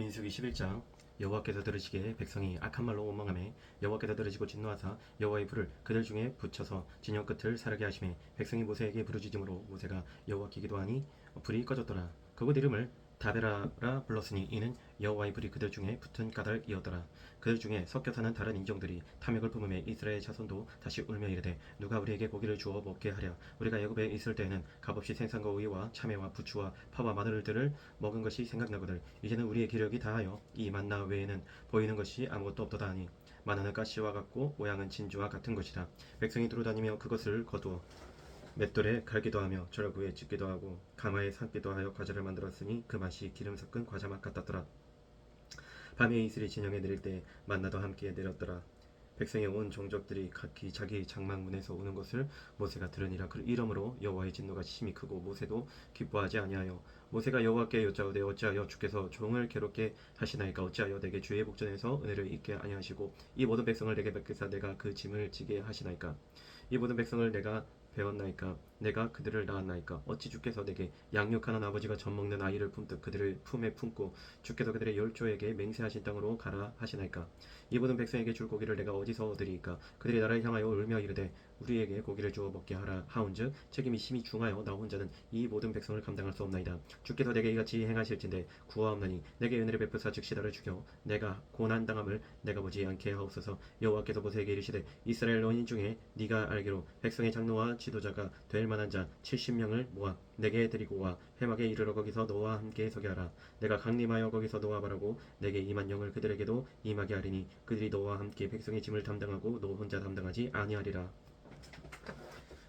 민수기 11장. 여호와께서 들으시기에 백성이 악한 말로 원망하며 여호와께서 들으시고 진노하사 여호와의 불을 그들 중에 붙여서 진영 끝을 사르게 하시매 백성이 모세에게 부르짖음으로 모세가 여호와께 기도하니 불이 꺼졌더라. 그곳 이름을 다베라라 불렀으니 이는 여호와의 불이 그들 중에 붙은 까닭이었더라. 그들 중에 섞여 사는 다른 인종들이 탐욕을 품음에 이스라엘 자손도 다시 울며 이르되 누가 우리에게 고기를 주어 먹게 하랴. 우리가 애굽에 있을 때에는 값없이 생산과 우유와 참외와 부추와 파와 마늘들을 먹은 것이 생각나거늘 이제는 우리의 기력이 다하여 이 만나 외에는 보이는 것이 아무것도 없도다 하니 만나는 가시와 같고 모양은 진주와 같은 것이라. 백성이 두루다니며 그것을 거두어 맷돌에 갈기도 하며 절구에 찢기도 하고 가마에 삶기도 하여 과자를 만들었으니 그 맛이 기름 섞은 과자 맛 같았더라. 밤에 이슬이 진영에 내릴 때 만나도 함께 내렸더라. 백성의 온 종족들이 각기 자기 장막문에서 오는 것을 모세가 들으니라. 그 이러므로 여호와의 진노가 심히 크고 모세도 기뻐하지 아니하여 모세가 여호와께 여짜오되 어찌하여 주께서 종을 괴롭게 하시나이까. 어찌하여 내게 주의 복전에서 은혜를 잊게 아니하시고 이 모든 백성을 내게 맡기사 내가 그 짐을 지게 하시나이까. 이 모든 백성을 내가 배웠나이까. 내가 그들을 낳았나이까. 어찌 주께서 내게 양육하는 아버지가 젖먹는 아이를 품듯 그들을 품에 품고 주께서 그들의 열조에게 맹세하신 땅으로 가라 하시나이까. 이 모든 백성에게 줄 고기를 내가 어디서 얻으리이까. 그들이 나를 향하여 울며 이르되 우리에게 고기를 주어 먹게 하라 하온즉 책임이 심히 중하여 나 혼자는 이 모든 백성을 감당할 수 없나이다. 주께서 내게 이같이 행하실진대 구하옵나니 내게 은혜를 베푸사 즉 시다를 죽여 내가 고난당함을 내가 보지 않게 하옵소서. 여호와께서 모세에게 이르시되 이스라엘 원인 중에 네가 알기로 백성의 장로와 지도자가 될 만한 자 70명을 모아 내게 데리고 와 회막에 이르러 거기서 너와 함께 서게 하라. 내가 강림하여 거기서 너와 말하고 내게 임한 영을 그들에게도 임하게 하리니 그들이 너와 함께 백성의 짐을 담당하고 너 혼자 담당하지 아니하리라.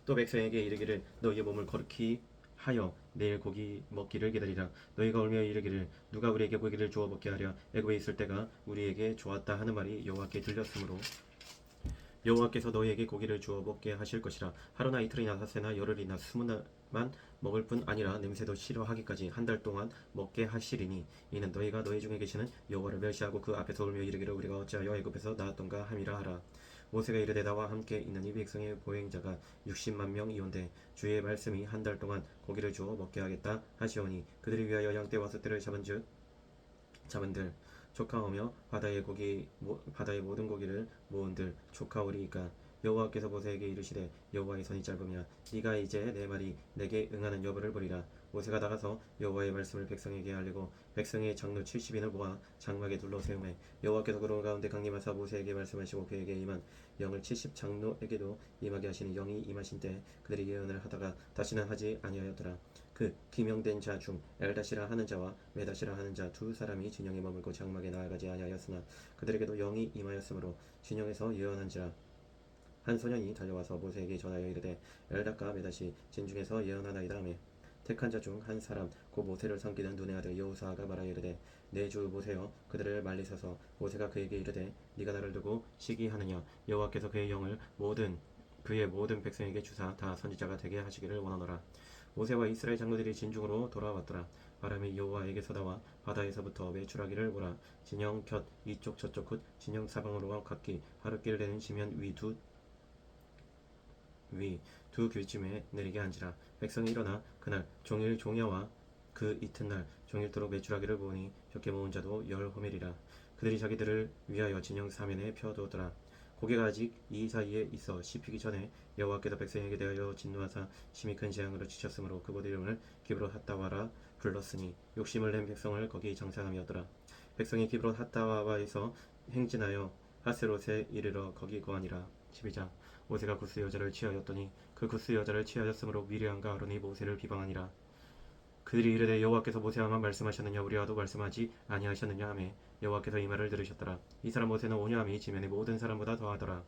또 백성에게 이르기를 너희의 몸을 거룩히 하여 내일 고기 먹기를 기다리라. 너희가 울며 이르기를 누가 우리에게 고기를 주어 먹게 하랴. 애굽에 있을 때가 우리에게 좋았다 하는 말이 여호와께 들렸으므로 여호와께서 너희에게 고기를 주어 먹게 하실 것이라. 하루나 이틀이나 닷새나 열흘이나 20날만 먹을 뿐 아니라 냄새도 싫어하기까지 한 달 동안 먹게 하시리니 이는 너희가 너희 중에 계시는 여호와를 멸시하고 그 앞에서 울며 이르기를 우리가 어찌하여 애굽에서 나왔던가 함이라 하라. 모세가 이르되 나와 함께 있는 이 백성의 보행자가 60만 명이온데 주의 말씀이 한 달 동안 고기를 주어 먹게 하겠다 하시오니 그들이 위하여 양떼와 숫대를 잡은들 족하오며 바다의 모든 고기를 모은들 족하오리이까. 여호와께서 모세에게 이르시되 여호와의 손이 짧으냐 네가 이제 내 말이 내게 응하는 여부를 보리라. 모세가 나가서 여호와의 말씀을 백성에게 알리고 백성의 장로 70인을 모아 장막에 둘러 세우매 여호와께서 그런 가운데 강림하사 모세에게 말씀하시고 그에게 임한 영을 70 장로에게도 임하게 하시니 영이 임하신 때 그들이 예언을 하다가 다시는 하지 아니하였더라. 그 기명된 자 중 엘다시라 하는 자와 메다시라 하는 자 두 사람이 진영에 머물고 장막에 나아가지 아니하였으나 그들에게도 영이 임하였으므로 진영에서 예언한지라. 한 소년이 달려와서 모세에게 전하여 이르되 엘다가 메다시 진중에서 예언하나이다 하며 택한 자 중 한 사람 곧 모세를 섬기는 눈의 아들 여호수아가 말하여 이르되 내 주 모세여 그들을 말리소서. 모세가 그에게 이르되 네가 나를 두고 시기하느냐. 여호와께서 그의 모든 백성에게 주사 다 선지자가 되게 하시기를 원하노라. 모세와 이스라엘 장로들이 진중으로 돌아왔더라. 바람이 여호와에게서 나와 바다에서부터 외출하기를 보라. 진영 곁 이쪽 저쪽 곧 진영 사방으로 각기 하룻길 되는 지면 위 두 길쯤에 내리게 한지라. 백성이 일어나 그날 종일 종야와 그 이튿날 종일토록 외출하기를 보니 적게 모은 자도 10호멜이라. 그들이 자기들을 위하여 진영 사면에 펴두었더라. 고개가 아직 이 사이에 있어 씹히기 전에 여호와께서 백성에게 대하여 진노하사 심히 큰 재앙으로 지쳤으므로 그곳 이름을 기브롯 핫다와라 불렀으니 욕심을 낸 백성을 거기 장사함이었더라. 백성이 기브롯 핫다와에서 행진하여 하세롯에 이르러 거기 거하니라. 12장. 모세가 구스 여자를 취하였더니 그 구스 여자를 취하였으므로 미리암과 아론이 모세를 비방하니라. 그들이 이르되 여호와께서 모세와만 말씀하셨느냐 우리와도 말씀하지 아니하셨느냐 하매 여호와께서 이 말을 들으셨더라. 이 사람 모세는 온유함이 지면의 모든 사람보다 더하더라.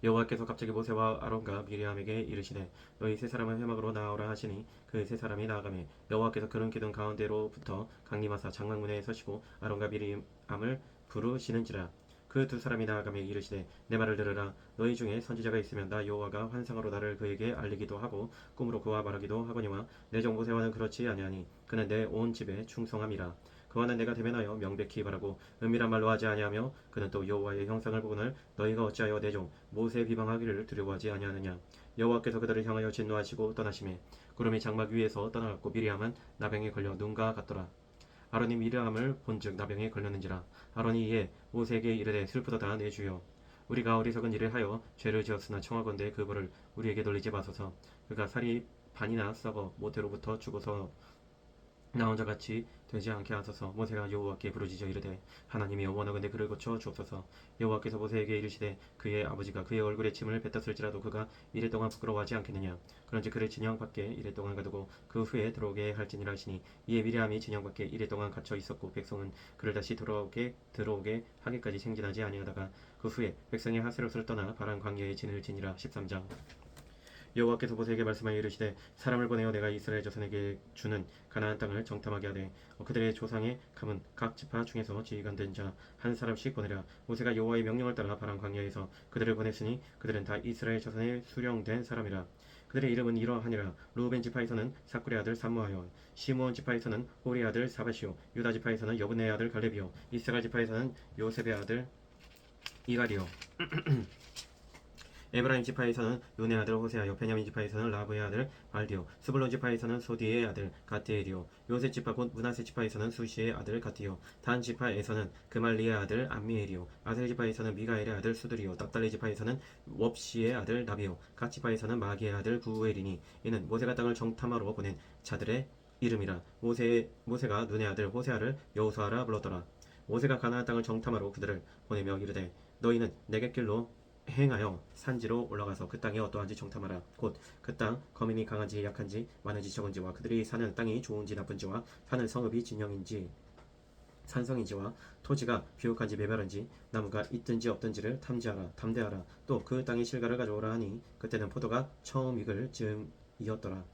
여호와께서 갑자기 모세와 아론과 미리암에게 이르시되 너희 세 사람은 회막으로 나아오라 하시니 그 세 사람이 나아가매 여호와께서 그런 기둥 가운데로부터 강림하사 장막문에 서시고 아론과 미리암을 부르시는지라. 그 두 사람이 나아가며 이르시되 내 말을 들으라. 너희 중에 선지자가 있으면 나 여호와가 환상으로 나를 그에게 알리기도 하고 꿈으로 그와 말하기도 하거니와 내 종 모세와는 그렇지 아니하니 그는 내 온 집에 충성함이라. 그와는 내가 대면하여 명백히 바라고 은밀한 말로 하지 아니하며 그는 또 여호와의 형상을 보거늘 너희가 어찌하여 내 종 모세 비방하기를 두려워하지 아니하느냐. 여호와께서 그들을 향하여 진노하시고 떠나시매 구름이 장막 위에서 떠나갔고 미리암은 나병에 걸려 눈과 같더라. 아론이 미르암을 본즉 나병에 걸렸는지라. 아론이 이에 모세에게 이르되 슬프도다 내 주여, 우리가 어리석은 일을 하여 죄를 지었으나 청하건대 그 벌을 우리에게 돌리지 마소서. 그가 살이 반이나 썩어 모태로부터 죽어서 나 혼자 같이 되지 않게 하소서. 모세가 여호와께 부르짖어 이르되 하나님이 원하건대 그를 고쳐 주옵소서. 여호와께서 모세에게 이르시되 그의 아버지가 그의 얼굴에 침을 뱉었을지라도 그가 이래 동안 부끄러워하지 않겠느냐. 그런지 그를 진영 밖에 이래 동안 가두고 그 후에 들어오게 할지니라 하시니, 이에 미리암이 진영 밖에 이래 동안 갇혀 있었고 백성은 그를 다시 들어오게 하기까지 생진하지 아니하다가 그 후에 백성이 하세롯을 떠나 바란 광야에 진을 지니라. 13장. 여호와께서 모세에게 말씀하여 이르시되 사람을 보내어 내가 이스라엘 자손에게 주는 가나안 땅을 정탐하게 하되 그들의 조상의 감은 각 지파 중에서 지휘관 된 자 한 사람씩 보내라. 모세가 여호와의 명령을 따라 바람 광야에서 그들을 보냈으니 그들은 다 이스라엘 자손의 수령된 사람이라. 그들의 이름은 이러하니라. 루벤 지파에서는 사쿨의 아들 삼무하여, 시므온 지파에서는 호리의 아들 사바시오, 유다 지파에서는 여분의 아들 갈렙이요, 이스라엘 지파에서는 요셉의 아들 이갈이요, 에브라임 지파에서는 눈의 아들 호세아요, 베냐민 지파에서는 라브의 아들 발디오, 스불론 지파에서는 소디의 아들 가드엘이요, 요셉 지파 곧 므낫세 지파에서는 수시의 아들 가디요, 단 지파에서는 그말리의 아들 암미엘이요, 아셀 지파에서는 미가엘의 아들 수들이요, 납달리 지파에서는 웁시의 아들 나비요, 각 지파에서는 마기의 아들 구엘이니 이는 모세가 땅을 정탐하러 보낸 자들의 이름이라. 모세가 눈의 아들 호세아를 여호수아라 불렀더라. 모세가 가나안 땅을 정탐하러 그들을 보내며 이르되 너희는 내게 길로 행하여 산지로 올라가서 그 땅이 어떠한지 정탐하라. 곧 그 땅 거민이 강한지 약한지 많은지 적은지와 그들이 사는 땅이 좋은지 나쁜지와 사는 성읍이 진영인지 산성인지와 토지가 비옥한지 매별한지 나무가 있든지 없든지를 탐지하라. 담대하라. 또 그 땅의 실과를 가져오라 하니 그때는 포도가 처음 익을 즈음이었더라.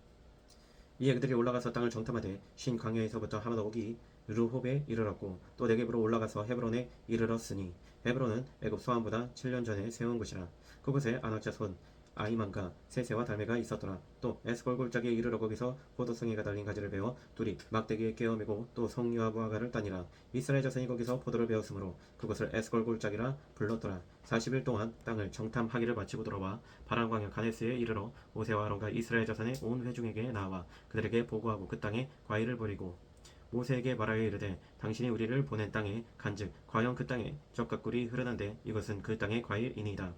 이에 그들이 올라가서 땅을 정탐하되 신 광야에서부터 하마독이 르홉에 이르렀고 또 네겝으로 올라가서 헤브론에 이르렀으니 헤브론은 애굽 소안보다 7년 전에 세운 곳이라. 그곳에 아낙 자손 아이만과 세세와 달메가 있었더라. 또 에스골 골짜기에 이르러 거기서 포도송이가 달린 가지를 베어 둘이 막대기에 깨어매고 또 성류와 무화과를 따니라. 이스라엘 자손이 거기서 포도를 베었으므로 그곳을 에스골 골짜기라 불렀더라. 40일 동안 땅을 정탐하기를 마치고 돌아와 바람광야 가네스에 이르러 모세와 아론과 이스라엘 자손의 온 회중에게 나와 그들에게 보고하고 그 땅에 과일을 버리고 모세에게 말하여 이르되 당신이 우리를 보낸 땅에 간즉 과연 그 땅에 젖과 꿀이 흐르는데 이것은 그 땅의 과일이니이다.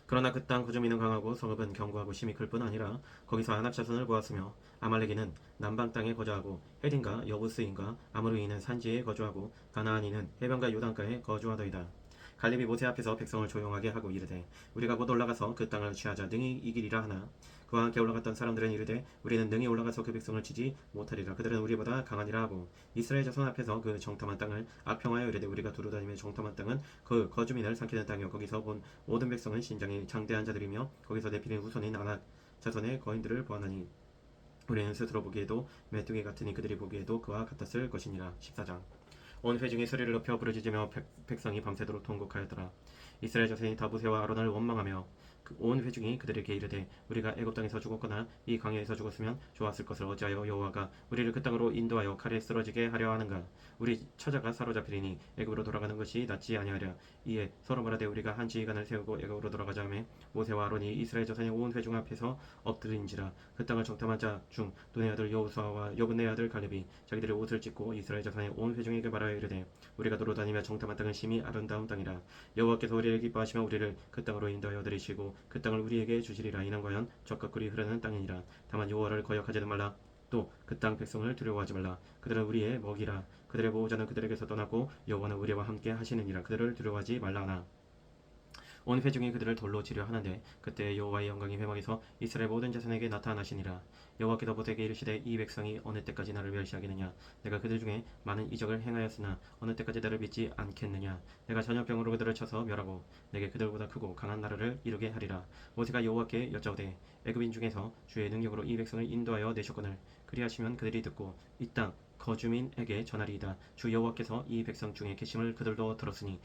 그러나 그 땅 거주민은 강하고 성읍은 견고하고 심히 클 뿐 아니라 거기서 아낙 자손을 보았으며 아말렉인은 남방 땅에 거주하고 헤딘과 여부스인과 아므르인은 산지에 거주하고 가나안인은 해변과 요단가에 거주하더이다. 갈렙이 모세 앞에서 백성을 조용하게 하고 이르되 우리가 곧 올라가서 그 땅을 취하자 능히 이기리라 하나 그와 함께 올라갔던 사람들은 이르되 우리는 능히 올라가서 그 백성을 치지 못하리라. 그들은 우리보다 강하니라 하고 이스라엘 자손 앞에서 그 정탐한 땅을 악평하여 이르되 우리가 두루다니며 정탐한 땅은 그 거주민을 삼키는 땅이요 거기서 본 모든 백성은 신장이 장대한 자들이며 거기서 내피린 후손인 아낙 자손의 거인들을 보았나니 우리는 스스로 보기에도 메뚜기 같으니 그들이 보기에도 그와 같았을 것이니라. 14장. 온 회중이 소리를 높여 부르짖으며 백성이 밤새도록 통곡하였더라. 이스라엘 자손이 다 모세와 아론을 원망하며 온 회중이 그들에게 이르되 우리가 애굽 땅에서 죽었거나 이 광야에서 죽었으면 좋았을 것을 어찌하여 여호와가 우리를 그 땅으로 인도하여 칼에 쓰러지게 하려 하는가. 우리 처자가 사로잡히리니 애굽으로 돌아가는 것이 낫지 아니하랴. 이에 서로 말하되 우리가 한 지휘관을 세우고 애굽으로 돌아가자 하매 모세와 아론이 이스라엘 자손의 온 회중 앞에서 엎드린지라. 그 땅을 정탐한 자 중 눈의 아들 여호수아와 여분의 아들 갈렙이 자기들의 옷을 찢고 이스라엘 자손의 온 회중에게 말하여 이르되 우리가 도로다니며 정탐한 땅은 심히 아름다운 땅이라. 여호와께서 우리를 기뻐하시며 우리를 그 땅으로 인도하여 들이시고 그 땅을 우리에게 주시리라. 이는 과연 젖과 꿀이 흐르는 땅이니라. 다만 여호와를 거역하지는 말라. 또 그 땅 백성을 두려워하지 말라. 그들은 우리의 먹이라. 그들의 보호자는 그들에게서 떠나고 여호와는 우리와 함께 하시느니라. 그들을 두려워하지 말라 하나 온 회중이 그들을 돌로 치려 하는데 그때 여호와의 영광이 회막에서 이스라엘 모든 자손에게 나타나시니라. 여호와께서 모세에게 이르시되 이 백성이 어느 때까지 나를 멸시하겠느냐. 내가 그들 중에 많은 이적을 행하였으나 어느 때까지 나를 믿지 않겠느냐. 내가 전염병으로 그들을 쳐서 멸하고 내게 그들보다 크고 강한 나라를 이루게 하리라. 모세가 여호와께 여짜오되 애굽인 중에서 주의 능력으로 이 백성을 인도하여 내셨거늘 그리하시면 그들이 듣고 이 땅 거주민에게 전하리이다. 주 여호와께서 이 백성 중에 계심을 그들도 들었으니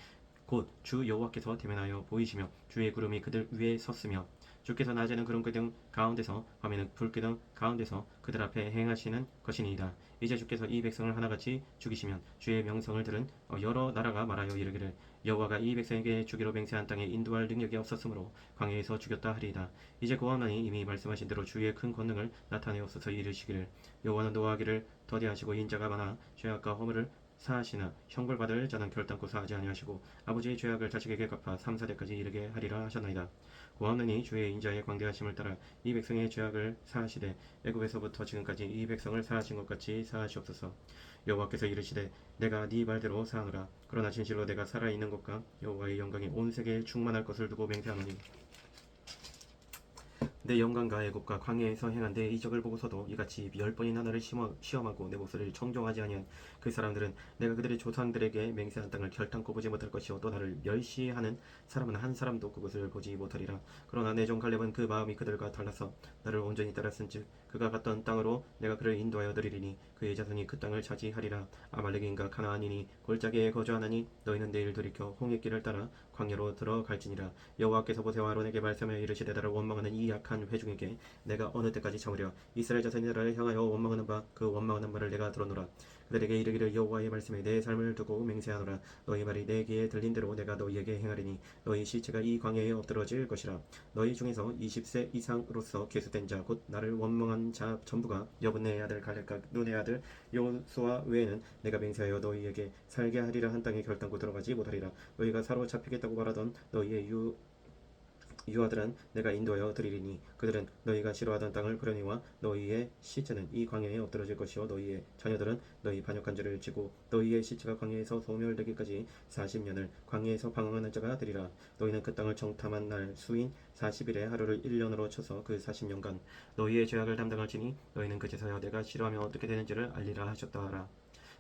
곧 주 여호와께서 대면하여 보이시며 주의 구름이 그들 위에 섰으며 주께서 낮에는 구름 기둥 가운데서 밤에는 불 기둥 가운데서 그들 앞에 행하시는 것이니이다. 이제 주께서 이 백성을 하나같이 죽이시면 주의 명성을 들은 여러 나라가 말하여 이르기를 여호와가 이 백성에게 주기로 맹세한 땅에 인도할 능력이 없었으므로 광야에서 죽였다 하리이다. 이제 고하나니 이미 말씀하신 대로 주의 큰 권능을 나타내옵소서. 이르시기를 여호와는 노하기를 더디하시고 인자가 많아 죄악과 허물을 사하시나 형벌받을 자는 결단코 사하지 아니하시고 아버지의 죄악을 자식에게 갚아 3, 4대까지 이르게 하리라 하셨나이다. 고하느니 주의 인자의 광대하심을 따라 이 백성의 죄악을 사하시되 애굽에서부터 지금까지 이 백성을 사하신 것 같이 사하시옵소서. 여호와께서 이르시되 내가 네 말대로 사하노라. 그러나 진실로 내가 살아있는 것과 여호와의 영광이 온 세계에 충만할 것을 두고 맹세하노니 내 영광과 애굽과 광야에서 행한 내 이적을 보고서도 이같이 10번이나 나를 시험하고 내 목소리를 청종하지 아니한 그 사람들은 내가 그들의 조상들에게 맹세한 땅을 결단코 보지 못할 것이요 또 나를 멸시하는 사람은 한 사람도 그곳을 보지 못하리라. 그러나 내 종 갈렙은 그 마음이 그들과 달라서 나를 온전히 따랐은즉 그가 갔던 땅으로 내가 그를 인도하여 드리리니 그의 자손이 그 땅을 차지하리라. 아말렉인과 가나안이니 골짜기에 거주하나니 너희는 내일 돌이켜 홍해 길을 따라 광야로 들어갈지니라. 여호와께서 모세와 아론에게 말씀하여 이르시되 나를 원망하는 이 악한 회중에게 내가 어느 때까지 참으려. 이스라엘 자손이 나를 향하여 원망하는 바 그 원망하는 말을 내가 들었노라. 그들에게 이르기를 여호와의 말씀에 내 삶을 두고 맹세하노라. 너희 말이 내 귀에 들린 대로 내가 너희에게 행하리니 너희 시체가 이 광야에 엎드러질 것이라. 너희 중에서 20세 이상으로서 계수된 자 곧 나를 원망한 자 전부가 여분의 아들 갈렙과 눈의 아들 요수아 외에는 내가 맹세하여 너희에게 살게 하리라 한 땅에 결단코 들어가지 못하리라. 너희가 사로잡히겠다고 말하던 너희의 유아들은 내가 인도하여 드리리니 그들은 너희가 싫어하던 땅을 보려니와 너희의 시체는 이 광야에 엎드러질 것이요 너희의 자녀들은 너희 반역한 죄를 지고 너희의 시체가 광야에서 소멸되기까지 40년을 광야에서 방황하는 자가 되리라. 너희는 그 땅을 정탐한 날 수인 40일에 하루를 1년으로 쳐서 그 40년간 너희의 죄악을 담당할지니 너희는 그제서야 내가 싫어하면 어떻게 되는지를 알리라 하셨다 하라.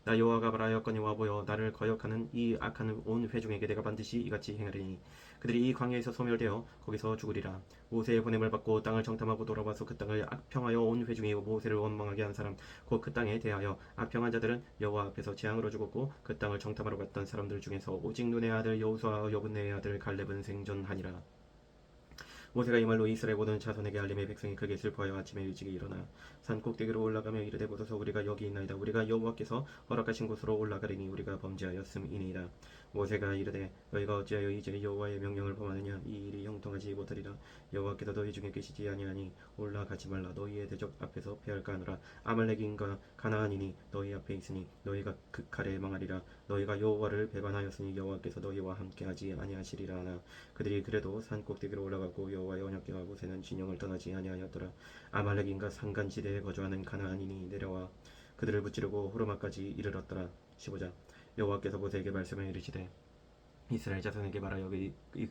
나 여호와가 말하였거니와 보여 나를 거역하는 이 악한 온 회중에게 내가 반드시 이같이 행하리니 그들이 이 광야에서 소멸되어 거기서 죽으리라. 모세의 보냄을 받고 땅을 정탐하고 돌아와서 그 땅을 악평하여 온 회중이 모세를 원망하게 한 사람 곧 그 땅에 대하여 악평한 자들은 여호와 앞에서 재앙으로 죽었고 그 땅을 정탐하러 갔던 사람들 중에서 오직 눈의 아들 여호수아와 여분의 아들 갈렙은 생존하니라. 모세가 이 말로 이스라엘 모든 자손에게 알림해 백성이 크게 슬퍼하여 아침에 일찍이 일어나 산 꼭대기로 올라가며 이르되 보소서 우리가 여기 있나이다. 우리가 여호와께서 허락하신 곳으로 올라가리니 우리가 범죄하였음이니이다. 모세가 이르되 너희가 어찌하여 이제 여호와의 명령을 범하느냐. 이 일이 형통하지 못하리라. 여호와께서 너희 중에 계시지 아니하니 올라가지 말라. 너희의 대적 앞에서 패할까 하노라. 아말렉인과 가나안이니 너희 앞에 있으니 너희가 그 칼에 망하리라. 너희가 여호와를 배반하였으니 여호와께서 너희와 함께하지 아니하시리라 하나 그들이 그래도 산 꼭대기로 올라가고 여호와의 언약궤와 모세는 진영을 떠나지 아니하였더라. 아말렉인과 산간지대에 거주하는 가나안인이 내려와 그들을 무찌르고 호르마까지 이르렀더라. 15장 여호와께서 모세에게 말씀하여 이르시되 이스라엘 자손에게 말하여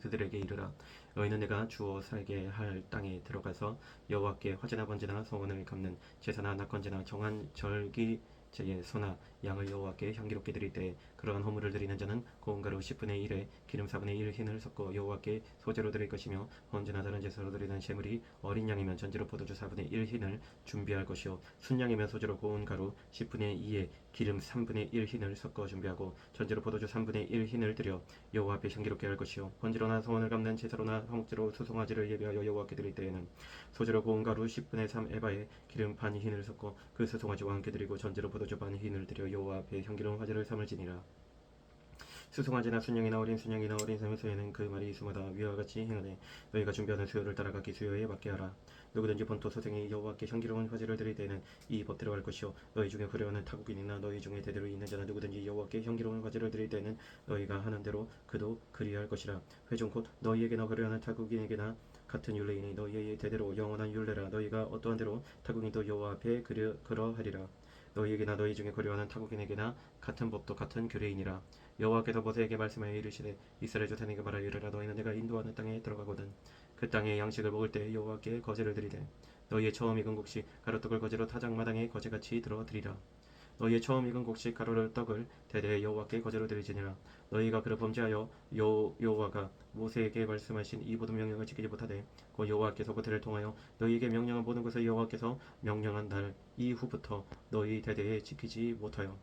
그들에게 이르라. 너희는 내가 주어 살게 할 땅에 들어가서 여호와께 화제나 번제나 소원을 갚는 제사나 낙건제나 정한 절기제의 소나 양을 여호와께 향기롭게 드릴 때 그러한 허물을 드리는 자는 고운 가루 10분의 1에 기름 4분의 1 흰을 섞어 여호와께 소제로 드릴 것이며 번제나 다른 제사로 드리는 제물이 어린 양이면 전제로 포도주 4분의 1 흰을 준비할 것이요 순양이면 소제로 고운 가루 10분의 2에 기름 3분의 1 흰을 섞어 준비하고 전제로 포도주 3분의 1 흰을 드려 여호와 앞에 향기롭게 할 것이요 번제로나 소원을 갚는 제사로나 화목제로 수송아지를 예비하여 여호와께 드릴 때에는 소제로 고운 가루 10분의 3 에바에 기름 반 흰을 섞어 그 수송아지와 함께 드리고 전제로 포도주 반 흰을 드려 여호와 앞에 향기로운 화제를 삼을지니라. 수송아지나 순양이나 어린 순양이나 어린 생수에는 그 말이 수마다 위와 같이 행하되 너희가 준비하는 수요를 따라가기 수요에 맞게 하라. 누구든지 본토 소생이 여호와께 향기로운 화제를 드릴 때에는 이 법대로 할 것이요 너희 중에 불효하는 타국인이나 너희 중에 대대로 있는 자나 누구든지 여호와께 향기로운 화제를 드릴 때에는 너희가 하는 대로 그도 그리할 것이라. 회중 곧 너희에게나 불효하는 타국인에게나 같은 율례이니 너희의 대대로 영원한 율례라. 너희가 어떠한 대로 타국인도 여호와 앞에 그러하리라. 너희에게나 너희 중에 거류하는 타국인에게나 같은 법도 같은 규례이니라. 여호와께서 모세에게 말씀하여 이르시되 이스라엘 자손에게 말하여 이르라. 너희는 내가 인도하는 땅에 들어가거든 그 땅의 양식을 먹을 때 여호와께 거제를 드리되 너희의 처음 익은 곡식 가루떡을 거제로 타작마당에 거제같이 들어드리라. 너희의 처음 익은 곡식 가루를 떡을 대대에 여호와께 거제로 드리지니라. 너희가 그를 범죄하여 여호와가 모세에게 말씀하신 이 모든 명령을 지키지 못하되 곧 여호와께서 그들을 통하여 너희에게 명령한 모든 것을 여호와께서 명령한 날 이후부터 너희 대대에 지키지 못하여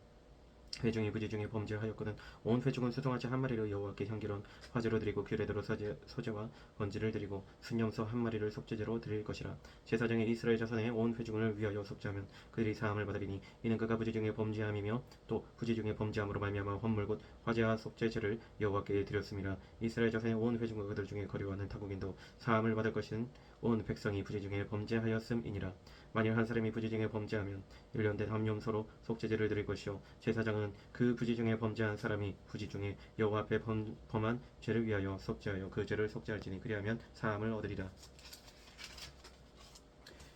회중이 부지 중에 범죄하였거든 온 회중은 수송아지 한 마리를 여호와께 향기로운 화제로 드리고 규례대로 소제와 번제를 드리고 순염소 한 마리를 속죄제로 드릴 것이라. 제사장이 이스라엘 자손의 온 회중을 위하여 속죄하면 그들이 사함을 받으리니 이는 그가 부지 중에 범죄함이며 또 부지 중에 범죄함으로 말미암아 헌물 곧 화제와 속죄제를 여호와께 드렸습니다. 이스라엘 자손의 온 회중과 그들 중에 거류하는 타국인도 사함을 받을 것은 온 백성이 부지 중에 범죄하였음이니라. 만일 한 사람이 부지 중에 범죄하면 1년 된 암염소로 속죄제를 드릴 것이요 제사장은 그 부지 중에 범죄한 사람이 부지 중에 여호와 앞에 범한 죄를 위하여 속죄하여 그 죄를 속죄할지니 그리하면 사함을 얻으리라.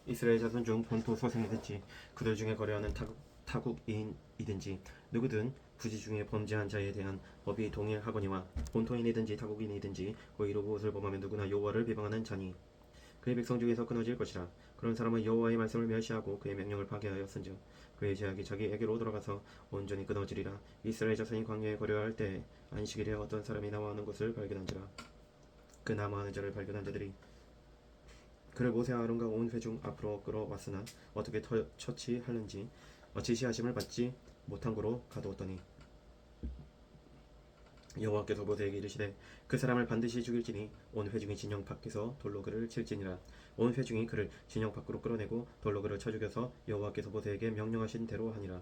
이스라엘 자손 중 본토 소생이든지 그들 중에 거래하는 타국인이든지 누구든 부지 중에 범죄한 자에 대한 법이 동일하거니와 본토인이든지 타국인이든지 고의로 무엇을 범하면 누구나 여호와를 비방하는 자니 그의 백성 중에서 끊어질 것이라. 그런 사람은 여호와의 말씀을 멸시하고 그의 명령을 파괴하였은즉 그의 제약이 자기에게로 돌아가서 온전히 끊어지리라. 이스라엘 자손이 광야에 거류할 때 안식일에 어떤 사람이 나무하는 것을 발견한지라. 그 나무하는 자를 발견한 자들이 그를 모세와 아론과 온 회중 앞으로 끌어왔으나 어떻게 처치하는지 지시하심을 받지 못한 고로 가두었더니 여호와께서 모세에게 이르시되 그 사람을 반드시 죽일지니 온 회중이 진영 밖에서 돌로 그를 칠지니라. 온 회중이 그를 진영 밖으로 끌어내고 돌로 그를 쳐 죽여서 여호와께서 모세에게 명령하신 대로 하니라.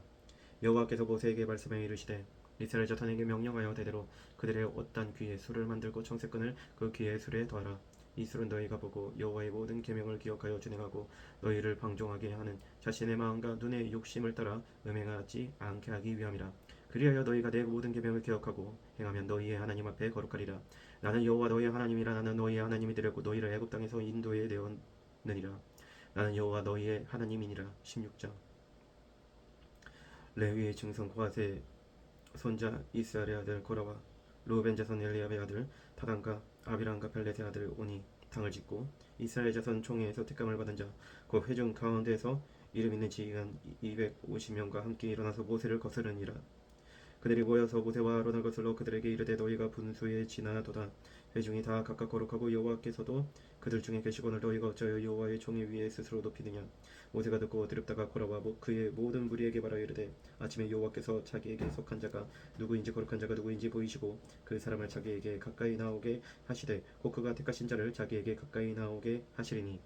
여호와께서 모세에게 말씀하여 이르시되 이스라엘 자손에게 명령하여 대대로 그들의 옷단 귀에 술을 만들고 청색끈을 그 귀에 술에 더하라. 이 술은 너희가 보고 여호와의 모든 계명을 기억하여 준행하고 너희를 방종하게 하는 자신의 마음과 눈의 욕심을 따라 음행하지 않게 하기 위함이라. 그리하여 너희가 내 모든 계명을 기억하고 행하면 너희의 하나님 앞에 거룩하리라. 나는 여호와 너희의 하나님이라. 나는 너희의 하나님이 되었고 너희를 애굽 땅에서 인도해 내었느니라. 나는 여호와 너희의 하나님이니라. 16장. 레위의 증손 고핫의 손자 이스라엘의 아들 고라와 루벤 자손 엘리압의 아들 다단과 아비람과 벨렛의 아들 오니 당을 짓고 이스라엘 자손 총회에서 택감을 받은 자 그 회중 가운데에서 이름 있는 지휘관 250명과 함께 일어나서 모세를 거스르니라. 그들이 모여서 모세와 아론을 거슬러 그들에게 이르되 너희가 분수에 지나도다. 회중이 다 각각 거룩하고 여호와께서도 그들 중에 계시거늘 너희가 어찌하여 여호와의 종이 위에 스스로 높이느냐. 모세가 듣고 드립다가 고라와 그의 모든 무리에게 말하여 이르되 아침에 여호와께서 자기에게 속한 자가 누구인지 거룩한 자가 누구인지 보이시고 그 사람을 자기에게 가까이 나오게 하시되 곧 그가 택하신 자를 자기에게 가까이 나오게 하시리니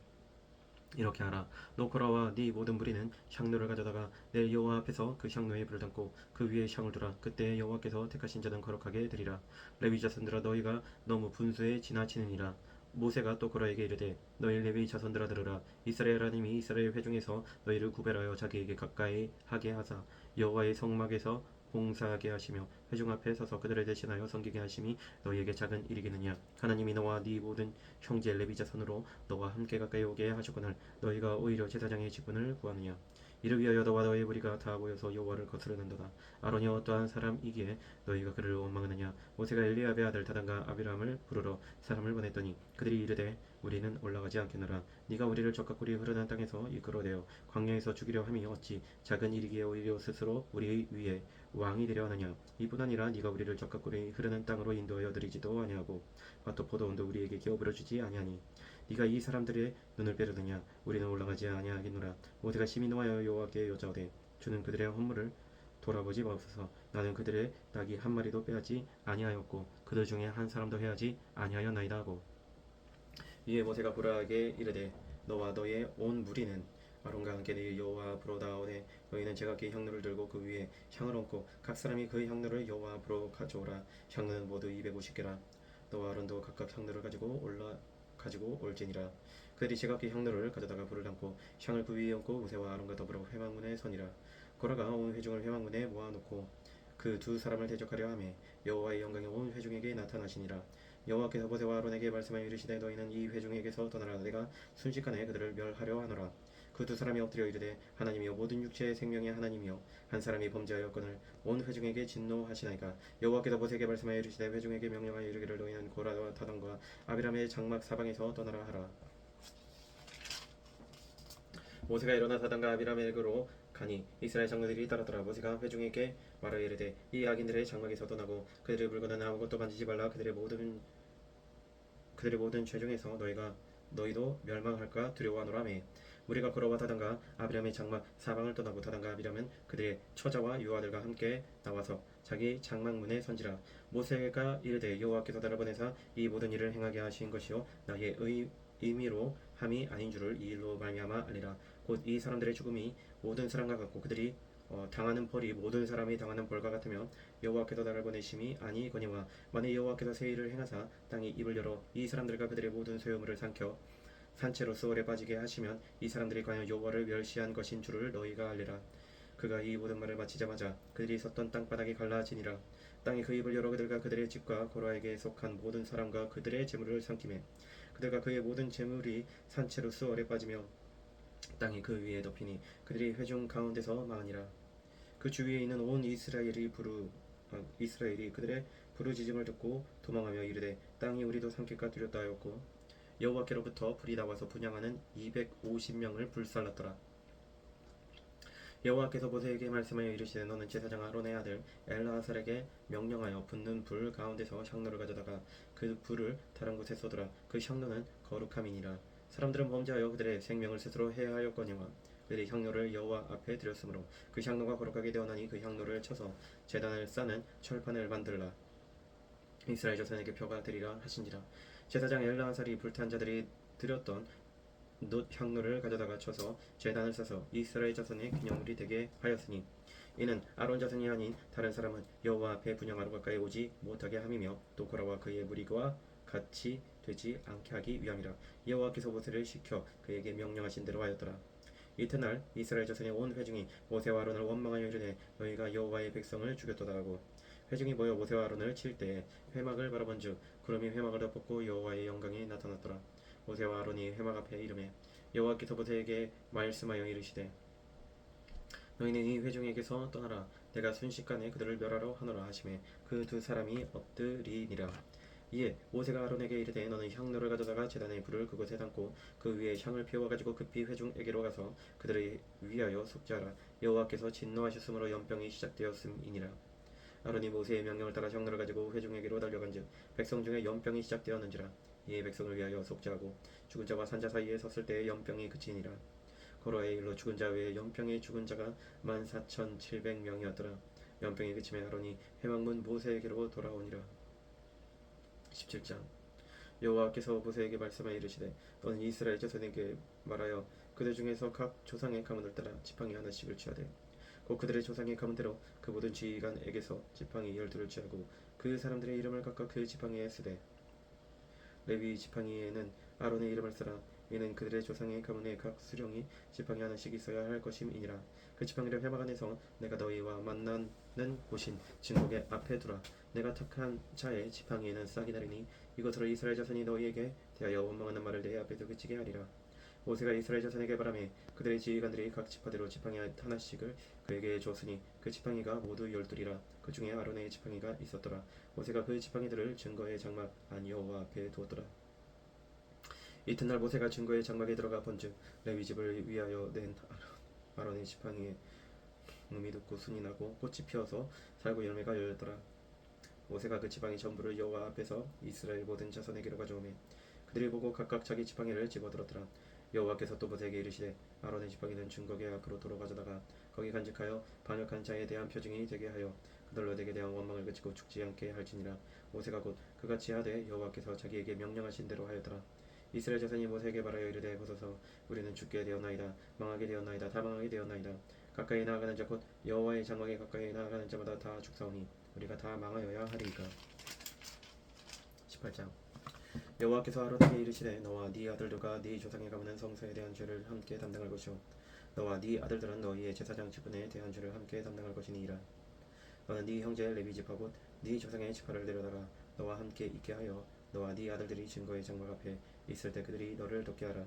이렇게 하라. 너 고라와 네 모든 무리는 향로를 가져다가 내 여호와 앞에서 그 향로에 불을 담고 그 위에 향을 두라. 그때 여호와께서 택하신 자는 거룩하게 되리라. 레위 자손들아 너희가 너무 분수에 지나치느니라. 모세가 또 고라에게 이르되 너희 레위 자손들아 들으라. 이스라엘 하나님이 이스라엘 회중에서 너희를 구별하여 자기에게 가까이 하게 하사 여호와의 성막에서 봉사하게 하시며 회중 앞에 서서 그들을 대신하여 섬기게 하심이 너희에게 작은 일이겠느냐. 하나님이 너와 네 모든 형제 레위 자손으로 너와 함께 가까이 오게 하셨거늘 너희가 오히려 제사장의 직분을 구하느냐. 이를 위하여 너와 너의 무리가 다 모여서 여호와를 거스르는도다. 아론이 어떠한 사람이기에 너희가 그를 원망하느냐. 모세가 엘리압의 아들 다단과 아비람을 부르러 사람을 보냈더니 그들이 이르되 우리는 올라가지 않겠노라. 네가 우리를 적각구리 흐르는 땅에서 이끌어내어 광야에서 죽이려 함이 어찌 작은 일이기에 오히려 스스로 우리 위에 왕이 되려 하느냐. 이뿐 아니라 네가 우리를 적각구리 흐르는 땅으로 인도하여 드리지도 아니하고 밭도 포도원도 우리에게 기업으로 주지 아니하니 네가 이 사람들의 눈을 빼려느냐. 우리는 올라가지 아니하겠노라. 모세가 심히 노하여 여호와께 여짜오되 주는 그들의 헌물을 돌아보지 마옵소서. 나는 그들의 낙이 한 마리도 빼앗지 아니하였고 그들 중에 한 사람도 해하지 아니하였나이다 하고 이에 모세가 고라에게 이르되 너와 너의 온 무리는 아론과 함께 네 여호와 앞으로 나오되 너희는 제각기 향로를 들고 그 위에 향을 얹고 각 사람이 그 향로를 여호와 앞으로 가져오라. 향로는 모두 250개라. 너와 아론도 각각 향로를 가지고 올지니라. 그들이 제각기 향로를 가져다가 불을 담고 향을 그 위에 얹고 모세와 아론과 더불어 회막문에 서니라. 고라가 온 회중을 회막문에 모아놓고 그 두 사람을 대적하려 하매 여호와의 영광이 온 회중에게 나타나시니라. 여호와께서 모세와 아론에게 말씀하여 이르시되 너희는 이 회중에게서 떠나라. 내가 순식간에 그들을 멸하려 하노라. 그 두 사람이 엎드려 이르되 하나님이여 모든 육체의 생명의 하나님이여 한 사람이 범죄하였거늘 온 회중에게 진노하시나이까. 여호와께서 모세에게 말씀하여 이르시되 회중에게 명령하여 이르기를 너희는 고라와 다단과 아비람의 장막 사방에서 떠나라 하라. 모세가 일어나 다단과 아비라멜으로 가니 이스라엘 장로들이 따랐더라. 모세가 회중에게 말하여 이르되 이 악인들의 장막에서 떠나고 그들의 물건은 아무것도 만지지 말라. 그들의 모든 죄 중에서 너희도 멸망할까 두려워하노라매. 우리가 걸어와다던가 아비람의 장막 사방을 떠나고 다던가 아비람은 그들의 처자와 유아들과 함께 나와서 자기 장막문에 선지라. 모세가 이르되 여호와께서 나를 보내사 이 모든 일을 행하게 하신 것이요 나의 의미로 함이 아닌 줄을 이 일로 말미암아 알리라. 곧 이 사람들의 죽음이 모든 사람과 같고 그들이 당하는 벌이 모든 사람이 당하는 벌과 같으며 여호와께서 나를 보내심이 아니거니와 만일 여호와께서 새 일을 행하사 땅이 입을 열어 이 사람들과 그들의 모든 소유물을 삼켜 산채로 수월에 빠지게 하시면 이 사람들이 과연 여호와를 멸시한 것인 줄을 너희가 알리라. 그가 이 모든 말을 마치자마자 그들이 섰던 땅바닥이 갈라지니라. 땅이 그 입을 열어 그들과 그들의 집과 고라에게 속한 모든 사람과 그들의 재물을 삼키매 그들과 그의 모든 재물이 산채로 수월에 빠지며 땅이 그 위에 덮이니 그들이 회중 가운데서 망하니라. 그 주위에 있는 온 이스라엘이 그들의 부르짖음을 듣고 도망하며 이르되 땅이 우리도 삼킬까 두렵다 하였고 여호와께로부터 불이 나와서 분향하는 250명을 불살랐더라. 여호와께서 모세에게 말씀하여 이르시되 너는 제사장 아론의 아들 엘르아살에게 명령하여 붙는 불 가운데서 향로를 가져다가 그 불을 다른 곳에 쏟으라. 그 향로는 거룩함이니라. 사람들은 범죄하여 그들의 생명을 스스로 해하였거니와 그들이 향로를 여호와 앞에 드렸으므로 그 향로가 거룩하게 되었나니 그 향로를 쳐서 제단을 싸는 철판을 만들라. 이스라엘 자손에게 표가 되리라 하신지라. 제사장 엘르아살이 불탄 자들이 드렸던 놋 향로를 가져다가 쳐서 제단을 싸서 이스라엘 자손의 기념물이 되게 하였으니 이는 아론 자손이 아닌 다른 사람은 여호와 앞에 분향하러 가까이 오지 못하게 함이며 또 고라와 그의 무리와 같이 되지 않게 하기 위함이라. 여호와께서 모세를 시켜 그에게 명령하신 대로 하였더라. 이튿날 이스라엘 자손의 온 회중이 모세와 아론을 원망하여 이르되 너희가 여호와의 백성을 죽였도다 하고 회중이 모여 모세와 아론을 칠 때에 회막을 바라본즉 구름이 회막을 덮었고 여호와의 영광이 나타났더라. 모세와 아론이 회막 앞에 이르매 여호와께서 모세에게 말씀하여 이르시되 너희는 이 회중에게서 떠나라. 내가 순식간에 그들을 멸하러 하노라 하시매 그 두 사람이 엎드리니라. 이에 모세가 아론에게 이르되 너는 향로를 가져다가 제단의 불을 그곳에 담고 그 위에 향을 피워 가지고 급히 회중에게로 가서 그들을 위하여 속죄하라. 여호와께서 진노하셨으므로 연병이 시작되었음이니라. 아론이 모세의 명령을 따라 향로를 가지고 회중에게로 달려간즉 백성 중에 연병이 시작되었는지라. 이에 백성을 위하여 속죄하고 죽은 자와 산자 사이에 섰을 때에 연병이 그치니라. 고라의 일로 죽은 자 외에 연병에 죽은 자가 14,700명이었더라. 연병이 그치매 아론이 회막문 모세에게로 돌아오니라. 17장. 여호와께서 모세에게 말씀하여 이르시되 너는 이스라엘 자손에게 말하여 그들 중에서 각 조상의 가문을 따라 지팡이 하나씩을 취하되 곧 그들의 조상의 가문대로 그 모든 지휘관에게서 지팡이 12를 취하고 그 사람들의 이름을 각각 그 지팡이에 쓰되 레위 지팡이에는 아론의 이름을 쓰라. 이는 그들의 조상의 가문에 각 수령이 지팡이 하나씩 있어야 할 것임이니라. 그 지팡이를 회막 안에서 내가 너희와 만나는 곳인 진국의 앞에 두라. 내가 택한 자의 지팡이에는 싹이 나리니 이것으로 이스라엘 자손이 너희에게 대하여 원망하는 말을 내 앞에서 그치게 하리라. 모세가 이스라엘 자손에게 바라매 그들의 지휘관들이 각 지파대로 지팡이 하나씩을 그에게 줬으니 그 지팡이가 모두 12이라. 그 중에 아론의 지팡이가 있었더라. 모세가 그 지팡이들을 증거의 장막 안 여호와 앞에 두었더라. 이튿날 모세가 증거의 장막에 들어가 본즉 레위 집을 위하여 낸 아론의 지팡이에 음이 돋고 순이 나고 꽃이 피어서 살구 열매가 열렸더라. 모세가 그 지팡이 전부를 여호와 앞에서 이스라엘 모든 자손에게로 가져오매 그들이 보고 각각 자기 지팡이를 집어들었더라. 여호와께서 또 모세에게 이르시되 아론의 지팡이는 증거계 앞으로 도로 가져다가 거기 간직하여 반역한 자에 대한 표징이 되게 하여 그들로 내게 대한 원망을 그치고 죽지 않게 할지니라. 모세가 곧 그같이 하되 여호와께서 자기에게 명령하신 대로 하였더라. 이스라엘 자손이 모세에게 말하여 이르되 보소서 우리는 죽게 되었나이다. 망하게 되었나이다. 다 망하게 되었나이다. 가까이 나아가는 자 곧 여호와의 장막에 가까이 나아가는 자마다 다 죽사오니 우리가 다 망하여야 하리이까. 18장. 여호와께서 아론에게 이르시되 너와 네 아들들과 네 조상의 가문은 성소에 대한 죄를 함께 담당할 것이요 너와 네 아들들은 너희의 제사장 직분에 대한 죄를 함께 담당할 것이니이다. 너는 네 형제 레위 지파 곧 네 조상의 지파를 데려다가 너와 함께 있게 하여 너와 네 아들들이 증거의 장막 앞에 있을 때 그들이 너를 돕게 하라.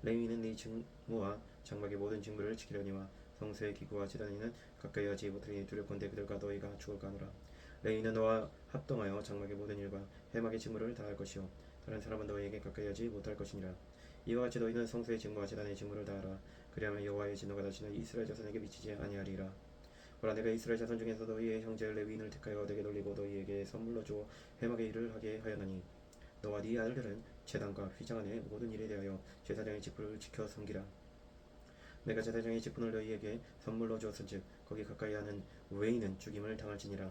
레위는 네 직무와 장막의 모든 직무를 지키려니와 성소의 기구와 제단에는 가까이 하지 못하니 두렵건대 그들과 너희가 죽을까 하노라. 레위는 너와 합동하여 장막의 모든 일과 회막의 직무를 다할 것이요 다른 사람은 너희에게 가까이 하지 못할 것이니라. 이와 같이 너희는 성소의 직무와 제단의 직무를 다하라. 그리하면 여호와의 진노가 다시는 이스라엘 자손에게 미치지 아니하리라. 보라 내가 이스라엘 자손 중에서 너희의 형제 레위인을 택하여 내게 돌리고 너희에게 선물로 주어 회막의 일을 하게 하였나니 너와 네 아들들은 제단과 휘장 안의 모든 일에 대하여 제사장의 직분을 지켜 섬기라. 내가 제사장의 직분을 너희에게 선물로 주었은즉 거기 가까이 하는 외인은 죽임을 당할지니라.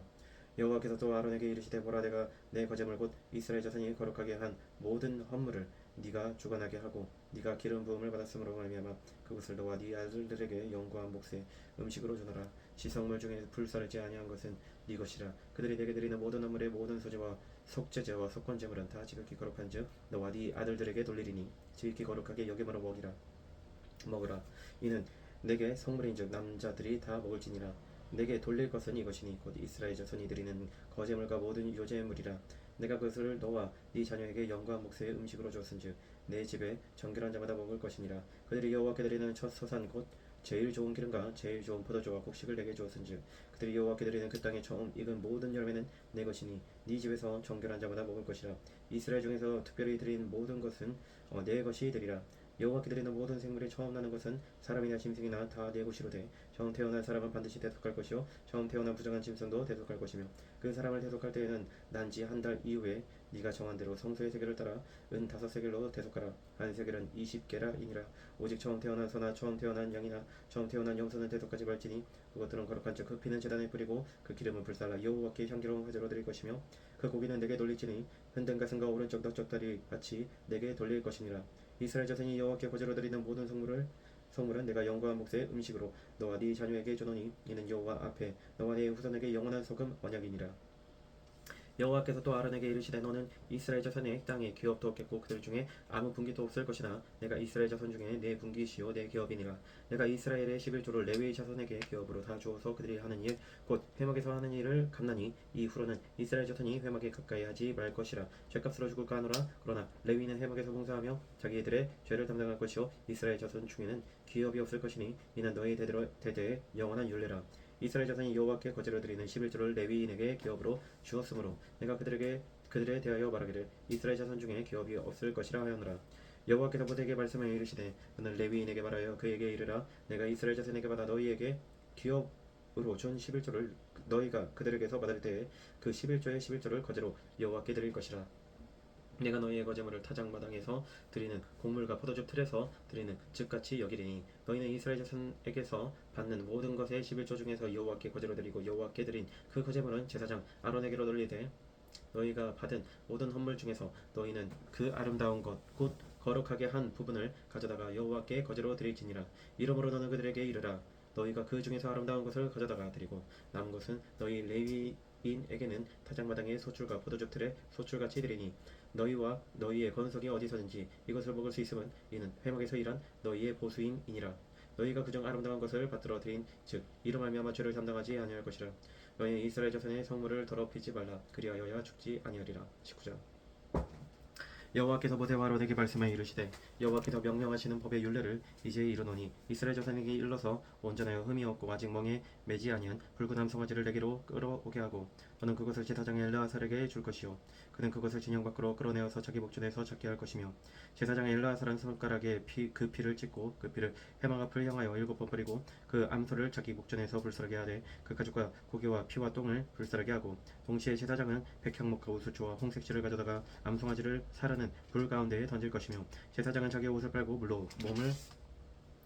여호와께서 또 아론에게 이르시되 보라 내가 내 거제물 곧 이스라엘 자손이 거룩하게 한 모든 헌물을 네가 주관하게 하고 네가 기름 부음을 받았으므로 말미암아 그것을 너와 네 아들들에게 영구한 몫의 음식으로 주노라. 시성물 중에 불사르지 아니한 것은 네 것이라. 그들이 내게 드리는 모든 헌물의 모든 소제와 속죄제와 속건제물은 다 지극히 거룩한즉 너와 네 아들들에게 돌리리니 지극히 거룩하게 여김으로 먹으라. 이는 내게 성물인즉 남자들이 다 먹을지니라. 내게 돌릴 것은 이것이니 곧 이스라엘 자손이 드리는 거제물과 모든 유제물이라. 내가 그것을 너와 네 자녀에게 영광 몫의 음식으로 주었은즉 내 집에 정결한 자마다 먹을 것이니라. 그들이 여호와께 드리는 첫 소산 곧 제일 좋은 기름과 제일 좋은 포도주와 곡식을 내게 주었은즉 그들이 여호와께 드리는 그 땅에 처음 익은 모든 열매는 내 것이니 네 집에서 정결한 자마다 먹을 것이라. 이스라엘 중에서 특별히 드린 모든 것은 내 것이 되리라. 여호와께 드리는 모든 생물이 처음 나는 것은 사람이나 짐승이나 다 내 것이로되 처음 태어난 사람은 반드시 대속할 것이요 처음 태어난 부정한 짐승도 대속할 것이며 그 사람을 대속할 때에는 난지 한 달 이후에 네가 정한 대로 성소의 세겔을 따라 은 5세겔로 대속하라. 한 세겔은 20게라이니라. 오직 처음 태어난 소나 처음 태어난 양이나 처음 태어난 염소는 대속하지 말지니 그것들은 거룩한즉 그 피는 제단에 뿌리고 그 기름은 불살라 여호와께 향기로운 화제로 드릴 것이며 그 고기는 내게 돌릴지니 흔든 가슴과 오른쪽 넉적다리 같이 내게 돌릴 것이니라. 이스라엘 자손이 여호와께 거제로 드리는 모든 성물은 내가 영광한 몫의 음식으로 너와 네 자녀에게 주노니 이는 여호와 앞에 너와 네 후손에게 영원한 소금 언약이니라. 여호와께서 또 아론에게 이르시되 너는 이스라엘 자손의 땅에 기업도 없겠고 그들 중에 아무 분기도 없을 것이나 내가 이스라엘 자손 중에 내 분기시요 내 기업이니라. 내가 이스라엘의 11조를 레위 자손에게 기업으로 다 주어서 그들이 하는 일 곧 회막에서 하는 일을 갚나니 이후로는 이스라엘 자손이 회막에 가까이 하지 말 것이라. 죗값으로 죽을까 하노라. 그러나 레위는 회막에서 봉사하며 자기들의 죄를 담당할 것이요 이스라엘 자손 중에는 기업이 없을 것이니 이는 너희 대대의 영원한 율례라. 이스라엘 자손이 여호와께 거제로 드리는 11조를 레위인에게 기업으로 주었으므로 내가 그들에 대하여 말하기를 이스라엘 자손 중에 기업이 없을 것이라 하였노라. 여호와께서 모세에게 말씀하여 이르시되 너는 레위인에게 말하여 그에게 이르라. 내가 이스라엘 자손에게 받아 너희에게 기업으로 준 11조를 너희가 그들에게서 받을 때에 그 11조의 11조를 거제로 여호와께 드릴 것이라. 내가 너희의 거제물을 타작마당에서 드리는 곡물과 포도주 틀에서 드리는 즉같이 여기리니 너희는 이스라엘 자손에게서 받는 모든 것의 11조 중에서 여호와께 거제로 드리고 여호와께 드린 그 거제물은 제사장 아론에게로 돌리되 너희가 받은 모든 헌물 중에서 너희는 그 아름다운 것 곧 거룩하게 한 부분을 가져다가 여호와께 거제로 드릴지니라. 이러므로 너는 그들에게 이르라. 너희가 그 중에서 아름다운 것을 가져다가 드리고 남은 것은 너희 레위인에게는 타작마당의 소출과 포도주 틀에 소출같이 드리니 너희와 너희의 건석이 어디서든지 이것을 먹을 수 있음은 이는 회막에서 일한 너희의 보수임이니라. 너희가 그중 아름다운 것을 받들어 드린 즉 이로 말미암아 죄를 담당하지 아니할 것이라. 너희는 이스라엘 자손의 성물을 더럽히지 말라. 그리하여야 죽지 아니하리라. 19절. 여호와께서 모세와 아론에게 말씀하여 이르시되 여호와께서 명령하시는 법의 율례를 이제 이르노니 이스라엘 자손에게 일러서 온전하여 흠이 없고 아직 멍에 매지 아니한 붉은 암송아지를 내게로 끌어오게 하고 너는 그것을 제사장 엘르아살에게 줄 것이요 그는 그것을 진영 밖으로 끌어내어서 자기 목전에서 찾게 할 것이며 제사장 엘르아살은 손가락에 그 피를 찍고 그 피를 회막 앞을 향하여 7번 뿌리고 그 암소를 자기 목전에서 불사르게 하되 그 가죽과 고기와 피와 똥을 불사르게 하고 동시에 제사장은 백향목과 우수초와 홍색실을 가져다가 암송아지를 사르는 불 가운데에 던질 것이며 제사장은 자기의 옷을 빨고 물로 몸을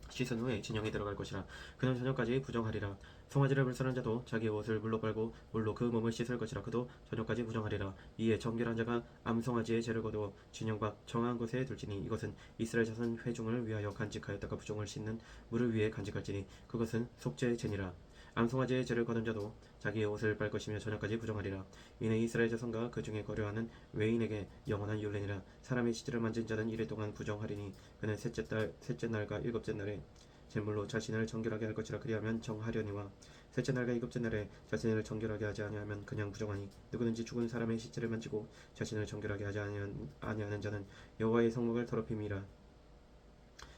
씻은 후에 진영에 들어갈 것이라. 그는 저녁까지 부정하리라. 송아지를 불사른 자도 자기의 옷을 물로 빨고 물로 그 몸을 씻을 것이라. 그도 저녁까지 부정하리라. 이에 정결한 자가 암송아지의 죄를 거두어 진영 밖 정한 곳에 둘지니 이것은 이스라엘 자손 회중을 위하여 간직하였다가 부정을 씻는 물을 위해 간직할지니 그것은 속죄의 죄니라. 암송아지의 죄를 거둔 자도 자기의 옷을 빨 것이며 저녁까지 부정하리라. 이는 이스라엘 자손과 그 중에 거류하는 외인에게 영원한 율례니라. 사람의 시체를 만진 자는 이래 동안 부정하리니 그는 셋째 날과 일곱째 날에 제물로 자신을 정결하게 할 것이라. 그리하면 정하려니와 셋째 날과 일곱째 날에 자신을 정결하게 하지 아니하면 그냥 부정하니 누구든지 죽은 사람의 시체를 만지고 자신을 정결하게 하지 아니하는 자는 여호와의 성막을 더럽힘이라.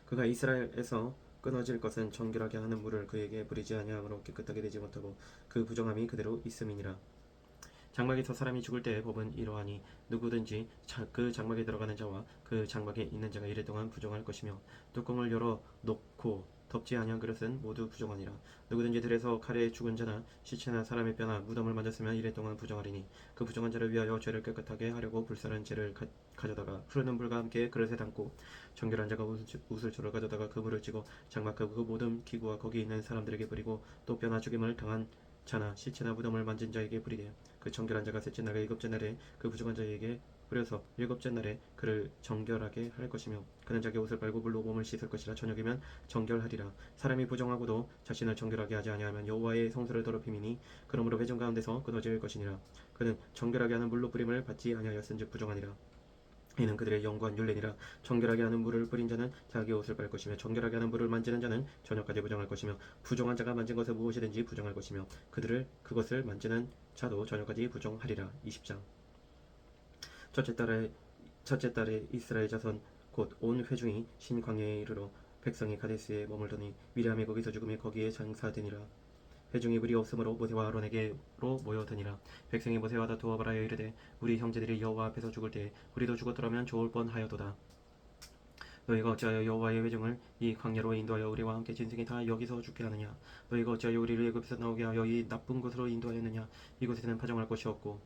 그가 이스라엘에서 끊어질 것은 정결하게 하는 물을 그에게 부리지 아니하므로 깨끗하게 되지 못하고 그 부정함이 그대로 있음이니라. 장막에서 사람이 죽을 때의 법은 이러하니 누구든지 그 장막에 들어가는 자와 그 장막에 있는 자가 이래 동안 부정할 것이며 뚜껑을 열어 놓고 덮지 아니한 그릇은 모두 부정하니라. 누구든지 들에서 칼에 죽은 자나 시체나 사람의 뼈나 무덤을 만졌으면 이래 동안 부정하리니 그 부정한 자를 위하여 죄를 깨끗하게 하려고 불살은 재를 가져다가 흐르는 불과 함께 그릇에 담고 정결한 자가 우슬초를 가져다가 그 물을 찌고 장막하고 그 모든 기구와 거기 있는 사람들에게 뿌리고 또 뼈나 죽임을 당한 자나 시체나 무덤을 만진 자에게 뿌리되 그 정결한 자가 셋째 날에 일곱째 날에 그 부정한 자에게 뿌려서 일곱째 날에 그를 정결하게 할 것이며 그는 자기 옷을 빨고 물로 몸을 씻을 것이라 저녁이면 정결하리라. 사람이 부정하고도 자신을 정결하게 하지 아니하면 여호와의 성소를 더럽힘이니 그러므로 회중 가운데서 끊어질 것이니라. 그는 정결하게 하는 물로 뿌림을 받지 아니하였은즉 부정하니라. 이는 그들의 영광 율례니라. 정결하게 하는 물을 뿌린 자는 자기 옷을 빨 것이며 정결하게 하는 물을 만지는 자는 저녁까지 부정할 것이며 부정한 자가 만진 것을 무엇이든지 부정할 것이며 그것을 만지는 자도 저녁까지 부정하리라. 20장. 첫째 달에 이스라엘 자손 곧 온 회중이 신광야에 이르러 백성이 가데스에 머물더니 미리암이 거기서 죽음에 거기에 장사되니라. 회중이 물이 없으므로 모세와 아론에게로 모여드니라. 백성이 모세와 다투어 말하여 이르되 우리 형제들이 여호와 앞에서 죽을 때에 우리도 죽었더라면 좋을 뻔하여도다. 너희가 어찌하여 여호와의 회중을 이 광야로 인도하여 우리와 함께 짐승이 다 여기서 죽게 하느냐. 너희가 어찌하여 우리를 애굽에서 나오게 하여 이 나쁜 곳으로 인도하였느냐. 이곳에는 파종할 것이 없고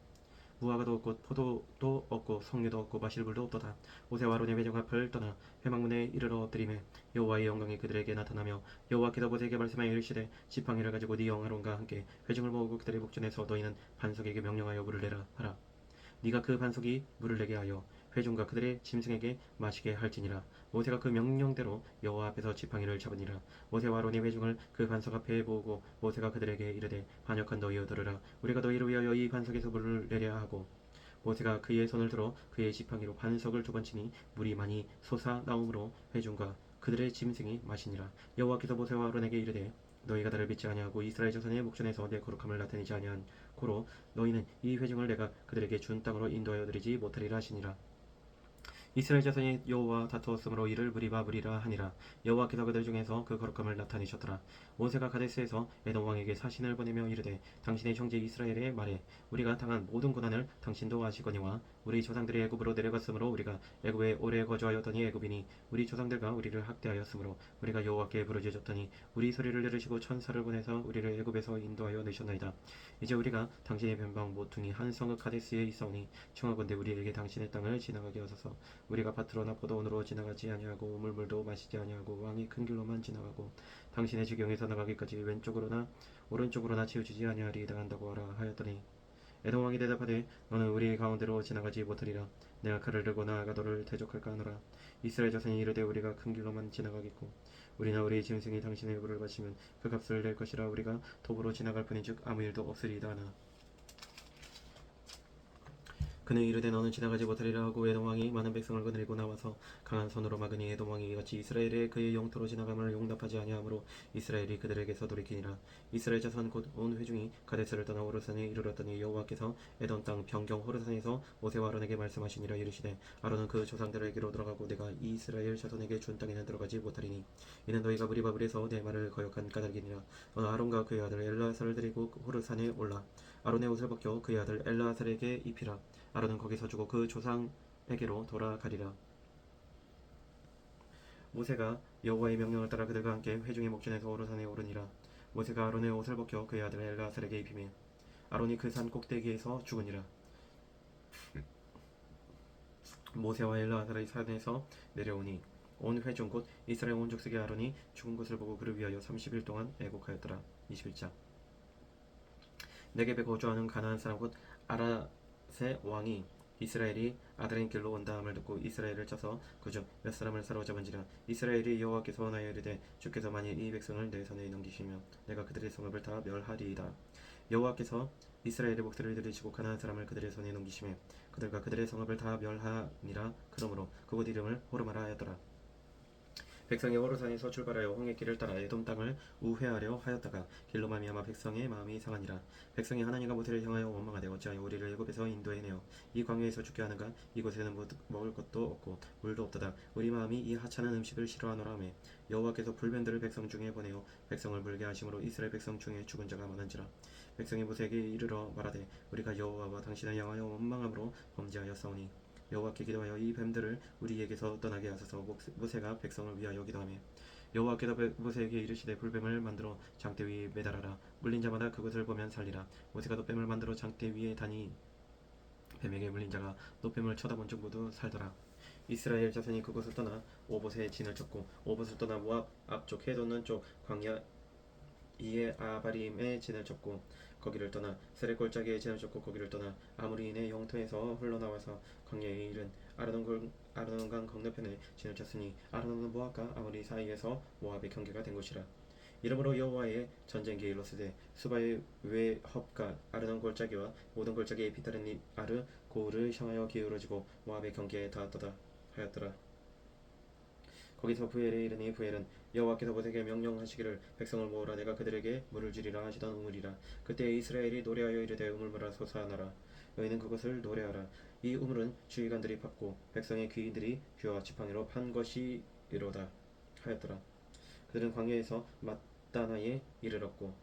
무화과도 없고 포도도 없고 석류도 없고 마실 물도 없도다. 모세와 아론의 회중 앞을 떠나 회막문에 이르러 엎드리매 여호와의 영광이 그들에게 나타나며 여호와께서 모세에게 말씀하여 이르시되 지팡이를 가지고 네 형 아론과 함께 회중을 모으고 그들의 목전에서 너희는 반석에게 명령하여 물을 내라 하라. 네가 그 반석이 물을 내게 하여 회중과 그들의 짐승에게 마시게 할지니라. 모세가 그 명령대로 여호와 앞에서 지팡이를 잡으니라. 모세와 아론이 회중을 그 반석 앞에 모으고 모세가 그들에게 이르되 반역한 너희여 들으라. 우리가 너희를 위하여 이 반석에서 물을 내려 하고 모세가 그의 손을 들어 그의 지팡이로 반석을 두 번 치니 물이 많이 솟아나오므로 회중과 그들의 짐승이 마시니라. 여호와께서 모세와 아론에게 이르되 너희가 나를 믿지 아니하고 이스라엘 자손의 목전에서 내 거룩함을 나타내지 아니한 고로 너희는 이 회중을 내가 그들에게 준 땅으로 인도하여 드리지 못하리라 하시니라. 이스라엘 자손이 여호와 다투었으므로 이를 무리라 하니라. 여호와께서 그들 중에서 그 거룩함을 나타내셨더라. 모세가 가데스에서 에돔 왕에게 사신을 보내며 이르되 당신의 형제 이스라엘의 말에 우리가 당한 모든 고난을 당신도 아시거니와 우리 조상들이 애굽으로 내려갔으므로 우리가 애굽에 오래 거주하였더니 애굽인이 우리 조상들과 우리를 학대하였으므로 우리가 여호와께 부르짖었더니 우리 소리를 들으시고 천사를 보내서 우리를 애굽에서 인도하여 내셨나이다. 이제 우리가 당신의 변방 모퉁이 한 성읍 가데스에 있사오니 청하건대 우리에게 당신의 땅을 지나가게 하소서. 우리가 밭으로나 포도원으로 지나가지 아니하고 우물물도 마시지 아니하고 왕이 큰 길로만 지나가고 당신의 지경에서 나가기까지 왼쪽으로나 오른쪽으로나 치우치지 아니하리이다 한다고 하라 하였더니 에돔 왕이 대답하되 너는 우리 가운데로 지나가지 못하리라. 내가 칼을 들고 나아가 너를 대적할까 하노라. 이스라엘 자손이 이르되 우리가 큰 길로만 지나가겠고 우리나 우리 짐승이 당신의 물을 마시면 그 값을 낼 것이라. 우리가 도보로 지나갈 뿐인즉 아무 일도 없으리이다 하나. 그는 이르되 너는 지나가지 못하리라 하고 에돔 왕이 많은 백성을 거느리고 나와서 강한 손으로 막으니 에돔 왕이 이같이 이스라엘의 그의 영토로 지나감을 용납하지 아니하므로 이스라엘이 그들에게서 돌이키니라. 이스라엘 자손 곧 온 회중이 가데스를 떠나 호르산에 이르렀더니 여호와께서 에돔 땅 변경 호르산에서 모세와 아론에게 말씀하시니라. 이르시되 아론은 그 조상들에게로 들어가고 내가 이 이스라엘 자손에게 준 땅에는 들어가지 못하리니 이는 너희가 무리바불에서 내 말을 거역한 까닭이니라. 너는 아론과 그의 아들 엘르아살을 데리고 호르산에 올라 아론의 옷을 벗겨 그의 아들 엘르아살에게 입히라. 아론은 거기서 죽어 그 조상에게로 돌아가리라. 모세가 여호와의 명령을 따라 그들과 함께 회중의 목전에서 호르산에 오르니라. 모세가 아론의 옷을 벗겨 그의 아들 엘르아살에게 입히매 아론이 그 산 꼭대기에서 죽으니라. 모세와 엘르아살이 산에서 내려오니 온 회중 곧 이스라엘 온 족속의 아론이 죽은 것을 보고 그를 위하여 30일 동안 애곡하였더라. 21장. 네겝에 거주하는 가나안 사람 곧 아랏의 왕이 이스라엘이 아드렌길로 온다함을 듣고 이스라엘을 쳐서 그중 몇 사람을 사로잡은지라. 이스라엘이 여호와께서 원하여 이르되 주께서 만일 이 백성을 내 손에 넘기시면 내가 그들의 성읍을 다 멸하리이다. 여호와께서 이스라엘의 목소리를 들으시고 가나안 사람을 그들의 손에 넘기시매 그들과 그들의 성읍을 다 멸하니라. 그러므로 그곳 이름을 호르마라 하였더라. 백성이 호르산에서 출발하여 홍해 길을 따라 에돔 땅을 우회하려 하였다가 길로 말미암아 백성의 마음이 상하니라. 백성이 하나님과 모세를 향하여 원망하되 어찌하여 우리를 애굽에서 인도해내어 이 광야에서 죽게 하는가. 이곳에는 먹을 것도 없고 물도 없도다. 우리 마음이 이 하찮은 음식을 싫어하노라 하매 여호와께서 불변들을 백성 중에 보내어 백성을 물게 하심으로 이스라엘 백성 중에 죽은 자가 많은지라. 백성이 모세에게 이르러 말하되 우리가 여호와와 당신을 향하여 원망함으로 범죄하였사오니 여호와께 기도하여 이 뱀들을 우리에게서 떠나게 하소서. 모세가 백성을 위하여 기도하며 여호와께서 모세에게 이르시되 불뱀을 만들어 장대 위에 매달아라. 물린 자마다 그것을 보면 살리라. 모세가 놋뱀을 만들어 장대 위에 다니 뱀에게 물린 자가 놋뱀을 쳐다본 즉 모두 살더라. 이스라엘 자손이 그곳을 떠나 오봇에 진을 쳤고 오봇을 떠나 모압 앞쪽 해돋는 쪽 광야 이에 아바림에 진을 쳤고 거기를 떠나 세렛 골짜기에 진을 쳤고 거기를 떠나 아므리인의 영토에서 흘러나와서 광야에 이른 아르논강 건너편에 진을 쳤으니 아르논은 모압과 아므리 사이에서 모압의 경계가 된 곳이라. 이러므로 여호와의 전쟁기에 일렀으되 수바의 외헙과 아르논 골짜기와 모든 골짜기에 비타른 아르 고르를 향하여 기울어지고 모압의 경계에 닿았도다 하였더라. 거기서 부엘에 이르니 부엘은 여호와께서 모세에게 명령하시기를 백성을 모으라 내가 그들에게 물을 주리라 하시던 우물이라. 그때 이스라엘이 노래하여 이르되 우물물아 솟아나라. 너희는 그것을 노래하라. 이 우물은 주의관들이 팠고 백성의 귀인들이 휘와 지팡이로 판 것이로다 하였더라. 그들은 광야에서 맛다나에 이르렀고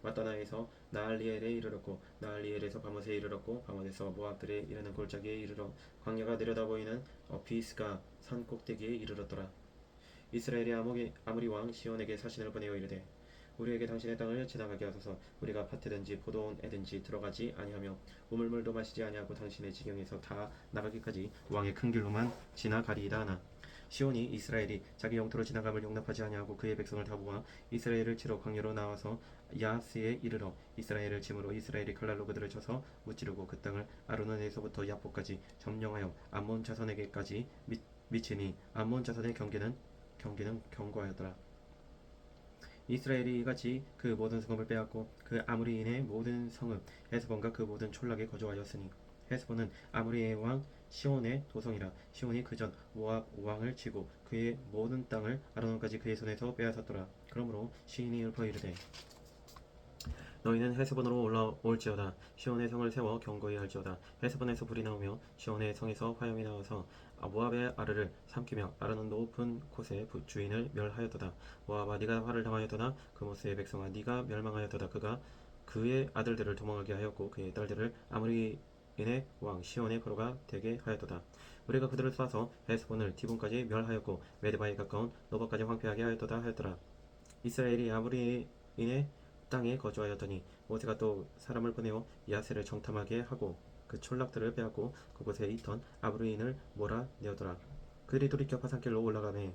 맛다나에서 나알리엘에 이르렀고 나알리엘에서 바못에 이르렀고 바못에서 모압들에 이르는 골짜기에 이르러 광야가 내려다 보이는 어피스가 산 꼭대기에 이르렀더라. 이스라엘이 아무리 왕 시온에게 사신을 보내어 이르되 우리에게 당신의 땅을 지나가게 하소서. 우리가 밭에든지 포도원에든지 들어가지 아니하며 우물물도 마시지 아니하고 당신의 지경에서 다 나가기까지 왕의 큰 길로만 지나가리이다 하나. 시온이 이스라엘이 자기 영토로 지나감을 용납하지 아니하고 그의 백성을 다 모아 이스라엘을 치러 광야로 나와서 야스에 이르러 이스라엘을 침으로 이스라엘이 칼날로 그들을 쳐서 무찌르고 그 땅을 아르논에서부터 야포까지 점령하여 암몬 자손에게까지 미치니 암몬 자손의 경계는 견고하였더라. 이스라엘이 이같이 그 모든 성읍을 빼앗고 그 아므리인의 모든 성읍 헤스본과 그 모든 촌락에 거주하였으니 헤스본은 아므리의 왕 시온의 도성이라. 시온이 그전 모압 왕을 치고 그의 모든 땅을 아르논까지 그의 손에서 빼앗았더라. 그러므로 시인이 읊어 이르되 너희는 헤스본으로 올라올지어다. 시온의 성을 세워 견고히 할지어다. 헤스본에서 불이 나오며 시온의 성에서 화염이 나와서 모압의 아르를 삼키며 아르는 높은 곳의 주인을 멸하였도다. 모압아 네가 화를 당하였도다. 그모스의 백성아 네가 멸망하였도다. 그가 그의 아들들을 도망하게 하였고 그의 딸들을 아므리인의 왕 시온의 포로가 되게 하였도다. 우리가 그들을 쏴서 헤스본을 디본까지 멸하였고 메드바에 가까운 노바까지 황폐하게 하였도다 하였더라. 이스라엘이 아므리인의 땅에 거주하였더니 모세가 또 사람을 보내어 야세를 정탐하게 하고 그 촌락들을 빼앗고 그곳에 있던 아므리인을 몰아내었더라. 그들이 돌이켜 바산길로 올라가매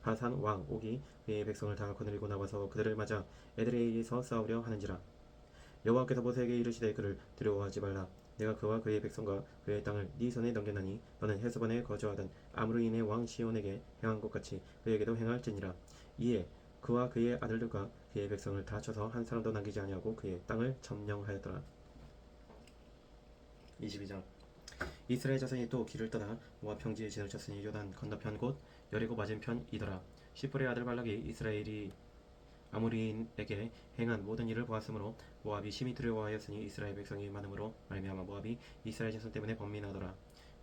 바산 왕 옥이 그의 백성을 다 거느리고 나와서 그들을 맞아 에드레이에서 싸우려 하는지라. 여호와께서 모세에게 이르시되 그를 두려워하지 말라. 내가 그와 그의 백성과 그의 땅을 네 손에 넘겼나니 너는 헤스본에 거주하던 아므리인의 왕 시온에게 행한 것 같이 그에게도 행할지니라. 이에 그와 그의 아들들과 그의 백성을 다 쳐서 한 사람도 남기지 아니하고 그의 땅을 점령하였더라. 22장. 이스라엘 자손이 또 길을 떠나 모압 평지에 진을 쳤으니 요단 건너편 곧 여리고 맞은편이더라. 시플의 아들 발락이 이스라엘이 아모리인에게 행한 모든 일을 보았으므로 모압이 심히 두려워하였으니 이스라엘 백성이 많음으로 말미암아 모압이 이스라엘 자손 때문에 번민하더라.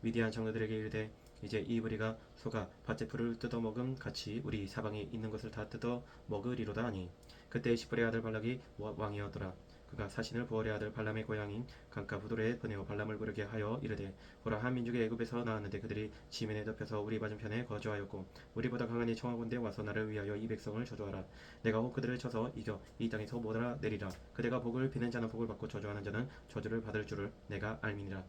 미디안 장로들에게 이르되 이제 이 무리가 소가 밭의 풀을 뜯어먹음 같이 우리 사방에 있는 것을 다 뜯어먹으리로다 하니 그때 시플의 아들 발락이 모압 왕이었더라. 그가 사신을 부월의 아들 발람의 고향인 강가 부돌에 보내어 발람을 부르게 하여 이르되 보라 한 민족이 애굽에서 나왔는데 그들이 지면에 덮여서 우리 맞은편에 거주하였고 우리보다 강한 이 청하건대 와서 나를 위하여 이 백성을 저주하라. 내가 혹 그들을 쳐서 이겨 이 땅에서 몰아내리라. 그대가 복을 비는 자는 복을 받고 저주하는 자는 저주를 받을 줄을 내가 알미니라.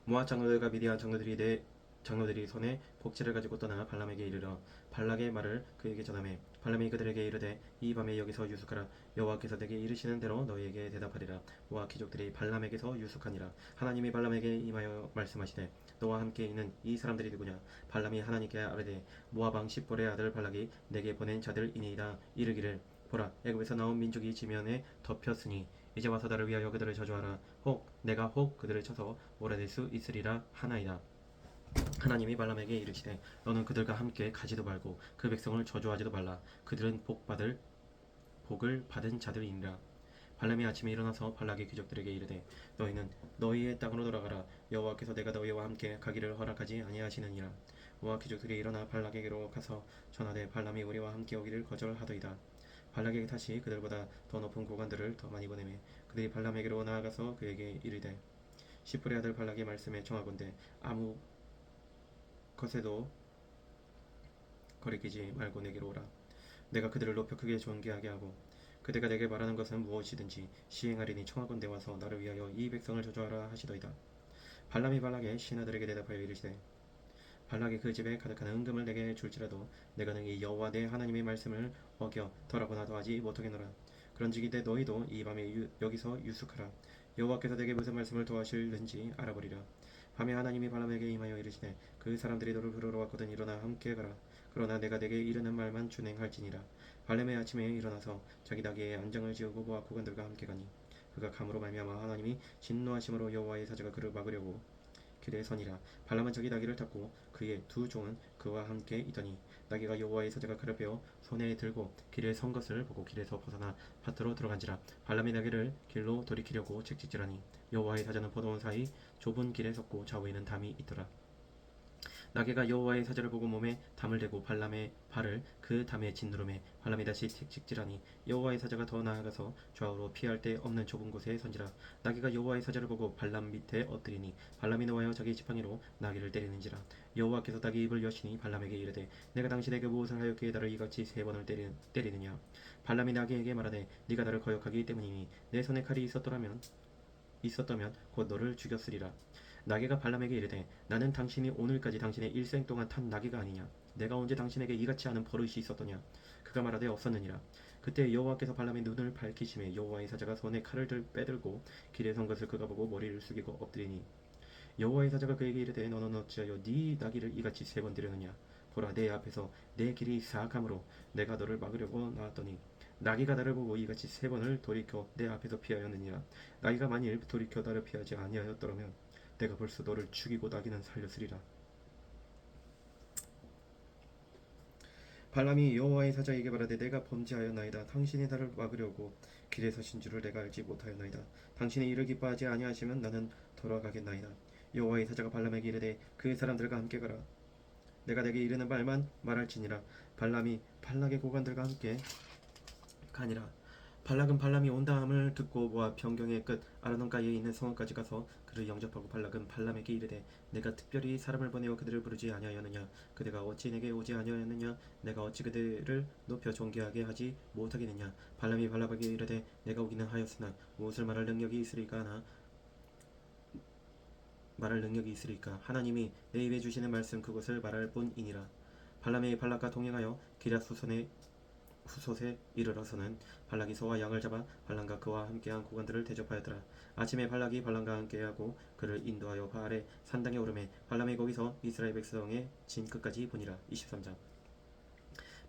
모압 장로들과 미디안 장로들이 손에 복지를 가지고 떠나 발람에게 이르러 발락의 말을 그에게 전하매 발람이 그들에게 이르되 이 밤에 여기서 유숙하라. 여호와께서 내게 이르시는 대로 너희에게 대답하리라. 모압 귀족들이 발람에게서 유숙하니라. 하나님이 발람에게 임하여 말씀하시되 너와 함께 있는 이 사람들이 누구냐. 발람이 하나님께 아뢰되 모압 왕 십볼의 아들 발락이 내게 보낸 자들이니이다. 이르기를 보라 애굽에서 나온 민족이 지면에 덮였으니 이제 와서 나를 위하여 그들을 저주하라. 혹 내가 혹 그들을 쳐서 몰아낼 수 있으리라 하나이다. 하나님이 발람에게 이르시되 너는 그들과 함께 가지도 말고 그 백성을 저주하지도 말라. 그들은 복을 받은 자들이니라. 발람이 아침에 일어나서 발락의 귀족들에게 이르되 너희는 너희의 땅으로 돌아가라. 여호와께서 내가 너희와 함께 가기를 허락하지 아니하시느니라. 모압 귀족들이 일어나 발락에게로 가서 전하되 발람이 우리와 함께 오기를 거절하더이다. 발락에게 다시 그들보다 더 높은 고관들을 더 많이 보내매 그들이 발람에게로 나아가서 그에게 이르되 시플의 아들 발락의 말씀에 청하건대 아무 거리끼지 말고 내게로 오라. 내가 그들을 높여 크게 존귀하게 하고 그대가 내게 말하는 것은 무엇이든지 시행하리니 청하건대 와서 나를 위하여 이 백성을 저주하라 하시더이다. 발람이 발락의 신하들에게 대답하여 이르시되 발락이 그 집에 가득한 은금을 내게 줄지라도 내가 능히 여호와 내 하나님의 말씀을 어겨 덜하고나도 하지 못하겠노라. 그런즉 너희도 이 밤에 여기서 유숙하라. 여호와께서 내게 무슨 말씀을 도하실는지 알아보리라. 밤에 하나님이 발람에게 임하여 이르시되 그 사람들이 너를 부르러 왔거든 일어나 함께 가라. 그러나 내가 내게 이르는 말만 준행할지니라. 발람의 아침에 일어나서 자기 나귀에 안장을 지우고 모압 후관들과 함께 가니 그가 감으로 말미암아 하나님이 진노하심으로 여호와의 사자가 그를 막으려고 길에 서니라. 발람은 자기 나귀를 탔고 그의 두 종은 그와 함께 있더니 나귀가 여호와의 사자가 그를 빼어 손에 들고 길에 선 것을 보고 길에서 벗어나 밭으로 들어간지라. 발람이 나귀를 길로 돌이키려고 책짓질하니 여호와의 사자는 포도원 사이 좁은 길에 섰고 좌우에는 담이 있더라. 나귀가 여호와의 사자를 보고 몸에 담을 대고 발람의 발을 그 담에 짓누름에 발람이 다시 책찍질하니 여호와의 사자가 더 나아가서 좌우로 피할 데 없는 좁은 곳에 선지라. 나귀가 여호와의 사자를 보고 발람 밑에 엎드리니 발람이 노하여 자기 지팡이로 나귀를 때리는지라. 여호와께서 나귀 입을 여시니 발람에게 이르되 내가 당신에게 무엇을 하였기에 나를 이같이 세 번을 때리느냐. 발람이 나귀에게 말하되 네가 나를 거역하기 때문이니 내 손에 칼이 있었다면 곧 너를 죽였으리라. 나귀가 발람에게 이르되 나는 당신이 오늘까지 당신의 일생 동안 탄 나귀가 아니냐. 내가 언제 당신에게 이같이 하는 버릇이 있었더냐. 그가 말하되 없었느니라. 그때 여호와께서 발람의 눈을 밝히심에 여호와의 사자가 손에 칼을 빼들고 길에 선 것을 그가 보고 머리를 숙이고 엎드리니 여호와의 사자가 그에게 이르되 너는 어찌하여 네 나귀를 이같이 세 번 들였느냐. 보라 내 앞에서 내 길이 사악함으로 내가 너를 막으려고 나왔더니 나귀가 나를 보고 이같이 세 번을 돌이켜 내 앞에서 피하였느니라. 나귀가 만일 돌이켜 나를 피하지 아니하였더라면 내가 벌써 너를 죽이고 나귀는 살렸으리라. 발람이 여호와의 사자에게 말하되 내가 범죄하였나이다. 당신이 나를 막으려고 길에 서신 줄을 내가 알지 못하였나이다. 당신이 이를 기뻐하지 아니하시면 나는 돌아가겠나이다. 여호와의 사자가 발람에게 이르되 그 사람들과 함께 가라. 내가 내게 이르는 말만 말할지니라. 발람이 발락의 고관들과 함께 가니라. 발락은 발람이 온다함을 듣고 모압 평경의 끝 아르논가에 있는 성읍까지 가서 그를 영접하고 발락은 발람에게 이르되 내가 특별히 사람을 보내어 그들을 부르지 아니하였느냐. 그대가 어찌 내게 오지 아니하였느냐. 내가 어찌 그들을 높여 존귀하게 하지 못하겠느냐. 발람이 발락에게 이르되 내가 오기는 하였으나 무엇을 말할 능력이 있으리까. 하나님이 내 입에 주시는 말씀 그것을 말할 뿐이니라. 발람이 발락과 동행하여 후솥에 이르러서는 발락이 소와 양을 잡아 발람과 그와 함께한 고관들을 대접하였더라. 아침에 발락이 발람과 함께하고 그를 인도하여 바알의 산당에 오르매 발람이 거기서 이스라엘 백성의 진 끝까지 보니라. 23장.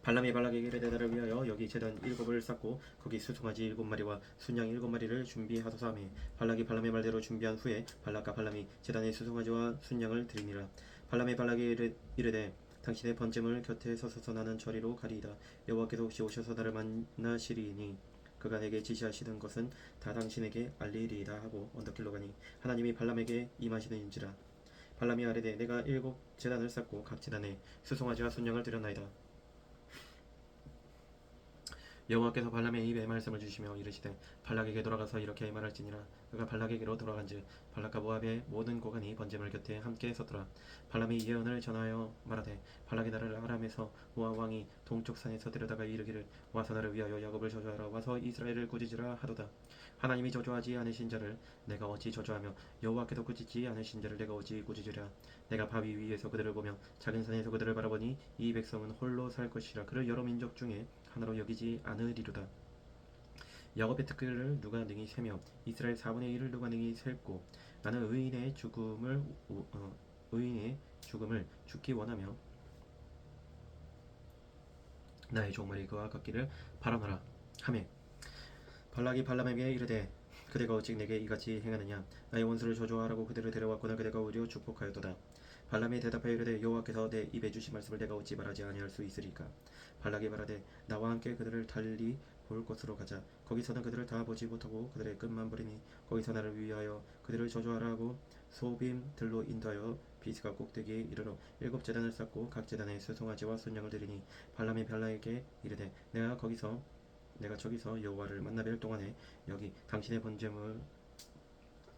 발람이 발락에게 이르되 나를 위하여 여기 제단 7을 쌓고 거기 수송아지 7마리와 순양 7마리를 준비하소서 하매 발락이 발람의 말대로 준비한 후에 발락과 발람이 제단의 수송아지와 순양을 드리니라. 발람이 발락에게 이르되 당신의 번제물 곁에 서서서 나는 저리로 가리이다. 여호와께서 혹시 오셔서 나를 만나시리니 그가 내게 지시하시는 것은 다 당신에게 알리리이다 하고 언덕길로 가니 하나님이 발람에게 임하시는지라. 발람이 아뢰되 내가 7제단을 쌓고 각 제단에 수송아지와 순양을 드렸나이다. 여호와께서 발람의 입에 말씀을 주시며 이르시되 발락에게 돌아가서 이렇게 말할지니라. 그가 발락에게로 돌아간즉 발락과 모압의 모든 고관이 번제물 곁에 함께 섰더라. 발람이 예언을 전하여 말하되 발락이 나를 아람에서 모압 왕이 동쪽 산에서 데려다가 이르기를 와서 나를 위하여 야곱을 저주하라. 와서 이스라엘을 꾸짖으라 하도다. 하나님이 저주하지 않으신 자를 내가 어찌 저주하며 여호와께서 꾸짖지 않으신 자를 내가 어찌 꾸짖으랴. 내가 바위 위에서 그들을 보며 작은 산에서 그들을 바라보니 이 백성은 홀로 살 것이라. 그를 여러 민족 중에 하나로 여기지 않으리로다. 야곱의 특글을 누가 능히 세며 이스라엘 4분의 1을 누가 능히 셀고 나는 의인의 죽음을 죽기 원하며 나의 종말이 그와 같기를 바라노라 하매 발락이 발람에게 이르되 그대가 어찌 내게 이같이 행하느냐. 나의 원수를 저주하라고 그들을 데려왔거늘 그대가 오히려 축복하였도다. 발람이 대답하여 이르되 여호와께서 내 입에 주신 말씀을 내가 어찌 말하지 아니할 수 있으리까. 발락이 말하되 나와 함께 그들을 달리 볼 곳으로 가자. 거기서는 그들을 다 보지 못하고 그들의 끝만 보리니 거기서 나를 위하여 그들을 저주하라 하고 소빔들로 인도하여 비스가 꼭대기에 이르러 7제단을 쌓고 각 제단에 수송아지와 순양을 드리니 발람이 발락에게 이르되 내가 저기서 여호와를 만나 뵐 동안에 여기 당신의 번제물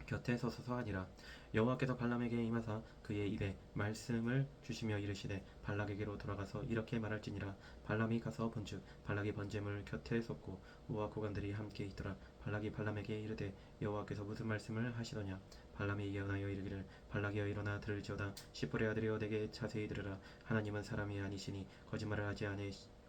곁에 서서서 하니라. 여호와께서 발람에게 임하사 그의 입에 말씀을 주시며 이르시되 발락에게로 돌아가서 이렇게 말할지니라. 발람이 가서 본즉 발락이 번제물 곁에 섰고 우와 고관들이 함께 있더라. 발락이 발람에게 이르되 여호와께서 무슨 말씀을 하시더냐. 발람이 예언하여 이르기를 발락이여 일어나 들을지어다. 시볼의 아들이여 내게 자세히 들으라. 하나님은 사람이 아니시니 거짓말을 하지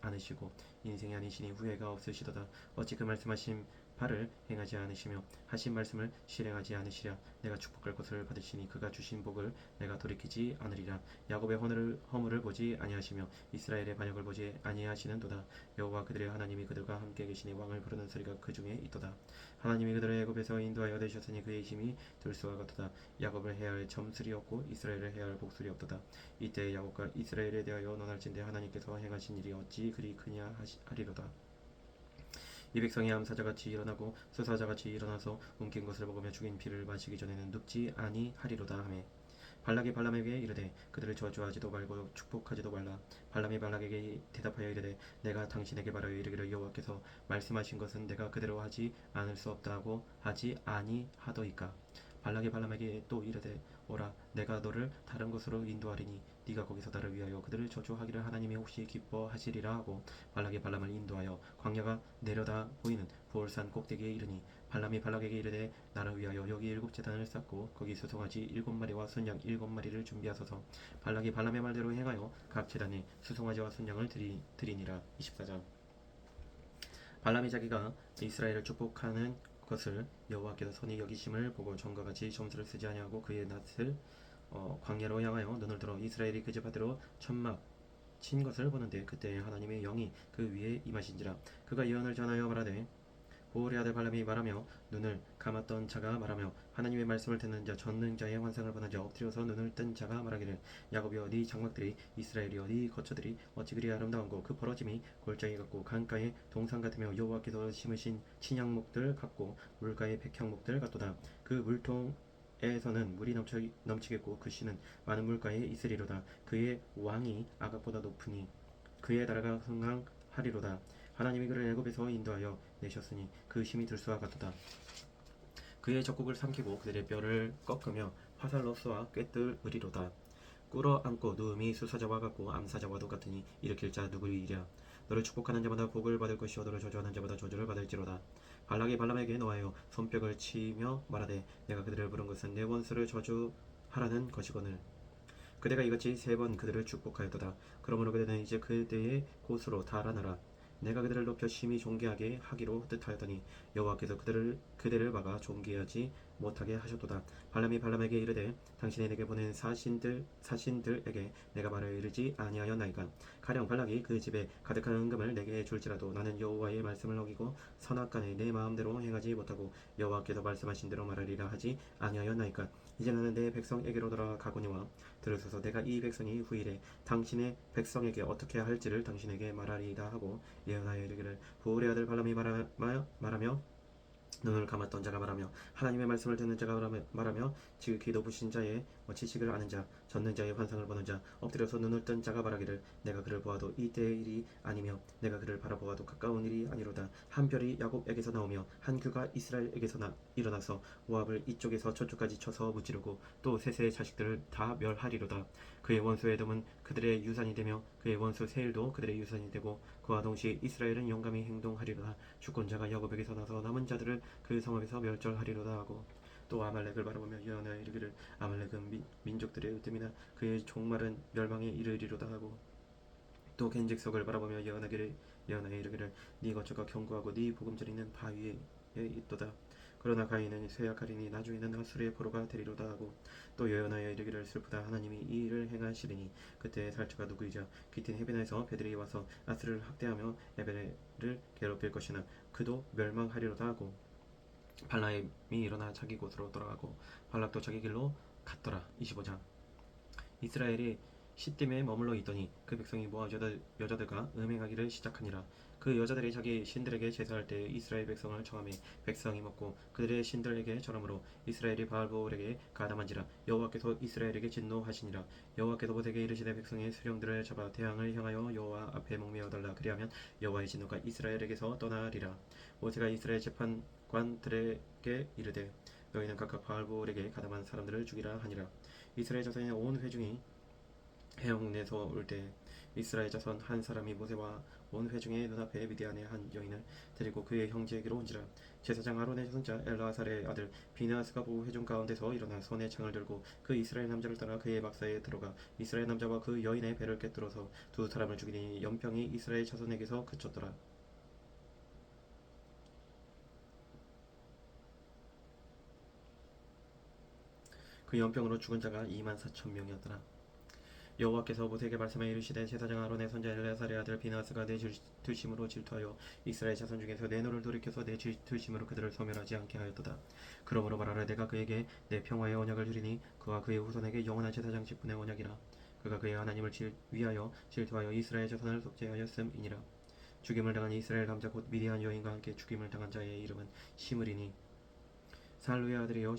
않으시고 인생이 아니시니 후회가 없으시도다. 어찌 그 말씀하신 바를 행하지 않으시며 하신 말씀을 실행하지 않으시랴. 내가 축복할 것을 받으시니 그가 주신 복을 내가 돌이키지 않으리라. 야곱의 허물을 보지 아니하시며 이스라엘의 반역을 보지 아니하시는도다. 여호와 그들의 하나님이 그들과 함께 계시니 왕을 부르는 소리가 그 중에 있도다. 하나님이 그들을 애굽에서 인도하여 내셨으니 그의 힘이 들수와 같도다. 야곱을 해야 할 점술이 없고 이스라엘을 해야 할 복술이 없도다. 이때 야곱과 이스라엘에 대하여 논할진대 하나님께서 행하신 일이 어찌 그리 크냐 하리로다. 이 백성이 암사자같이 일어나고 수사자같이 일어나서 움킨 것을 먹으며 죽인 피를 마시기 전에는 눕지 아니하리로다 하매 발락이 발람에게 이르되 그들을 저주하지도 말고 축복하지도 말라. 발람이 발락에게 대답하여 이르되 내가 당신에게 말하여 이르기를 여호와께서 말씀하신 것은 내가 그대로 하지 않을 수 없다고 하지 아니하더이까. 발락이 발람에게 또 이르되 오라 내가 너를 다른 곳으로 인도하리니 네가 거기서 나를 위하여 그들을 저주하기를 하나님이 혹시 기뻐하시리라 하고 발락이 발람을 인도하여 광야가 내려다 보이는 부올산 꼭대기에 이르니 발람이 발락에게 이르되 나를 위하여 여기 7제단을 쌓고 거기 수송아지 7마리와 순양 7마리를 준비하소서. 발락이 발람의 말대로 행하여 각 제단에 수송아지와 순양을 드리니라. 24장. 발람이 자기가 이스라엘을 축복하는 것을 여호와께서 선히 여기심을 보고 전과 같이 점수를 쓰지 아니하고 그의 낯을 광야로 향하여 눈을 들어 이스라엘이 그 집하대로 천막 친 것을 보는데 그때 하나님의 영이 그 위에 임하신지라. 그가 예언을 전하여 말하되 보올의 아들 발람이 말하며 눈을 감았던 자가 말하며 하나님의 말씀을 듣는 자 전능자의 환상을 보는 자 엎드려서 눈을 뜬 자가 말하기를 야곱이여 네 장막들이 이스라엘이여 네 거처들이 어찌 그리 아름다운고 그 벌어짐이 골짜기 같고 강가의 동산 같으며 여호와께서 심으신 친양목들 같고 물가의 백향목들 같도다. 그 물통에서는 물이 넘치겠고 그 씨는 많은 물가에 있으리로다. 그의 왕이 아각보다 높으니 그의 나라가 흥왕하리로다. 하나님이 그를 애굽에서 인도하여 내셨으니 그 힘이 들수와 같도다. 그의 적국을 삼키고 그들의 뼈를 꺾으며 화살로 쏘아 꿰뚫으리로다. 꿇어앉고 누움이 수사자와 같고 암사자와도 같으니 일으킬 자 누구이랴. 너를 축복하는 자마다 복을 받을 것이요 너를 저주하는 자마다 저주를 받을지로다. 발락이 발람에게 노하여 손뼉을 치며 말하되 내가 그들을 부른 것은 내 원수를 저주하라는 것이거늘 그대가 이같이 3번 그들을 축복하였도다. 그러므로 그대는 이제 그대의 곳으로 달아나라. 내가 그들을 높여 심히 존귀하게 하기로 뜻하였더니 여호와께서 그대를 막아 존귀하지 못하게 하셨도다. 발람이 발람에게 이르되 당신이 내게 보낸 사신들에게 내가 말을 이르지 아니하였나이까. 가령 발락이 그 집에 가득한 은금을 내게 줄지라도 나는 여호와의 말씀을 어기고 선악간에 내 마음대로 행하지 못하고 여호와께서 말씀하신 대로 말하리라 하지 아니하였나이까. 이제 나는 내 백성에게로 돌아가거니와 들으소서. 내가 이 백성이 후일에 당신의 백성에게 어떻게 할지를 당신에게 말하리이다 하고 예언하여 이르기를 부올의 아들 발람이 말하며 눈을 감았던 자가 말하며 하나님의 말씀을 듣는 자가 말하며 지극히 높으신 자의 지식을 아는 자 전능자의 환상을 보는 자 엎드려서 눈을 뜬 자가 말하기를 내가 그를 보아도 이때의 일이 아니며 내가 그를 바라보아도 가까운 일이 아니로다. 한 별이 야곱에게서 나오며 한 규가 이스라엘에게서 일어나서 모압을 이쪽에서 저쪽까지 쳐서 무찌르고 또 셋의 자식들을 다 멸하리로다. 그의 원수 에돔은 그들의 유산이 되며 그의 원수 세일도 그들의 유산이 되고 그와 동시에 이스라엘은 용감히 행동하리로다. 주권자가 야곱에게서 나서 남은 자들을 그 성읍에서 멸절하리로다 하고 또 아말렉을 바라보며 예언하여 이르기를 아말렉은 민족들의 으뜸이나 그의 종말은 멸망에 이르리로다 하고 또 겐직석을 바라보며 예언하여 이르기를 네 거처가 견고하고 네 보금자리는 바위에 있도다. 그러나 가인은 쇠약하리니 나중에는 아수르의 포로가 되리로다 하고 또 예언하여 이르기를 슬프다. 하나님이 이 일을 행하시리니 그때 살처가 누구이자 기틴 해변에서 배들이 와서 아수르를 학대하며 에벨을 괴롭힐 것이나 그도 멸망하리로다 하고 발람이 일어나 자기 곳으로 돌아가고 발락도 자기 길로 갔더라. 25장. 이스라엘이 시딤에 머물러 있더니 그 백성이 모압 여자들과 음행하기를 시작하니라. 그 여자들이 자기 신들에게 제사할 때 이스라엘 백성을 청하매 백성이 먹고 그들의 신들에게 절함으로 이스라엘이 바알보올에게 가담한지라. 여호와께서 이스라엘에게 진노하시니라. 여호와께서 모세에게 이르시되 백성의 수령들을 잡아 대항을 향하여 여호와 앞에 목매어 달라. 그리하면 여호와의 진노가 이스라엘에게서 떠나리라. 모세가 이스라엘 재판관들에게 이르되 너희는 각각 바알볼에게 가담한 사람들을 죽이라 하니라. 이스라엘 자손의 온 회중이 해영내서 올 때 이스라엘 자손 한 사람이 모세와 온 회중의 눈앞에 미디안의 한 여인을 데리고 그의 형제에게로 온지라. 제사장 아론의 손자 엘라사의 아들 비느하스가 보고 회중 가운데서 일어나 손에 창을 들고 그 이스라엘 남자를 따라 그의 막사에 들어가 이스라엘 남자와 그 여인의 배를 꿰뚫어서 두 사람을 죽이니 연병이 이스라엘 자손에게서 그쳤더라. 그 연병으로 죽은 자가 24,000명이었더라. 여호와께서 모세에게 말씀하여 이르시되 제사장 아론의 손자 엘레아살의 아들 비나스가 내 질투심으로 질투하여 이스라엘 자손 중에서 내 노를 돌이켜서 내 질투심으로 그들을 소멸하지 않게 하였도다. 그러므로 말하라. 내가 그에게 내 평화의 언약을 주리니 그와 그의 후손에게 영원한 제사장 직분의 언약이라. 그가 그의 하나님을 위하여 질투하여 이스라엘 자손을 속죄하였음이니라. 죽임을 당한 이스라엘 남자 곧 미디안 여인과 함께 죽임을 당한 자의 이름은 시므리니 살루의 아들이요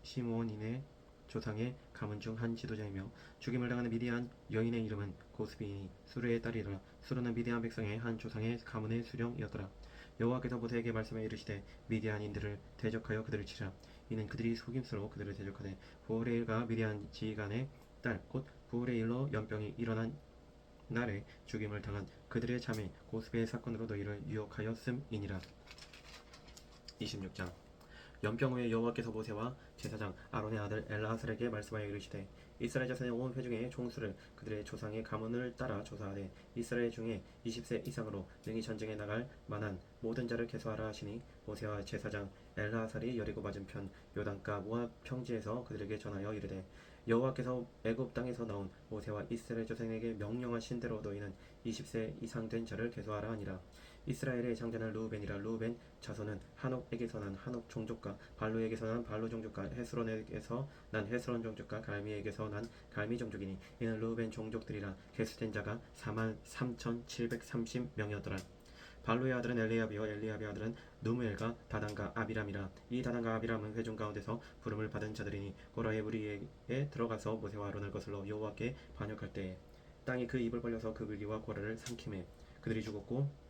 시므온인의 조상의 가문 중 한 지도자이며 죽임을 당하는 미디안 여인의 이름은 고스비니 수르의 딸이라. 수르는 미디안 백성의 한 조상의 가문의 수령이었더라. 여호와께서 모세에게 말씀하여 이르시되 미디안인들을 대적하여 그들을 치라. 이는 그들이 속임수로 그들을 대적하되 부올의일과 미디안 지휘관의 딸 곧 부올의일로 연병이 일어난 날에 죽임을 당한 그들의 자매 고스비의 사건으로 너희를 유혹하였음이니라. 26장. 연병 후에 여호와께서 모세와 제사장 아론의 아들 엘라살에게 말씀하여 이르시되 이스라엘 자손의 온 회중의 총수를 그들의 조상의 가문을 따라 조사하되 이스라엘 중에 20세 이상으로 능히 전쟁에 나갈 만한 모든 자를 계수하라 하시니 모세와 제사장 엘라살이 여리고 맞은편 요단가 모압 평지에서 그들에게 전하여 이르되 여호와께서 애굽 땅에서 나온 모세와 이스라엘 조상에게 명령하신 대로 너희는 20세 이상 된 자를 계수하라 하니라. 이스라엘의 장자는 르우벤이라. 르우벤 자손은 한옥에게서 난 한옥 종족과 발루에게서 난 발루 종족과 헤스론에게서 난 헤스론 종족과 갈미에게서 난 갈미 종족이니 이는 르우벤 종족들이라. 계수된 자가 43,730명이었더라. 발루의 아들은 엘리압이요 엘리압의 아들은 누무엘과 다단과 아비람이라. 이 다단과 아비람은 회중 가운데서 부름을 받은 자들이니 고라의 무리에 들어가서 모세와 아론을 거슬러 여호와께 반역할 때에 땅이 그 입을 벌려서 그 물기와 고라를 삼키매 그들이 죽었고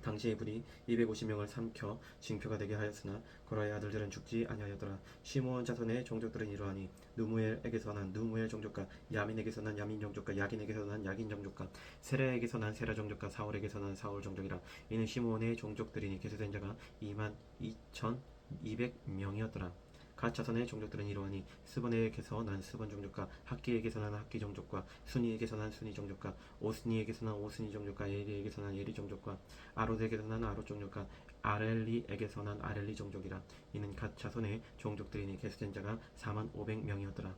당시의 불이 250명을 삼켜 징표가 되게 하였으나 고라의 아들들은 죽지 아니하였더라. 시므온 자손의 종족들은 이러하니 누무엘에게서 난 누무엘 종족과 야민에게서 난 야민 종족과 야긴에게서 난 야긴 종족과 세라에게서 난 세라 종족과 사울에게서 난 사울 종족이라. 이는 시므온의 종족들이니 계수된 자가 22,200명이었더라. 갓 자손의 종족들은 이러하니 스본에게서 난 스본 종족과 학기에게서 난 학기 종족과 순이에게서 난 순이 종족과 오스니에게서 난 오스니 종족과 예리에게서 난 예리 종족과 아롯에게서 난 아롯 종족과 아렐리에게서 난 아렐리 종족이라. 이는 갓 자손의 종족들이니 계수된 자가 45,000명이었더라.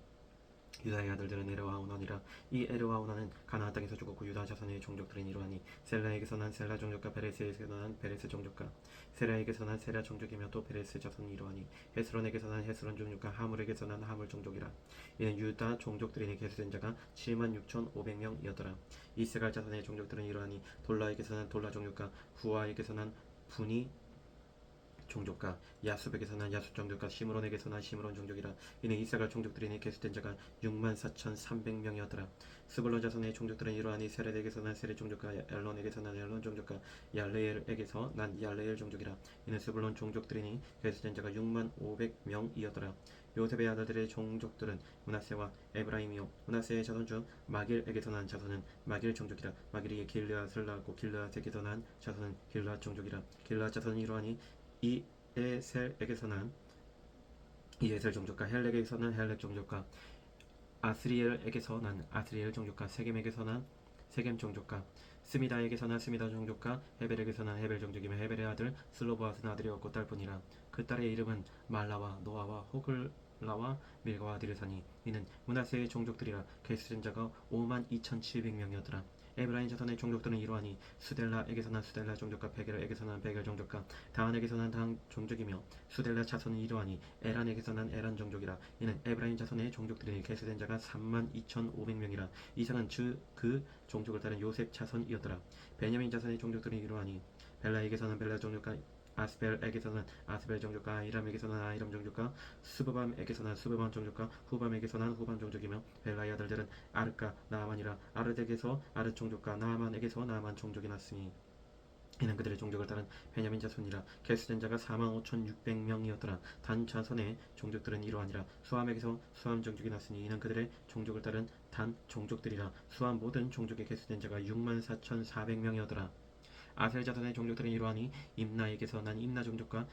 유다의 아들들은 에르와 오난이라. 이 에르와 오난은 가나안 땅에서 죽었고 유다 자손의 종족들은 이러하니 셀라에게서 난 셀라 종족과 베레스에게서 난 베레스 종족과 세라에게서 난 세라 종족이며 또 베레스 자손이 이러하니 헤스론에게서 난 헤스론 종족과 하물에게서 난 하물 종족이라. 이는 유다 종족들이니 계수된 자가 76,500명이었더라. 이스갈 자손의 종족들은 이러하니 돌라에게서 난 돌라 종족과 부아에게서 난 분이 종족과 야숲에게서 난 야숲 종족과 시므론에게서 난 시므론 종족이라. 이는 이사갈 종족들이니 계수된 자가 64,300명이었더라. 스불론 자손의 종족들은 이러하니 세렛에게서 난 세렛 종족과 엘론에게서 난 엘론 종족과 얄레엘에게서 난 얄레엘 종족이라. 이는 스불론 종족들이니 계수된 자가 65,000명이었더라. 요셉의 아들들의 종족들은 므낫세와 에브라임이요 므낫세의 자손 중 마길에게서 난 자손은 마길 종족이라. 마길이 길르앗을 낳았고 길르앗에게서 난 자손은 길르앗 종족이라. 길르앗 자손은 이러하니 이에셀에게서 난 이에셀 종족과 헬렉에게서 난 헬렉 종족과 아스리엘에게서 난 아스리엘 종족과 세겜에게서 난 세겜 종족과 스미다에게서 난 스미다 종족과 헤벨에게서 난 헤벨 종족이며 헤벨의 아들 슬로보아스는 아들이었고 딸뿐이라. 그 딸의 이름은 말라와 노아와 호글라와 밀가와 디르사니. 이는 므낫세의 종족들이라. 계수된 자가 52,700명이었더라. 에브라임 자손의 종족들은 이러하니 수델라에게서 난 수델라 종족과 베겔에게서 난 베겔 종족과 다한에게서 난 다한 종족이며 수델라 자손은 이러하니 에란에게서 난 에란 종족이라. 이는 에브라임 자손의 종족들이 계수된 자가 32,500명이라. 이상은 그 종족을 따른 요셉 자손이었더라. 베냐민 자손의 종족들은 이러하니 벨라에게서 난 벨라 종족과 아스벨에게서 난 아스벨 종족과 아이람에게서 난 아이람 종족과 수브밤에게서 난 수브밤 종족과 후밤에게서 난 후밤 종족이며 벨라의 아들들은 아르까 나아만이라. 아르덱에서 아르 종족과 나아만에게서 나아만 종족이 났으니 이는 그들의 종족을 따른 베냐민 자손이라. 계수된 자가 45,600명이었더라. 단 자손의 종족들은 이러하니라. 수함에게서 수함 종족이 났으니 이는 그들의 종족을 따른 단 종족들이라. 수함 모든 종족의 계수된 자가 64,400명이었더라. 아셀 자손의 종족들은 이러하니 임나에게서 난 임나 종족과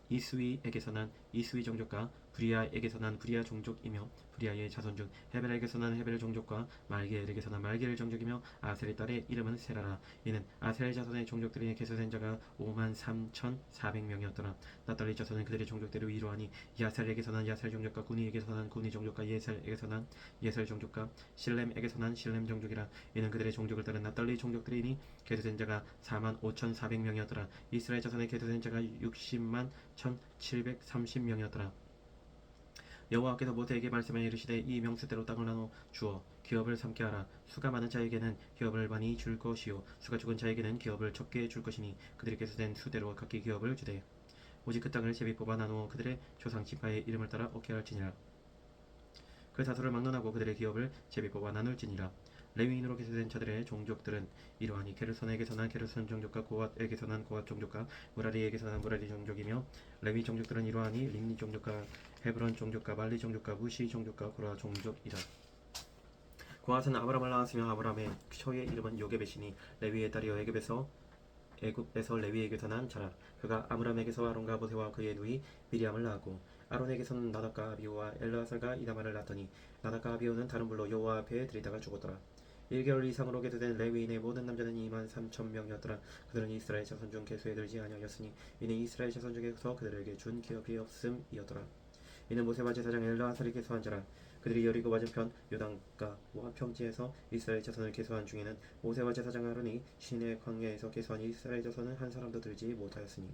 이스위에게서 난 이스위 종족과 브리아에게서 난 브리아 종족이며 브리아의 자손 중 헤벨에게서 난 헤벨 종족과 말기엘에게서 난 말기엘 종족이며 아셀의 딸의 이름은 세라라. 이는 아셀 자손의 종족들이 계수된 자가 53,400명이었더라. 납달리 자손은 그들의 종족대로 이러하니 야셀에게서 난 야셀 종족과 구니에게서 난 구니 종족과 예셀에게서 난 예셀 종족과 실렘에게서 난 실렘 종족이라. 이는 그들의 종족을 따른 납달리 종족들이니 계수된 자가 45,400명이었더라. 이스라엘 자손의 계수된 자가 60만 1,730명이었더라. 여호와께서 모세에게 말씀하여 이르시되 이 명수대로 땅을 나눠 주어 기업을 삼게 하라. 수가 많은 자에게는 기업을 많이 줄 것이요 수가 적은 자에게는 기업을 적게 줄 것이니 그들이 계수된 수대로 각기 기업을 주되 오직 그 땅을 제비 뽑아 나누어 그들의 조상 지파의 이름을 따라 얻게 할지니라. 그 다소를 막론하고 그들의 기업을 제비 뽑아 나눌지니라. 레위인으로 계수된 자들의 종족들은 이러하니 게르손에게서 난 게르손 종족과 고앗에게서 난 고앗 종족과 무라리에게서 난 무라리 종족이며 레위 종족들은 이러하니 림니 종족과 헤브론 종족과 말리 종족과 무시 종족과 고라 종족이라. 고앗은 아브람을 낳았으며 아브람의 처의 이름은 요게벳이니 레위의 딸이여 애굽에서 레위에게서 난 자라. 그가 아므람에게서 아론과 모세와 그의 누이 미리암을 낳았고 아론에게서는 나답과 아비후와 엘르아살과 이다말을 낳더니 나답과 아비후는 다른 불로 여호와 앞에 들이다가 죽었더라. 1개월 이상으로 계수된 레위인의 모든 남자는 23,000명이었더라. 그들은 이스라엘 자손 중 계수에 들지 아니하였으니 이는 이스라엘 자손 중에서 그들에게 준 기업이 없음이었더라. 이는 모세와 제사장 엘르아살이 계수한 자라. 그들이 여리고 맞은편 요단가 모압평지에서 이스라엘 자손을 계수한 중에는 모세와 제사장 아론이 시내 광야에서 계수한 이스라엘 자손은 한 사람도 들지 못하였으니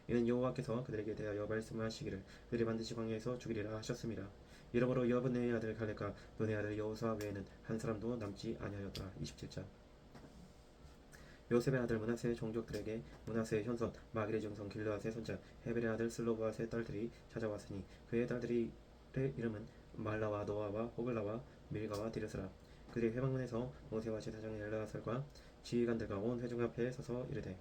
이는 여호와께서 그들에게 대하여 말씀하시기를 그들이 반드시 광야에서 죽이리라 하셨습니다. 이러므로 여분의 아들 갈렙과 눈의 아들 여호수아 외에는 한 사람도 남지 아니하였더라. 27장. 요셉의 아들 므낫세의 종족들에게 므낫세의 현손 마길의 증손 길르앗의 손자 헤벨의 아들 슬로브앗의 딸들이 찾아왔으니 그의 딸들의 이름은 말라와 노아와 호글라와 밀가와 디르스라. 그들이 회막문에서 모세와 제사장 엘르아살과 지휘관들과 온 회중 앞에 서서 이르되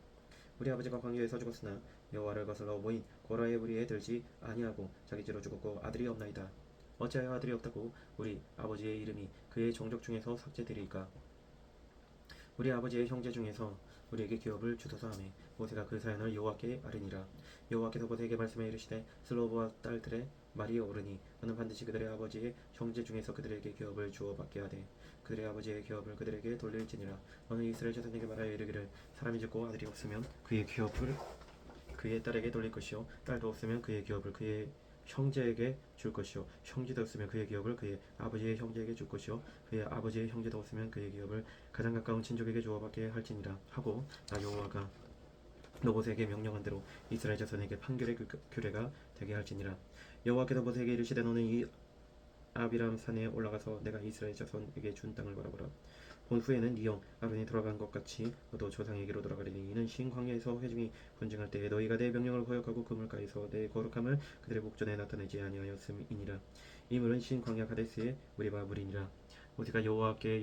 우리 아버지가 광야에서 죽었으나 여호와를 거슬러 모인 고라의 무리에 들지 아니하고 자기 죄로 죽었고 아들이 없나이다. 어찌하여 아들이 없다고 우리 아버지의 이름이 그의 종족 중에서 삭제되리이까. 우리 아버지의 형제 중에서 우리에게 기업을 주소서 하매 모세가 그 사연을 여호와께 아뢰니라. 여호와께서 모세에게 말씀해 이르시되 슬로브와 딸들의 말이 옳으니 너는 반드시 그들의 아버지의 형제 중에서 그들에게 기업을 주어 받게 하되 그들의 아버지의 기업을 그들에게 돌릴지니라. 너는 이스라엘 자손에게 말하여 이르기를 사람이 죽고 아들이 없으면 그의 기업을 그의 딸에게 돌릴 것이요 딸도 없으면 그의 기업을 그의 형제에게 줄 것이요 형제도 없으면 그의 기업을 그의 아버지의 형제에게 줄 것이요 그의 아버지의 형제도 없으면 그의 기업을 가장 가까운 친족에게 주어받게 할지니라 하고 나 여호와가 모세에게 명령한 대로 이스라엘 자손에게 판결의 규례가 되게 할지니라. 여호와께서 모세에게 이르시되 너는 이 아비람 산에 올라가서 내가 이스라엘 자손에게 준 땅을 바라보라. 본 후에는 네 형 아론이 돌아간 것 같이 너도 조상에게로 돌아가리니 이는 신 광야에서 회중이 분쟁할 때에 너희가 내 명령을 거역하고 그물가에서 내 거룩함을 그들의 목전에 나타내지 아니하였음이니라. 이 물은 신 광야 가데스의 무리바 물이니라. 모세가 여호와께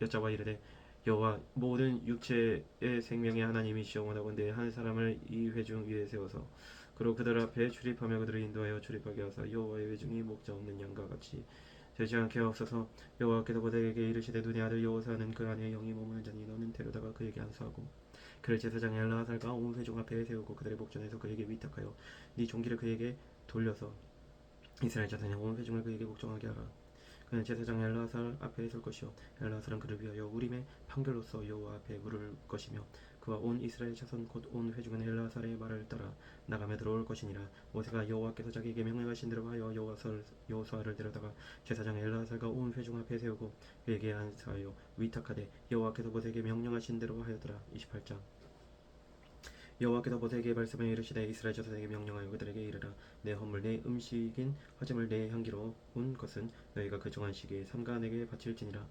여짜와 이르되 여호와 모든 육체의 생명의 하나님이시여 원하건대 한 사람을 이 회중 위에 세워서 그리고 그들 앞에 출입하며 그들을 인도하여 출입하게 하사 여호와의 회중이 목자 없는 양과 같이 되지 않게 하옵소서. 여호와께서 모세에게 이르시되 눈의 아들 여호사는 그 안에 영이 머무는 자니 너는 데려다가 그에게 안수하고 그를 제사장 엘르아살과 온 회중 앞에 세우고 그들의 목전에서 그에게 위탁하여 네 종기를 그에게 돌려서 이스라엘 자손의 온 회중을 그에게 복종하게 하라. 그는 제사장 엘르아살 앞에 설 것이요 엘르아살은 그를 위하여 우림의 판결로서 여호와 앞에 물을 것이며 그와 온 이스라엘 자손 곧 온 회중은 엘르아살의 말을 따라 나가며 들어올 것이니라. 모세가 여호와께서 자기에게 명령하신 대로 하여 여호수아를 데려다가 제사장 엘르아살과 온 회중 앞에 세우고 그에게 안수하여 위탁하되 여호와께서 모세에게 명령하신 대로 하였더라. 28장. 여호와께서 모세에게 말씀하여 이르시되 이스라엘 자손에게 명령하여 그들에게 이르라. 내 헌물 내 음식인 화제물 내 향기로 운 것은 너희가 그 정한 시기에 삼가 내게 바칠지니라.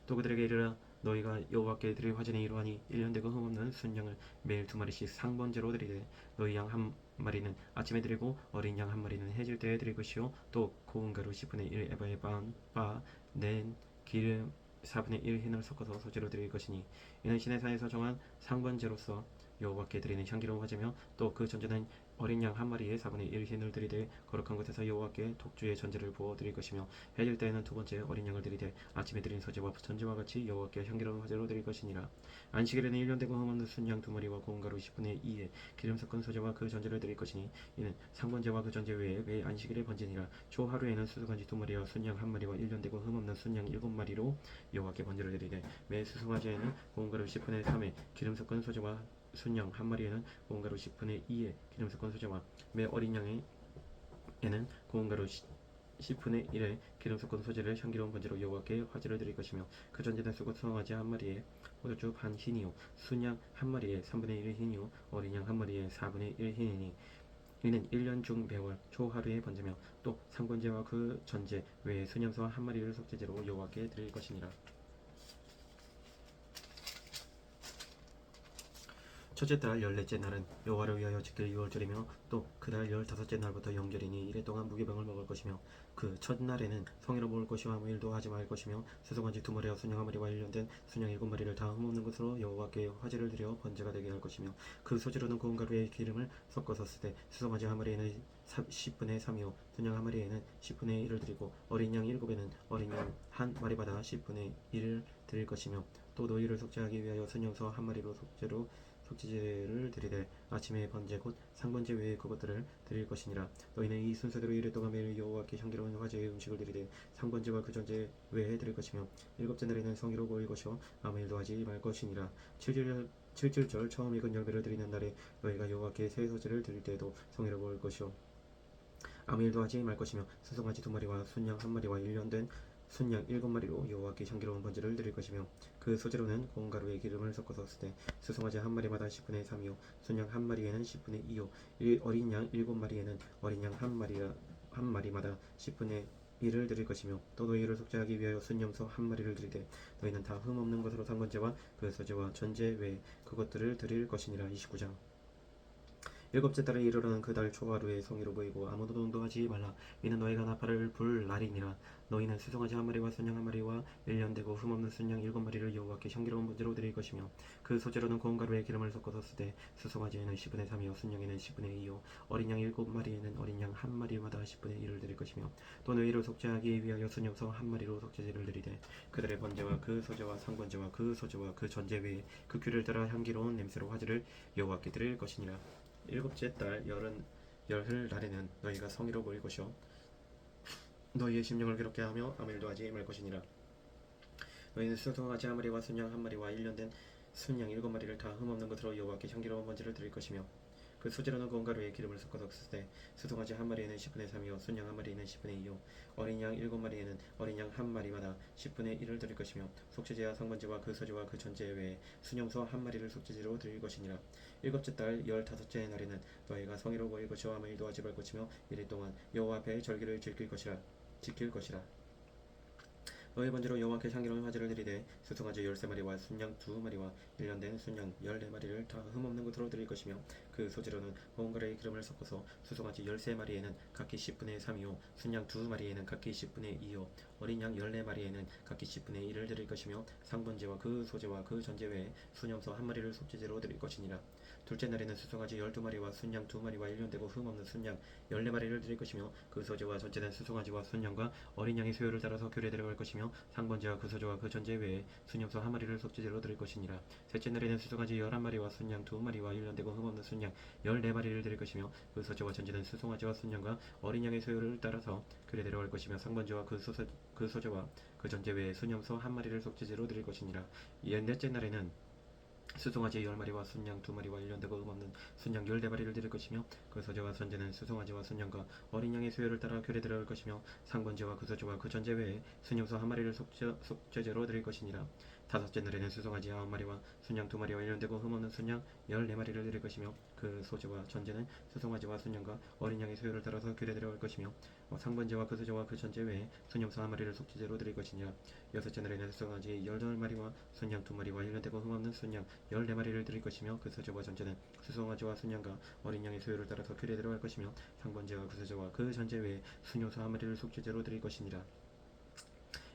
또 그들에게 이르라. 너희가 여호와께 드릴 화제는 이러하니 1년 되고 흠없는 순양을 매일 2마리씩 상번제로 드리되 너희 양 한 마리는 아침에 드리고 어린 양 한 마리는 해질 때에 드릴 것이요 또 고운 가루 10분의 1 에바의 반바낸 기름 4분의 1 흰을 섞어서 소재로 드릴 것이니 이는 시내산에서 정한 상번제로서 여호와께 드리는 향기로운 화제며 또 그 전제는 어린 양 한 마리에 4분의 1 흰을 드리되 거룩한 곳에서 여호와께 독주의 전제를 부어 드릴 것이며 해질 때에는 두 번째 어린 양을 드리되 아침에 드린 소제와 전제와 같이 여호와께 향기로운 화제로 드릴 것이니라. 안식일에는 1년 되고 흠없는 순양 두 마리와 고운 가루 10분의 2에 기름 섞은 소제와 그 전제를 드릴 것이니 이는 상번제와 그 전제 외에 매 안식일에 번제니라. 초 하루에는 수수간지 두 마리와 순양 한 마리와 1년 되고 흠없는 순양 7마리로 여호와께 번제를 드리되 매 수송아지에는 고운 가루 10분의 3에 기름 섞은 소제와 순양 한 마리에는 고운 가루 10분의 2에 기름 섞은 소제와 매 어린 양에는 고운 가루 10분의 1에 기름 섞은 소재를 향기로운 번제로 여호와께 화제를 드릴 것이며 그 전제는 수송아지 한 마리에 포도주 반 흰이요 순양 한 마리에 3분의 1 흰이요 어린 양 한 마리에 4분의 1 흰이니 이는 1년 중 매월 초하루에 번제며 또 상번제와 그 전제 외에 수념소 한 마리를 속죄제로 여호와께 드릴 것이니라. 첫째 달 14째 날은 여호와를 위하여 지킬 유월절이며 또 그 달 15째 날부터 영절이니 이래 동안 무교병을 먹을 것이며 그 첫날에는 성의로 먹을 것이와 아무 일도 하지 말 것이며 수송아지 두 마리와 순양 한 마리와 1년 된 순양 7마리를 다 흠없는 것으로 여호와께 화제를 드려 번제가 되게 할 것이며 그 소재로는 고운 가루에 기름을 섞어서 쓰되 수송아지 한 마리에는 10분의 3이요 순양 한 마리에는 10분의 1을 드리고 어린 양 7에는 어린 양 한 마리마다 10분의 1을 드릴 것이며 또 너희를 속죄하기 위하여 순양소 한 마리로 속죄제를 드리되 아침에 번제 곧 상번제 외에 그것들을 드릴 것이니라. 너희는 이 순서대로 이르 동안 매일 여호와께 향기로운 화제의 음식을 드리되 상번제와 그 전제 외에 드릴 것이며 일곱째 날에는 성의로 모일 것이요 아무 일도 하지 말 것이니라. 칠칠절 처음 익은 열매를 드리는 날에 너희가 여호와께 새 소제를 드릴 때에도 성의로 모일 것이요 아무 일도 하지 말 것이며 수송아지 두 마리와 순양 한 마리와 1년 된 순양 7마리로 여호와께 향기로운 번제를 드릴 것이며 그 소재로는 고운 가루에 기름을 섞어서 쓰되 수송아지 한 마리마다 10분의 3이요 순양 한 마리에는 10분의 2요 어린 양 7마리에는 어린 양 한 마리마다 10분의 1을 드릴 것이며 또 너희를 속죄하기 위하여 순염소 한 마리를 드리되 너희는 다 흠없는 것으로 상번제와 그 소제와 전제 외에 그것들을 드릴 것이니라. 29장. 일곱째 달에 이르러는 그 달 초하루에 성의로 모이고 아무도 동도하지 말라. 이는 너희가 나팔을 불 날이니라. 너희는 수송아지 한 마리와 순양 한 마리와 1년 되고 흠없는 순양 7마리를 여호와께 향기로운 번제로 드릴 것이며 그 소재로는 고운 가루에 기름을 섞어서 쓰되 수송아지에는 10분의 3이요 순양에는 10분의 2요 어린 양 7마리에는 어린 양 한 마리마다 10분의 1을 드릴 것이며 또 너희를 속죄하기 위하여 순염소 한 마리로 속죄제를 드리되 그들의 번제와 그 소제와 상번제와 그 소제와 그 전제 외에 그 규를 따라 향기로운 냄새로 화제를 여호와께 드릴 것이니라. 일곱째 달 열흘 날에는 너희가 성의로 모일 것이요 너희의 심령을 괴롭게 하며 아무 일도 하지 말 것이니라. 너희는 수송아지 한 마리와 순양 한 마리와 1년 된 순양 7마리를 다 흠없는 것으로 여호와께 향기로운 번제를 드릴 것이며 그 소재로는 고운 가루에 기름을 섞어서 쓰되 수송아지 한 마리에는 10분의 3이요 순양 한 마리에는 10분의 2요 어린 양 7마리에는 어린 양 한 마리마다 10분의 1을 드릴 것이며 속죄제와 상번제와 그 소제와 그 전제 외에 수념소 한 마리를 속죄제로 드릴 것이니라. 일곱째 달 15째 날에는 너희가 성의로 모일 것이요 아무 일도 하지 말 것이며 이래 동안 여호와 앞에 절기를 지킬 것이라. 너희 번제로 여호와께 향기로운 화제를 드리되 수송아지 13마리와 순양 2마리와 1년 된 순양 14마리를 다 흠없는 것으로 드릴 것이며 그 소재로는 고운 가루에 기름을 섞어서 수송아지 13마리에는 각기 10분의 3이요 순양 2마리에는 각기 10분의 2요 어린 양 14마리에는 각기 10분의 1을 드릴 것이며 상번제와 그 소제와 그 전제 외에 수념소 한 마리를 속죄제로 드릴 것이니라. 둘째 날에는 수송아지 12마리와 순양 2마리와 1년 되고 흠없는 순양 14마리를 드릴 것이며 그 소제와 전제는 수송아지와 순양과 어린 양의 수요를 따라서 규례 들어갈 것이며 상번제와 그 소제와 그 전제 외에 수념소 한 마리를 속죄제로 드릴 것이니라. 셋째 날에는 수송아지 11마리와 순양 2마리와 1년 되고 흠없는 순양 14마리를 드릴 것이며 그 소제와 전제는 수송아지와 순양과 어린 양의 수요를 따라서 규례 들어갈 것이며 상번제와 그 소제와 그 전제 외에 수념소 한 마리를 속죄제로 드릴 것이니라. 넷째 날에는 수송아지 10마리와 순양 2마리와 1년 되고 흠없는 순양 14마리를 드릴 것이며 그 소제와 전제는 수송아지와 순양과 어린 양의 수요를 따라 규례 들어갈 것이며 상번제와 그 소제와 그 전제 외에 수념소 한 마리를 속죄제로 드릴 것이니라. 다섯째 날에는 수송아지 9마리와 순양 2마리와 1년 되고 흠없는 순양 14마리를 드릴 것이며 그 소제와 전제는 수송아지와 순양과 어린 양의 수요를 따라서 규례 들어갈 것이며 상번제와 그 소제와 그 전제 외에 수념소 한 마리를 속죄제로 드릴 것이니라. 여섯째 날에는 수송아지 18마리와 순양 2마리와 1년 되고 흠없는 순양 14마리를 드릴 것이며 그 소제와 전제는 수송아지와 순양과 어린 양의 수요를 따라서 규례 들어갈 것이며 상번제와 그 소제와 그 전제 외에 수녀소 한 마리를 속죄제로 드릴 것이니라.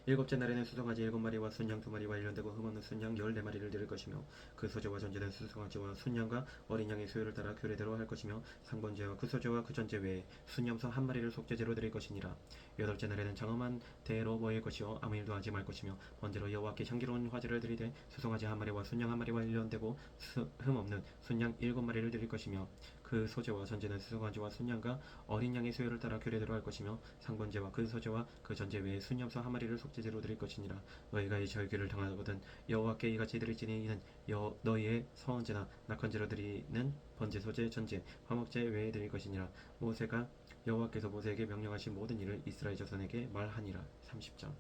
일곱째 날에는 수송아지 7마리와 순양 2마리와 일년되고 흠없는 순양 14마리를 드릴 것이며 그 소재와 전제는 수송아지와 순양과 어린 양의 수요를 따라 규례대로 할 것이며 상번제와 그 소재와 그 전제 외에 순염소 1마리를 속죄제로 드릴 것이니라. 여덟째 날에는 장엄한 대회로 모일 것이요 아무 일도 하지 말 것이며 번제로 여호와께 향기로운 화제를 드리되 수송아지 1마리와 순양 1마리와 일년되고 흠없는 순양 7마리를 드릴 것이며 그 소재와 전제는 수송아지와 순양과 어린 양의 수요를 따라 규례대로 할 것이며 상번제와 그 소재와 그 전제 외에 순염소 1마리를 속죄제로 드릴 것이니라. 너희가 이 절기를 당하거든 여호와께 이같이 드릴지니 이는 너희의 서원제나 낙헌제로 드리는 번제 소제 전제 화목제 외에 드릴 것이니라. 모세가 여호와께서 모세에게 명령하신 모든 일을 이스라엘 자손에게 말하니라. 30장.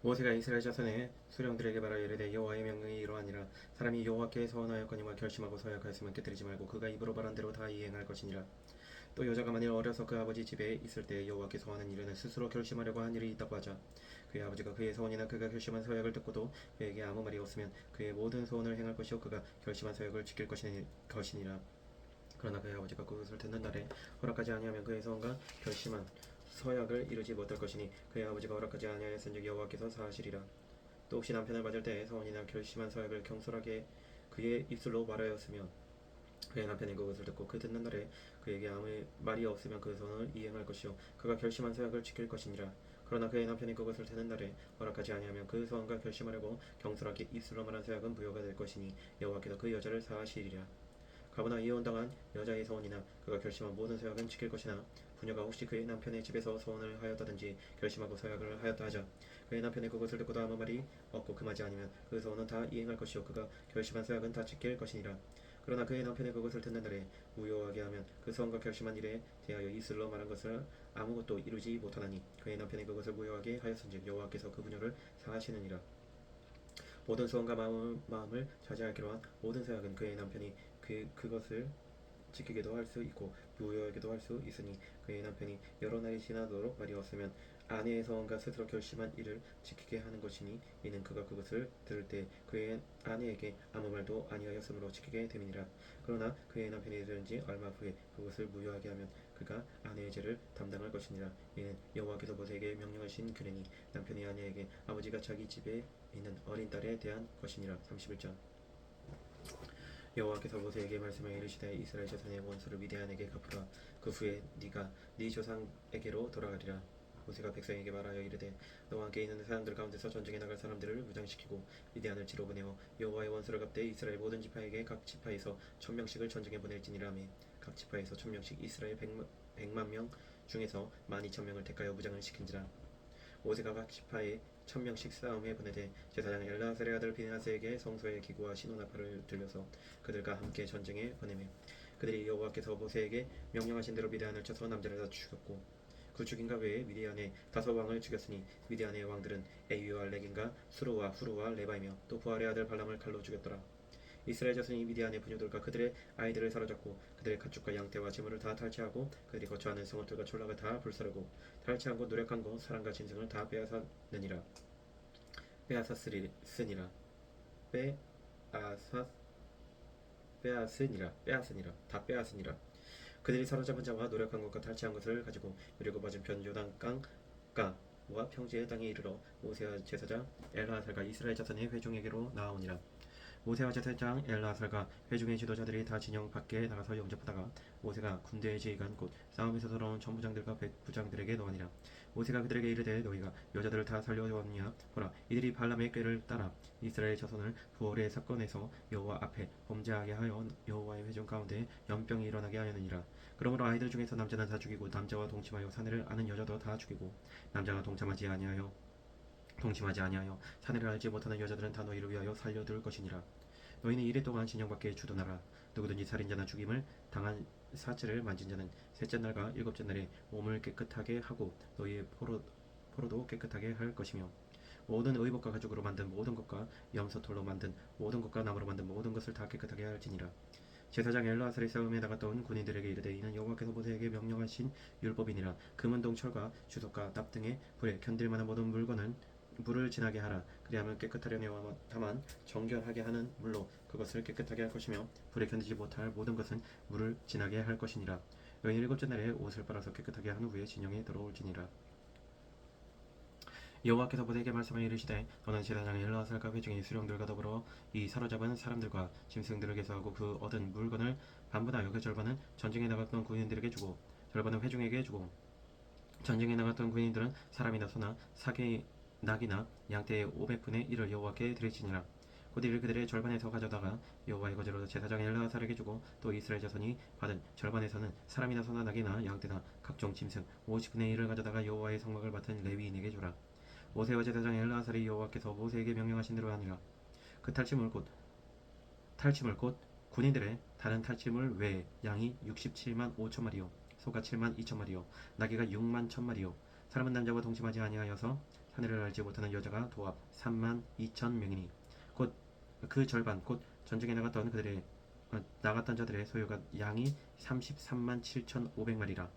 모세가 이스라엘 자손의 수령들에게 말하여 이르되 여호와의 명령이 이러하니라. 사람이 여호와께 서원하였거니와 결심하고 서약하였으면 깨뜨리지 말고 그가 입으로 말한 대로 다 이행할 것이니라. 또 여자가 만일 어려서 그 아버지 집에 있을 때 여호와께 서원한 일에는 스스로 결심하려고 한 일이 있다고 하자. 그의 아버지가 그의 서원이나 그가 결심한 서약을 듣고도 그에게 아무 말이 없으면 그의 모든 서원을 행할 것이요 그가 결심한 서약을 지킬 것이니라. 그러나 그의 아버지가 그것을 듣는 날에 허락하지 아니하면 그의 서원과 결심한 서약을 이루지 못할 것이니 그의 아버지가 허락하지 아니하였은즉 여호와께서 사하시리라. 또 혹시 남편을 맞을 때 서원이나 결심한 서약을 경솔하게 그의 입술로 말하였으면 그의 남편이 그것을 듣고 그 듣는 날에 그에게 아무 말이 없으면 그 서원을 이행할 것이요 그가 결심한 서약을 지킬 것이니라. 그러나 그의 남편이 그것을 듣는 날에 허락하지 아니하면 그 서원과 결심하려고 경솔하게 입술로 말한 서약은 무효가 될 것이니 여호와께서 그 여자를 사하시리라. 가보나 이혼당한 여자의 서원이나 그가 결심한 모든 서약은 지킬 것이나 부녀가 혹시 그의 남편의 집에서 서원을 하였다든지 결심하고 서약을 하였다 하자. 그의 남편이 그것을 듣고도 아무 말이 없고 금하지 아니면 그 서원은 다 이행할 것이요 그가 결심한 서약은 다 지킬 것이니라. 그러나 그의 남편이 그것을 듣는 날에 무효하게 하면 그 서원과 결심한 일에 대하여 입술로 말한 것을 아무것도 이루지 못하나니 그의 남편이 그것을 무효하게 하였은즉 여호와께서 그 부녀를 사하시느니라. 모든 소원과 마음을 자제하기로 한 모든 서약은 그의 남편이 그것을 지키게도 할 수 있고 무효하게도 할 수 있으니 그의 남편이 여러 날이 지나도록 말이 없으면 아내의 서원과 스스로 결심한 일을 지키게 하는 것이니 이는 그가 그것을 들을 때 그의 아내에게 아무 말도 아니하였으므로 지키게 됨이니라. 그러나 그의 남편이 들은 지 얼마 후에 그것을 무효하게 하면 그가 아내의 죄를 담당할 것이니라. 이는 여호와께서 모세에게 명령하신 규례니 남편이 아내에게 아버지가 자기 집에 있는 어린 딸에 대한 것이니라. 31장. 여호와께서 모세에게 말씀하여 이르시되 이스라엘 자손의 원수를 미디안에게 갚으라. 그 후에 네가 네 조상에게로 돌아가리라. 모세가 백성에게 말하여 이르되 너와 함께 있는 사람들 가운데서 전쟁에 나갈 사람들을 무장시키고 미디안을 치러 보내어 여호와의 원수를 갚되 이스라엘 모든 지파에게 각 지파에서 1000명씩을 전쟁에 보낼지니라며. 각 지파에서 1000명씩 이스라엘 100만 명 중에서 12000명을 택하여 무장을 시킨지라. 모세가 각 지파에 1000명씩 싸움에 보내되 제사장 엘르아살의 아들 비느하스에게 성소의 기구와 시노나팔을 들려서 그들과 함께 전쟁에 보내매 그들이 여호와께서 모세에게 명령하신 대로 미디안을 쳐서 남자를 다 죽였고 그 죽인가 외에 미디안의 5왕을 죽였으니 미디안의 왕들은 에위와 레긴과 수루와 후루와 레바이며 또 부알의 아들 발람을 칼로 죽였더라. 이스라엘 자손이 미디안의 부녀들과 그들의 아이들을 사로잡고 그들의 가축과 양떼와 재물을 다 탈취하고 그들이 거처하는 성읍들과 촌락을 다 불사르고 탈취한 것 노력한 것 사랑과 진승을 다 빼앗았느니라. 빼앗았으니라. 빼앗았 빼앗으니라. 다 빼앗으니라. 그들이 사로잡은 자와 노력한 것과 탈취한 것을 가지고 그리고 맞은 편 요단강가 모압 평지의 땅에 이르러 모세와 제사장 엘하살과 이스라엘 자손의 회중에게로 나아오니라. 모세와 제사장 엘라살과 회중의 지도자들이 다 진영 밖에 나가서 영접하다가 모세가 군대의 지휘관 곧 싸움에서 돌아온 천부장들과 백부장들에게 노하니라. 모세가 그들에게 이르되 너희가 여자들을 다 살려주었느냐. 보라 이들이 발람의 꾀를 따라 이스라엘 자손을 부올의 사건에서 여호와 앞에 범죄하게 하여 여호와의 회중 가운데 연병이 일어나게 하였느니라. 그러므로 아이들 중에서 남자는 다 죽이고 남자와 동침하여 사내를 아는 여자도 다 죽이고 남자가 동침하지 아니하여 사내를 알지 못하는 여자들은 다 너희를 위하여 살려둘 것이니라. 너희는 이래 동안 진영 밖에 주둔하라. 누구든지 살인자나 죽임을 당한 사체를 만진 자는 셋째 날과 일곱째 날에 몸을 깨끗하게 하고 너희의 포로도 깨끗하게 할 것이며 모든 의복과 가죽으로 만든 모든 것과 염소털로 만든 모든 것과 나무로 만든 모든 것을 다 깨끗하게 할지니라. 제사장 엘르아살이 싸움에 나갔던 군인들에게 이르되 이는 여호와께서 모세에게 명령하신 율법이니라. 금은동 철과 주석과 납 등의 불에 견딜 만한 모든 물건은 물을 지나게 하라. 그리하면 깨끗하려니와 다만 정결하게 하는 물로 그것을 깨끗하게 할 것이며 불에 견디지 못할 모든 것은 물을 지나게 할 것이니라. 여인 일곱째 날에 옷을 빨아서 깨끗하게 한 후에 진영에 들어올지니라. 여호와께서 모세에게 말씀하여 이르시되 너는 제사장 엘르아살과 회중의 수령들과 더불어 이 사로잡은 사람들과 짐승들을 계수하고 그 얻은 물건을 반분하여 그 절반은 전쟁에 나갔던 군인들에게 주고 절반은 회중에게 주고 전쟁에 나갔던 군인들은 사람이나 소나 사기 낙이나 양떼의 500분의 1을 여호와께 드릴지니라. 곧 이를 그들의 절반에서 가져다가 여호와의 거제로 제사장 엘르아살에게 주고 또 이스라엘 자손이 받은 절반에서는 사람이나 소나 낙이나 양떼나 각종 짐승 50분의 1을 가져다가 여호와의 성막을 맡은 레위인에게 주라. 모세와 제사장 엘르아살이 여호와께서 모세에게 명령하신 대로 하니라. 그 탈취물 곧 군인들의 다른 탈취물 외에 양이 67만 5천 마리요 소가 7만 2천 마리요 나귀가 6만 1천 마리요 사람은 남자와 동침하지 아니하여서 하늘을 알지 못하는 여자가 도합 3만 2천 명이니 곧 그 절반 곧 전쟁에 나갔던 자들의 소유가 양이 33만 7천 5백마리라.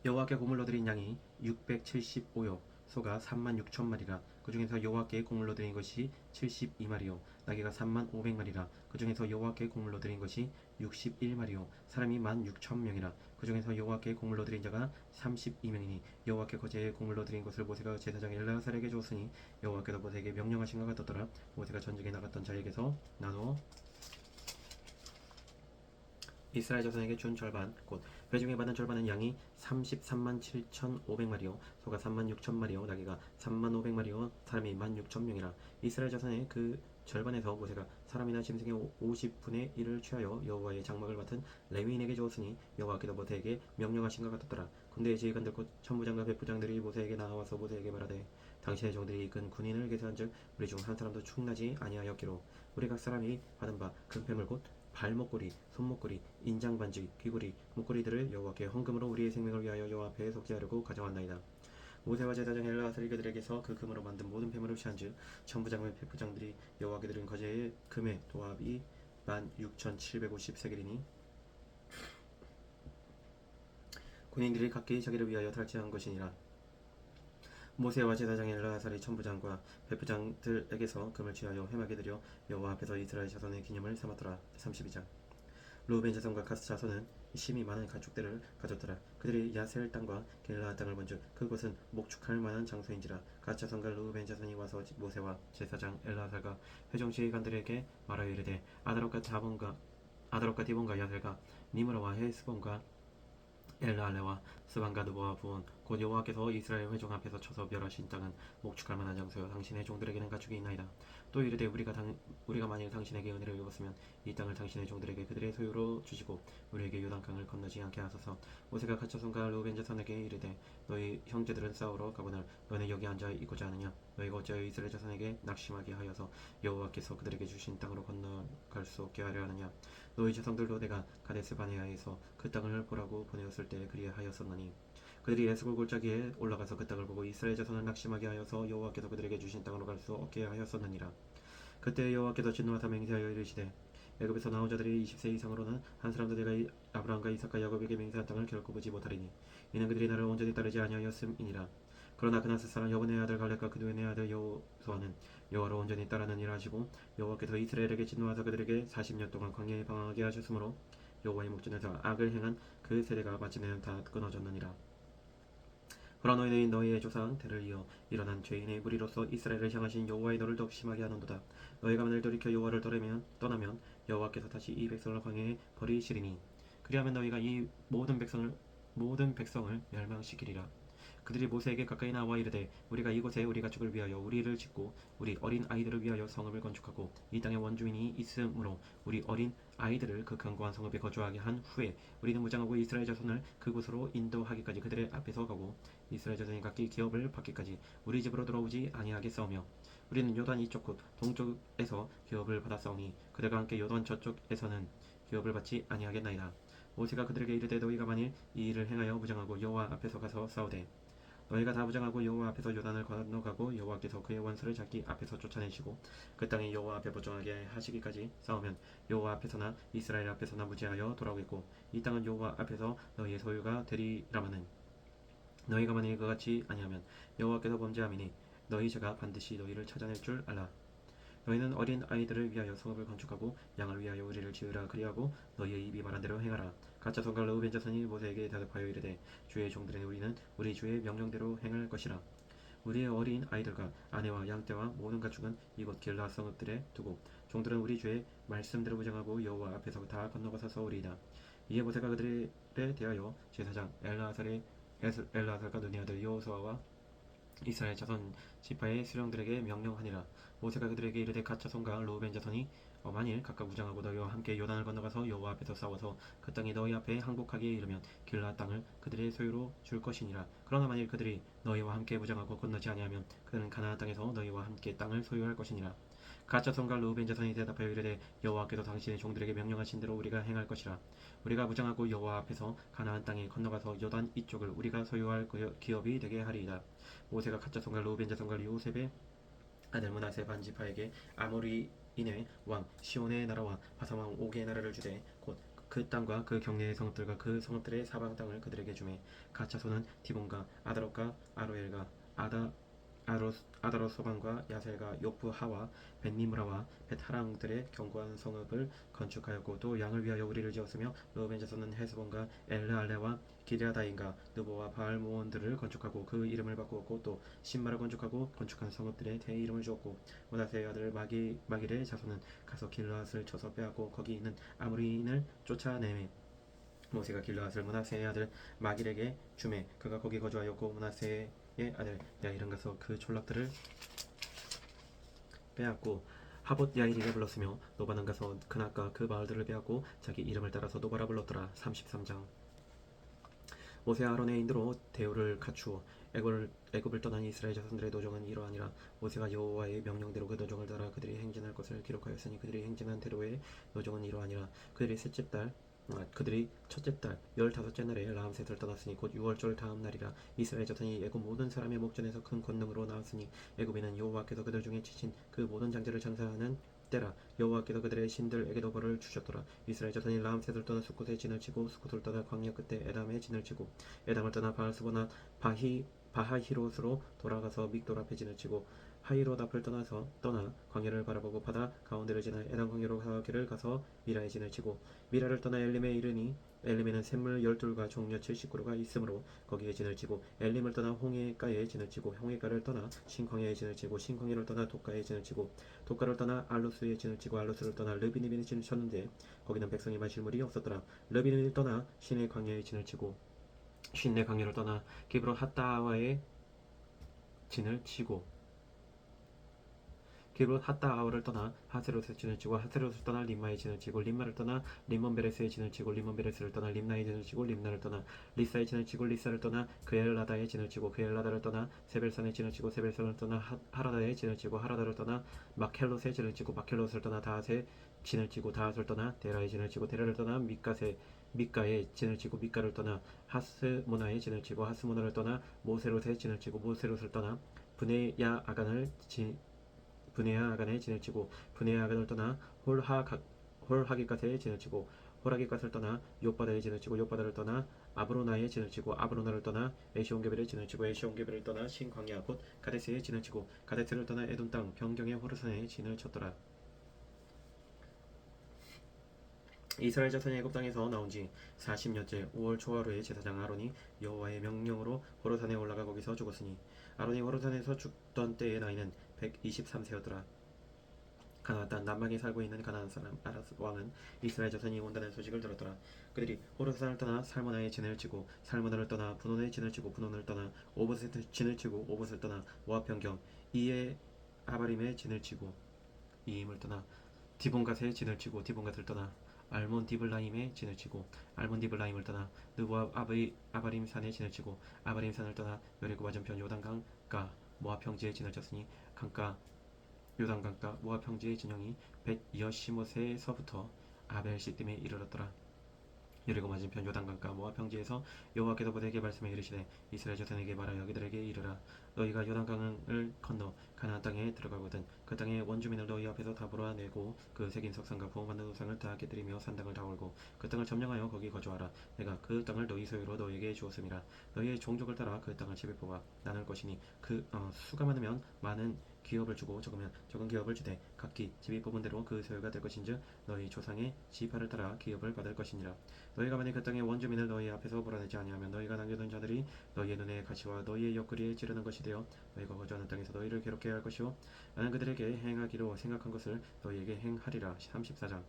여호와께 고물로 드린 양이 675요 소가 3만 6천 마리라. 그 중에서 여호와께 고물로 드린 것이 72마리요 나귀가 3만 500마리라. 그 중에서 여호와께 고물로 드린 것이 61마리요 사람이 1만 6천 명이라. 그 중에서 여호와께 고물로 드린 자가 32명이니 여호와께 거제에 고물로 드린 것을 모세가 제사장 엘르아살에게 주었으니 여호와께서 모세에게 명령하신 것 같았더라. 모세가 전쟁에 나갔던 자에게서 나누어 이스라엘 자손에게 준 절반 곧 회중에 받은 절반은 양이 33만 7천5백마리요 소가 3만 6천 마리요 나귀가 3만 5백마리요 사람이 1만 6천 명이라. 이스라엘 자손의 그 절반에서 모세가 사람이나 짐승의 50분의 1을 취하여 여호와의 장막을 맡은 레위인에게 주었으니 여호와께서 모세에게 명령하신 것 같았더라. 군대의 지휘관들 곧 천부장과 백부장들이 모세에게 나와서 모세에게 말하되 당신의 종들이 이끈 군인을 계수한즉 우리 중 한 사람도 축나지 아니하였기로 우리 각 사람이 받은 바 금패물 곧 발목걸이, 손목걸이, 인장반지, 귀걸이, 목걸이들을 여호와께 헌금으로 우리의 생명을 위하여 여호와 앞에 속죄하려고 가져왔나이다. 모세와 제사장 엘르아살이 그들에게서 그 금으로 만든 모든 폐물을 취한즉 천부장과 백부장들이 여호와께 드린 거제의 금의 도합이 16,750세겔이니 군인들이 각기 자기를 위하여 탈취한 것이니라. 모세와 제사장 엘르아살이 천부장과 백부장들에게서 금을 취하여 회막에 들여 여호와 앞에서 이스라엘 자손의 기념을 삼았더라. 32장. 루벤 자손과 가스 자손은 심이 많은 가축들을 가졌더라. 그들이 야셀 땅과 길르앗 땅을 본즉 그곳은 목축할 만한 장소인지라. 가스 자손과 루벤 자손이 와서 모세와 제사장 엘르아살과 회중 지휘관들에게 말하여 이르되 아다롯과 디본과 야셀과 니므라와 헤스본과 엘라알레와 스반가 누보와 부온 곧 여호와께서 이스라엘 회중 앞에서 쳐서 멸하신 땅은 목축할 만한 장소여 당신의 종들에게는 가축이 있나이다. 또 이르되 우리가 만일 당신에게 은혜를 입었으면 이 땅을 당신의 종들에게 그들의 소유로 주시고 우리에게 요단강을 건너지 않게 하소서. 모세가 갓자손과 루벤 자손에게 이르되 너희 형제들은 싸우러 가거늘 너희는 여기 앉아 있고자 하느냐. 너희가 어찌하여 이스라엘 자손에게 낙심하게 하여서 여호와께서 그들에게 주신 땅으로 건너갈 수 없게 하려 하느냐. 너희 자손들도 내가 가데스 바네아에서 그 땅을 보라고 보내었을 때 그리하였었나니 그들이 에스골 골짜기에 올라가서 그 땅을 보고 이스라엘 자손을 낙심하게 하여서 여호와께서 그들에게 주신 땅으로 갈 수 없게 하였었느니라. 그때 여호와께서 진노하사 맹세하여 이르시되 애굽에서 나온 자들이 20세 이상으로는 한 사람도 내가 아브라함과 이삭과 야곱에게 맹세한 땅을 결코 보지 못하리니 이는 그들이 나를 온전히 따르지 아니하였음이니라. 그러나 그나스 사람 여분의 아들 갈렙과 그두의 아들 여호수아는 여호와를 온전히 따르는 일을 하시고 여호와께서 이스라엘에게 진노하사 그들에게 40년 동안 광야에 방황하게 하셨으므로 여호와의 목전에서 악을 행한 그 세대가 마침내는 다 끊어졌느니라. 그러나 너희는 너희의 조상 대를 이어 일어난 죄인의 무리로서 이스라엘을 향하신 여호와의 너를 더욱 심하게 하는도다. 너희가 만일 돌이켜 여호와를 떠나면 여호와께서 다시 이 백성을 광야에 버리시리니 그리하면 너희가 이 모든 백성을 멸망시키리라. 그들이 모세에게 가까이 나와 이르되 우리가 이곳에 우리 가축을 위하여 우리를 짓고 우리 어린 아이들을 위하여 성읍을 건축하고 이 땅에 원주민이 있으므로 우리 어린 아이들을 그 견고한 성읍에 거주하게 한 후에 우리는 무장하고 이스라엘 자손을 그곳으로 인도하기까지 그들의 앞에서 가고 이스라엘 자손이 각기 기업을 받기까지 우리 집으로 돌아오지 아니하겠사오며 우리는 요단 이쪽 곧 동쪽에서 기업을 받았사오니 그들과 함께 요단 저쪽에서는 기업을 받지 아니하겠나이다. 모세가 그들에게 이르되 너희가 만일 이 일을 행하여 무장하고 여호와 앞에서 가서 싸우되 너희가 다 무장하고 여호와 앞에서 요단을 건너가고 여호와께서 그의 원수를 잡기 앞에서 쫓아내시고 그 땅에 여호와 앞에 보정하게 하시기까지 싸우면 여호와 앞에서나 이스라엘 앞에서나 무지하여 돌아오겠고 이 땅은 여호와 앞에서 너희의 소유가 되리라마는 너희가 만일 그같이 아니하면 여호와께서 범죄함이니 너희 죄가 반드시 너희를 찾아낼 줄 알라. 너희는 어린 아이들을 위하여 성읍을 건축하고 양을 위하여 의리를 지으라 그리하고 너희의 입이 말한 대로 행하라. 가짜 손갈 르우벤 자손이 모세에게 대답하여 이르되 주의 종들의 우리는 우리 주의 명령대로 행할 것이라. 우리의 어린 아이들과 아내와 양떼와 모든 가축은 이곳 길라 성읍들에 두고 종들은 우리 주의 말씀대로 무장하고 여호와 앞에서 다 건너가서 서우리이다. 이에 모세가 그들에 대하여 제사장 엘라살과 눈의 아들 여호수아와 이스라엘 자손 지파의 수령들에게 명령하니라. 모세가 그들에게 이르되 갓 자손과 르우벤 자손이 만일 각각 무장하고 너희와 함께 요단을 건너가서 여호와 앞에서 싸워서 그 땅이 너희 앞에 항복하기에 이르면 길라 땅을 그들의 소유로 줄 것이니라. 그러나 만일 그들이 너희와 함께 무장하고 건너지 아니하면 그들은 가나안 땅에서 너희와 함께 땅을 소유할 것이니라. 갓 자손과 르우벤 자손이 대답하여 이르되 여호와께서 당신의 종들에게 명령하신 대로 우리가 행할 것이라. 우리가 무장하고 여호와 앞에서 가나안 땅에 건너가서 요단 이쪽을 우리가 소유할 기업이 되게 하리이다. 모세가 갓 자손과 르우벤 자손과 요셉의 아들 므낫세 반지파에게 아모리인의 왕 시온의 나라와 바산 왕 옥의 나라를 주되 곧 그 땅과 그 경내의 성읍들과 그 성읍들의 사방 땅을 그들에게 주매 갓 자손은 디본과 아다롯과 아로엘과 아다롯소반과 야셀과 요프하와 벳니므라와 벳하랑들의 견고한 성읍을 건축하였고 또 양을 위하여 우리를 지었으며 르우벤 자손은 헤스본과 엘르알레와 기랴다인과 느보와 바알모온들을 건축하고 그 이름을 바꾸었고 또 신마를 건축하고 건축한 성읍들의 대 이름을 주었고 모다세의 아들 마길의 자손은 가서 길르앗을 쳐서 빼앗고 거기 있는 아모리인을 쫓아내매 모세가 길르앗을 므낫세의 아들 마길에게 주매 그가 거기 거주하였고 므낫세의 아들 야일은 가서 그 촌락들을 빼앗고 하봇 야일이라 불렀으며 노바는 가서 그낫과 그 마을들을 빼앗고 자기 이름을 따라서 노바라 불렀더라. 33장. 모세 아론의 인도로 대우를 갖추어 애굽을 떠난 이스라엘 자손들의 도정은 이러하니라. 모세가 여호와의 명령대로 그 도정을 따라 그들이 행진할 것을 기록하였으니 그들이 행진한 대로의 도정은 이러하니라. 그들이 첫째 달 15째 날에 라암셋을 떠났으니 곧 6월절 다음 날이라. 이스라엘 자손이 애굽 모든 사람의 목전에서 큰 권능으로 나왔으니 애굽에는 여호와께서 그들 중에 치신 그 모든 장자를 장사하는 때라. 여호와께서 그들의 신들에게도 벌을 주셨더라. 이스라엘 자손이 라암셋을 떠나 수콧에 진을 치고 수콧을 떠나 광야 끝에 에담에 진을 치고 에담을 떠나 바알스보나 바하히롯으로 돌아가서 믹돌 앞에 진을 치고 하이롯 앞을 떠나 광야를 바라보고 바다 가운데를 지나 에담 광야로 가기를 가서 미라에 진을 치고 미라를 떠나 엘림에 이르니 엘림에는 샘물 12과 종려 70그루가 있으므로 거기에 진을 치고 엘림을 떠나 홍해가에 진을 치고 홍해가를 떠나 신광야에 진을 치고 신광야를 떠나 독가에 진을 치고 독가를 떠나 알루스에 진을 치고 알루스를 떠나 르비님에 진을 쳤는데 거기는 백성이 마실 물이 없었더라. 르비님을 떠나 신의 광야에 진을 치고 신의 광야를 떠나 기브론 핫다와에 진을 치고 기브론 핫다아와를 떠나 하세롯에 진을 치고 하세롯을 떠나 림마에 진을 치고 림마를 떠나 림몬베레스에 진을 치고 림몬베레스를 떠나 림나에 진을 치고 림나를 떠나 리사에 진을 치고 리사를 떠나 그엘라다에 진을 치고 그엘라다를 떠나 세벨산에 진을 치고 세벨산을 떠나 하라다에 진을 치고 하라다를 떠나 마켈롯에 진을 치고 마켈롯을 떠나 다핫에 진을 치고 다핫을 떠나 데라에 진을 치고 데라를 떠나 미가에 진을 치고 미가를 떠나 하스모나에 진을 치고 하스모나를 떠나 모세롯에 진을 치고 모세롯을 떠나 브네야 아간에 진을 치고 브네야 아간을 떠나 홀하기갓에 진을 치고 홀하기갓을 떠나 욥바다에 진을 치고 욥바다를 떠나 아브로나에 진을 치고 아브로나를 떠나 에시온게벨에 진을 치고 에시온게벨을 떠나 신광야 곧 가데스에 진을 치고 가데스를 떠나 에돔 땅 변경의 호르산에 진을 쳤더라. 이스라엘 자손이 애굽 땅에서 나온 지 40년째 5월 초하루에 제사장 아론이 여호와의 명령으로 호르산에 올라가 거기서 죽었으니 아론이 호르산에서 죽던 때의 나이는 123세였더라. 가나안 땅 남방에 살고 있는 가나안 사람 아라스 왕은 이스라엘 자손이 온다는 소식을 들었더라. 그들이 호르산을 떠나 살모나에 진을 치고 살모나를 떠나 분온에 진을 치고 분온을 떠나 오봇에 진을 치고 오봇을 떠나 모압 변경 이에 아바림에 진을 치고 이임을 떠나 디본갓에 진을 치고 디본갓을 떠나 알몬 디블라임에 진을 치고 알몬 디블라임을 떠나 느보아 아바림 산에 진을 치고 아바림 산을 떠나 여리고 맞은편 요단강가 모압 평지에 진을 쳤으니 강가 요단강가 모압 평지의 진영이 벳 여시못에서부터 아벨 시딤에 이르렀더라. 여리고 맞은편 요단강가 모압 평지에서 여호와께서 모세에게 말씀해 이르시되 이스라엘 자손에게 말하여 그들에게 이르라 너희가 요단강을 건너 가나안 땅에 들어가거든 그 땅의 원주민을 너희 앞에서 다 몰아내고 그 새긴 석상과 부어만든 우상을 다 깨뜨리며 산당을 다 헐고 그 땅을 점령하여 거기 거주하라 내가 그 땅을 너희 소유로 너희에게 주었음이라 너희의 종족을 따라 그 땅을 집에 뽑아 나눌 것이니 수가 많으면 많은 기업을 주고 적으면 적은 기업을 주되 각기 집이 뽑은 대로 그 소유가 될 것인즉 너희 조상의 지파를 따라 기업을 받을 것이니라 너희가 만일 그 땅의 원주민을 너희 앞에서 몰아내지 아니하면 너희가 남겨둔 자들이 너희의 눈에 가시와 너희의 옆구리에 찌르는 것이 되어 너희가 거주하는 땅에서 너희를 괴롭게 할 것이요 나는 그들에게 행하기로 생각한 것을 너희에게 행하리라. 34장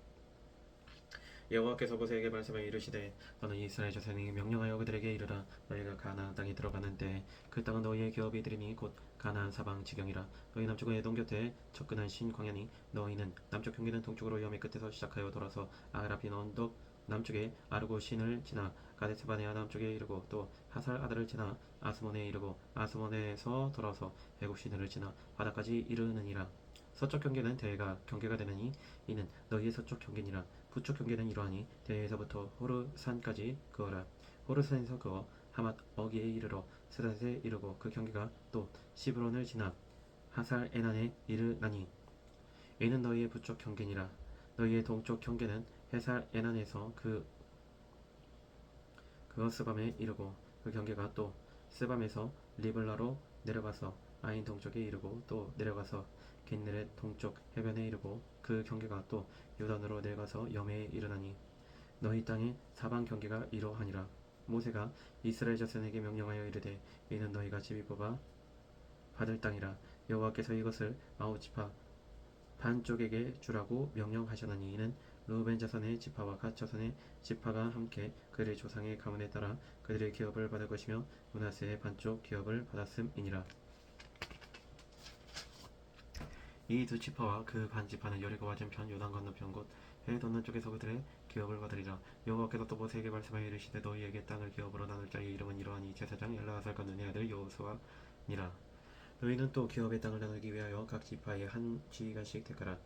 여호와께서 모세에게 말씀하여 이르시되 너는 이스라엘 자손에게 명령하여 그들에게 이르라 너희가 가나안 땅에 들어가는 때 그 땅은 너희의 기업이 되리니 곧 가나안 사방 지경이라 너희 남쪽은 에돔 곁에 접근한 신 광야니 너희는 남쪽 경계는 동쪽으로 여미 끝에서 시작하여 돌아서 아라빈 언덕 남쪽에 아르고 신을 지나 가데스바네아 남쪽에 이르고 또 하살 아달을 지나 아스몬에 이르고 아스몬에서 돌아서 애굽 시내를 지나 바다까지 이르느니라 서쪽 경계는 대해가 경계가 되느니 이는 너희의 서쪽 경계니라 북쪽 경계는 이러하니 대해에서부터 호르산까지 그어라 호르산에서 그어 하맛 어기에 이르러 스닷에 이르고 그 경계가 또 시브론을 지나 하살 에난에 이르나니 이는 너희의 북쪽 경계니라 너희의 동쪽 경계는 해살 에난에서 그어 스밤에 이르고 그 경계가 또 스밤에서 리블라로 내려가서 아인 동쪽에 이르고 또 내려가서 긴네렛 동쪽 해변에 이르고 그 경계가 또 요단으로 내려가서 여매에 이르나니 너희 땅의 사방 경계가 이러하니라 모세가 이스라엘 자손에게 명령하여 이르되 이는 너희가 집이 뽑아 받을 땅이라 여호와께서 이것을 아홉 지파 반쪽에게 주라고 명령하셨나니 이는 르우벤 자손의 지파와 갓 자손의 지파가 함께 그들의 조상의 가문에 따라 그들의 기업을 받을 것이며 므낫세의 반쪽 기업을 받았음이니라 이 두 지파와 그 반 지파는 여리고 맞은편 요단 건너편 곧 해 돋는 쪽에서 그들의 기업을 받으리라 여호와께서 또 모세에게 말씀하여 이르시되 너희에게 땅을 기업으로 나눌 자의 이름은 이러하니 제사장 엘르아살과 눈의 아들 여호수아니라 너희는 또 기업의 땅을 나누기 위하여 각 지파에 한 지휘관씩 택하라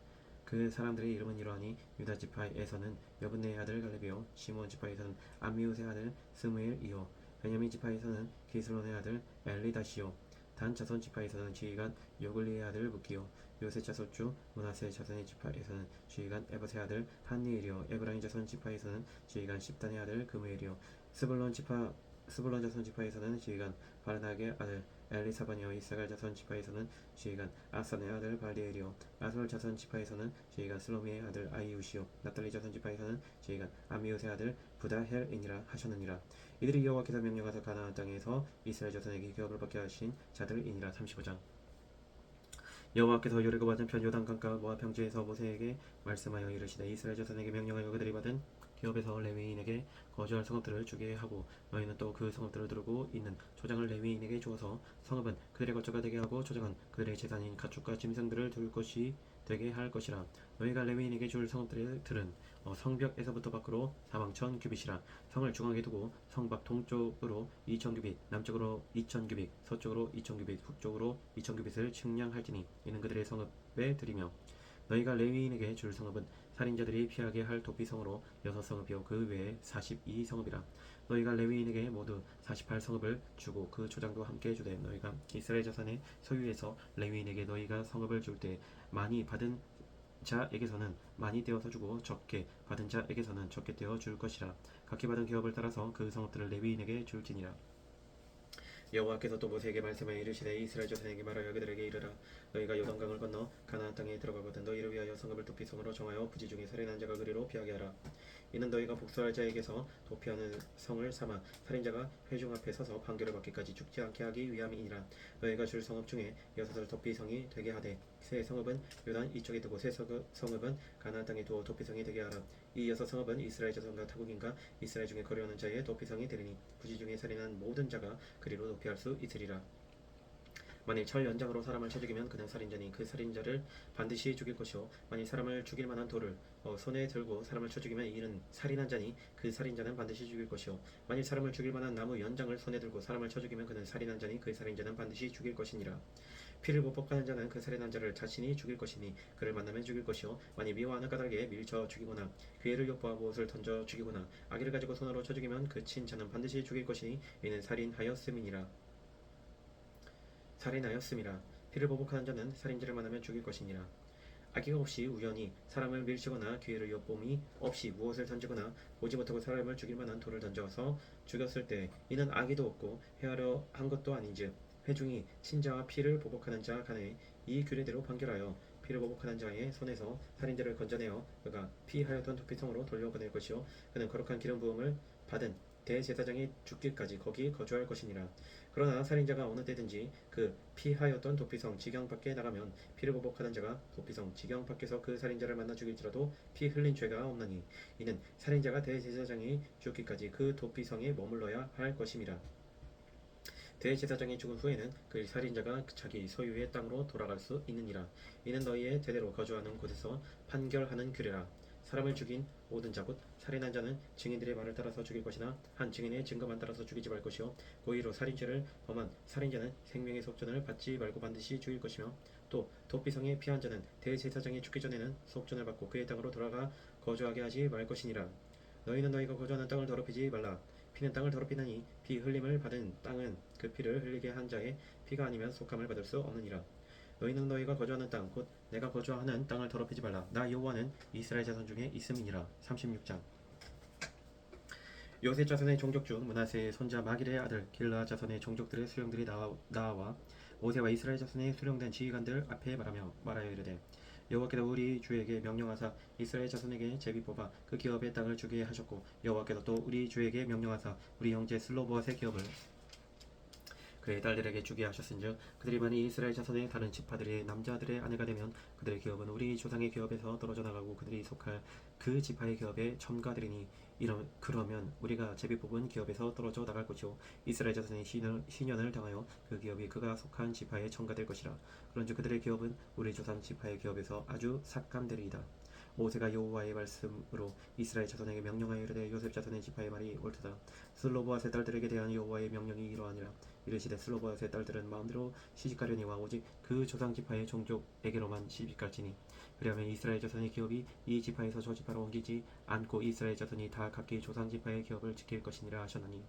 그 사람들의 이름은 이러하니 유다 지파에서는 여분네의 아들 갈렙이요 시몬 지파에서는 암미우스의 아들 스무엘이요 베냐민 지파에서는 기슬론의 아들 엘리다시요 단 자손 지파에서는 지휘관 요글리의 아들 부키요 요셉 자손 중 므낫세 자손의 지파에서는 지휘관 에버의 아들 한니엘이요 에브라임 자손 지파에서는 지휘관 십단의 아들 그무엘이요 스불론 자손 지파에서는 지휘관 바르나게 아들 엘리사반이요 이사갈 자손 지파에서는 지휘관 아산의 아들 발디엘이요 아솔 자손 지파에서는 지휘관 슬로미의 아들 아이우시요 나탈리 자손 지파에서는 지휘관 아미우스의 아들 부다헬이니라 하셨느니라 이들이 여호와께서 명령하사 가나안 땅에서 이스라엘 자손에게 기업을 받게 하신 자들이니라. 35장 여호와께서 여리고 맞은편 요단강가 모압 평지에서 모세에게 말씀하여 이르시되 이스라엘 자손에게 명령하여 그들이 받은 기업에서 레위인에게 거주할 성읍들을 주게 하고 너희는 또 그 성읍들을 두르고 있는 초장을 레위인에게 주어서 성읍은 그들의 거처가 되게 하고 초장은 그들의 재산인 가축과 짐승들을 둘 것이 되게 할 것이라 너희가 레위인에게 줄 성읍들은 성벽에서부터 밖으로 사방천 규빗이라 성을 중앙에 두고 성 밖 동쪽으로 2000규빗 남쪽으로 2000규빗 서쪽으로 2000규빗 북쪽으로 2000규빗을 측량할지니 이는 그들의 성읍에 드리며 너희가 레위인에게 줄 성읍은 살인자들이 피하게 할 도피성으로 6성읍이요 그 외에 42성읍이라 너희가 레위인에게 모두 48성읍을 주고 그 조장도 함께 주되 너희가 이스라엘 자손의 소유에서 레위인에게 너희가 성읍을 줄 때 많이 받은 자에게서는 많이 떼어서 주고 적게 받은 자에게서는 적게 떼어 줄 것이라 각기 받은 기업을 따라서 그 성읍들을 레위인에게 줄지니라 여호와께서 또 모세에게 말씀하여 이르시되 이스라엘 자손에게 말하여 그들에게 이르라 너희가 요단강을 건너 가나안 땅에 들어가거든 너희를 위하여 성읍을 도피성으로 정하여 부지 중에 살인한 자가 그리로 피하게 하라 이는 너희가 복수할 자에게서 도피하는 성을 삼아 살인자가 회중 앞에 서서 판결을 받기까지 죽지 않게 하기 위함이니라 너희가 줄 성읍 중에 6을 도피성이 되게 하되 새 성읍은 요단 이쪽에 두고 새 성읍은 가나안 땅에 두어 도피성이 되게 하라 이 6성읍은 이스라엘 자손과 타국인과 이스라엘 중에 거류하는 자의 도피성이 되리니 부지 중에 살인한 모든 자가 그리로 도피할 수 있으리라 만일 철 연장으로 사람을 쳐 죽이면 그는 살인자니 그 살인자를 반드시 죽일 것이요 만일 사람을 죽일 만한 돌을 손에 들고 사람을 쳐 죽이면 이는 살인한 자니 그 살인자는 반드시 죽일 것이요 만일 사람을 죽일 만한 나무 연장을 손에 들고 사람을 쳐 죽이면 그는 살인한 자니 그 살인자는 반드시 죽일 것이니라. 피를 보복하는 자는 그 살인한 자를 자신이 죽일 것이니 그를 만나면 죽일 것이요 만일 미워하는 까닭에 밀쳐 죽이거나 그 애를 엿보아 무엇을 던져 죽이거나 아기를 가지고 손으로 쳐 죽이면 그 친 자는 반드시 죽일 것이니 이는 살인하였음이니라. 살인하였음이라. 피를 보복하는 자는 살인자를 만나면 죽일 것이니라. 아기가 없이 우연히 사람을 밀치거나 기회를 엿봄이 없이 무엇을 던지거나 보지 못하고 사람을 죽일 만한 돌을 던져서 죽였을 때 이는 악의도 없고 해하려 한 것도 아닌즉 회중이 신자와 피를 보복하는 자 간에 이 규례대로 판결하여 피를 보복하는 자의 손에서 살인자를 건져내어 그가 피하였던 도피성으로 돌려보낼 것이요 그는 거룩한 기름 부음을 받은 대제사장이 죽기까지 거기 거주할 것이니라. 그러나 살인자가 어느 때든지 그 피하였던 도피성 지경 밖에 나가면 피를 보복하는 자가 도피성 지경 밖에서 그 살인자를 만나 죽일지라도 피 흘린 죄가 없나니 이는 살인자가 대제사장이 죽기까지 그 도피성에 머물러야 할 것임이라. 대제사장이 죽은 후에는 그 살인자가 자기 소유의 땅으로 돌아갈 수 있느니라. 이는 너희의 대대로 거주하는 곳에서 판결하는 규례라. 사람을 죽인 모든 자 곧 살인한 자는 증인들의 말을 따라서 죽일 것이나 한 증인의 증거만 따라서 죽이지 말 것이요 고의로 살인죄를 범한 살인자는 생명의 속전을 받지 말고 반드시 죽일 것이며 또 도피성에 피한 자는 대제사장이 죽기 전에는 속전을 받고 그의 땅으로 돌아가 거주하게 하지 말 것이니라. 너희는 너희가 거주하는 땅을 더럽히지 말라. 피는 땅을 더럽히나니 피 흘림을 받은 땅은 그 피를 흘리게 한 자의 피가 아니면 속함을 받을 수 없느니라. 너희는 너희가 거주하는 땅 곧 내가 거주하는 땅을 더럽히지 말라. 나 여호와는 이스라엘 자손 중에 있음이니라. 36장. 요셉 자손의 종족 중 므낫세의 손자 마길의 아들 길르앗 자손의 종족들의 수령들이 나와 모세와 이스라엘 자손의 수령된 지휘관들 앞에 말하여 이르되 여호와께서 우리 주에게 명령하사 이스라엘 자손에게 제비 뽑아 그 기업의 땅을 주게 하셨고 여호와께서 또 우리 주에게 명령하사 우리 형제 슬로보앗의 기업을 그의 딸들에게 주게 하셨은즉 그들이 만일 이스라엘 자손의 다른 지파들의 남자들의 아내가 되면 그들의 기업은 우리 조상의 기업에서 떨어져 나가고 그들이 속할 그 지파의 기업에 첨가되리니 그러면 우리가 제비 뽑은 기업에서 떨어져 나갈 것이요 이스라엘 자손의 시년을 당하여 그 기업이 그가 속한 지파에 첨가될 것이라. 그런즉 그들의 기업은 우리 조상 지파의 기업에서 아주 삭감되리이다. 모세가 여호와의 말씀으로 이스라엘 자손에게 명령하여 이르되 요셉 자손의 지파의 말이 옳도다. 슬로보앗의 딸들에게 대한 여호와의 명령이 이러하니라. 이르시되 슬로보앗의 딸들은 마음대로 시집가려니와 오직 그 조상 지파의 종족에게로만 시집갈지니 그리하면 이스라엘 자손의 기업이 이 지파에서 저 지파로 옮기지 않고 이스라엘 자손이 다 각기 조상 지파의 기업을 지킬 것이니라 하셨나니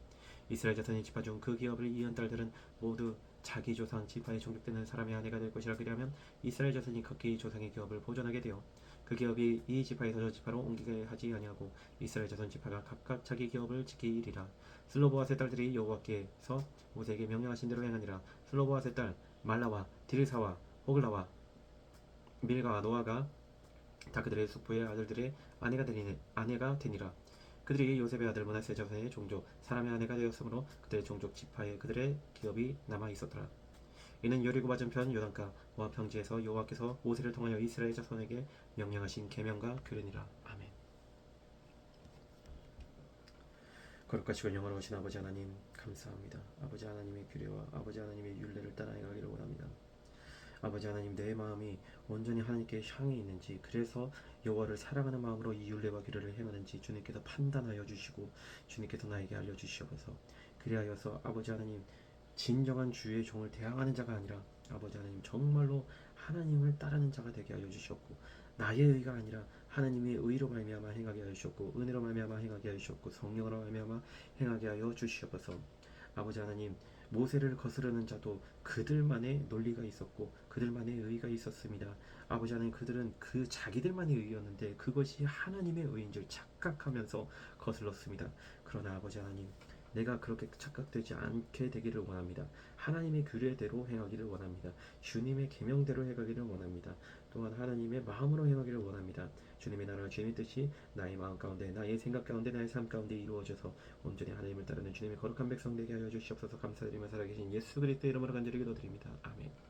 이스라엘 자손의 지파 중 그 기업을 이은 딸들은 모두 자기 조상 지파에 종족되는 사람의 아내가 될 것이라. 그리하면 이스라엘 자손이 각기 조상의 기업을 보존하게 되어 그 기업이 이 지파에서 저 지파로 옮기게 하지 아니하고 이스라엘 자손 지파가 각각 자기 기업을 지키리라. 슬로보앗의 딸들이 여호와께서 모세에게 명령하신 대로 행하니라. 슬로보앗의 딸 말라와 디르사와 호글라와 밀가와 노아가 다 그들의 숙부의 아들들의 아내가 되니라. 그들이 요셉의 아들 므낫세 자손의 종족 사람의 아내가 되었으므로 그들의 종족 지파에 그들의 기업이 남아 있었더라. 이는 여리고 맞은편 요단가 모압 평지에서 여호와께서 모세를 통하여 이스라엘 자손에게 명령하신 계명과 규례니라. 아멘. 거룩하시고 영원하신 아버지 하나님 감사합니다. 아버지 하나님의 규례와 아버지 하나님의 율례를 따라 행하기를 원합니다. 아버지 하나님, 내 마음이 온전히 하나님께 향해 있는지, 그래서 여호와를 사랑하는 마음으로 이 율례와 규례를 행하는지 주님께서 판단하여 주시고 주님께서 나에게 알려주시옵소서. 그리하여서 아버지 하나님, 진정한 주의 종을 대항하는 자가 아니라 아버지 하나님 정말로 하나님을 따르는 자가 되게 하여 주시옵고, 나의 의가 아니라 하나님의 의로 말미암아 행하게 하여 주셨고, 은혜로 말미암아 행하게 하여 주셨고, 성령으로 말미암아 행하게 하여 주시옵소서. 아버지 하나님, 모세를 거스르는 자도 그들만의 논리가 있었고 그들만의 의가 있었습니다. 아버지 하나님, 그들은 그 자기들만의 의였는데 그것이 하나님의 의인 줄 착각하면서 거슬렀습니다. 그러나 아버지 하나님, 내가 그렇게 착각되지 않게 되기를 원합니다. 하나님의 규례대로 행하기를 원합니다. 주님의 계명대로 행하기를 원합니다. 또한 하나님의 마음으로 행하기를 원합니다. 주님의 나라, 주님의 뜻이 나의 마음 가운데, 나의 생각 가운데, 나의 삶 가운데 이루어져서 온전히 하나님을 따르는 주님의 거룩한 백성 되게 하여 주시옵소서. 감사드리며 살아계신 예수 그리스도의 이름으로 간절히 기도드립니다. 아멘.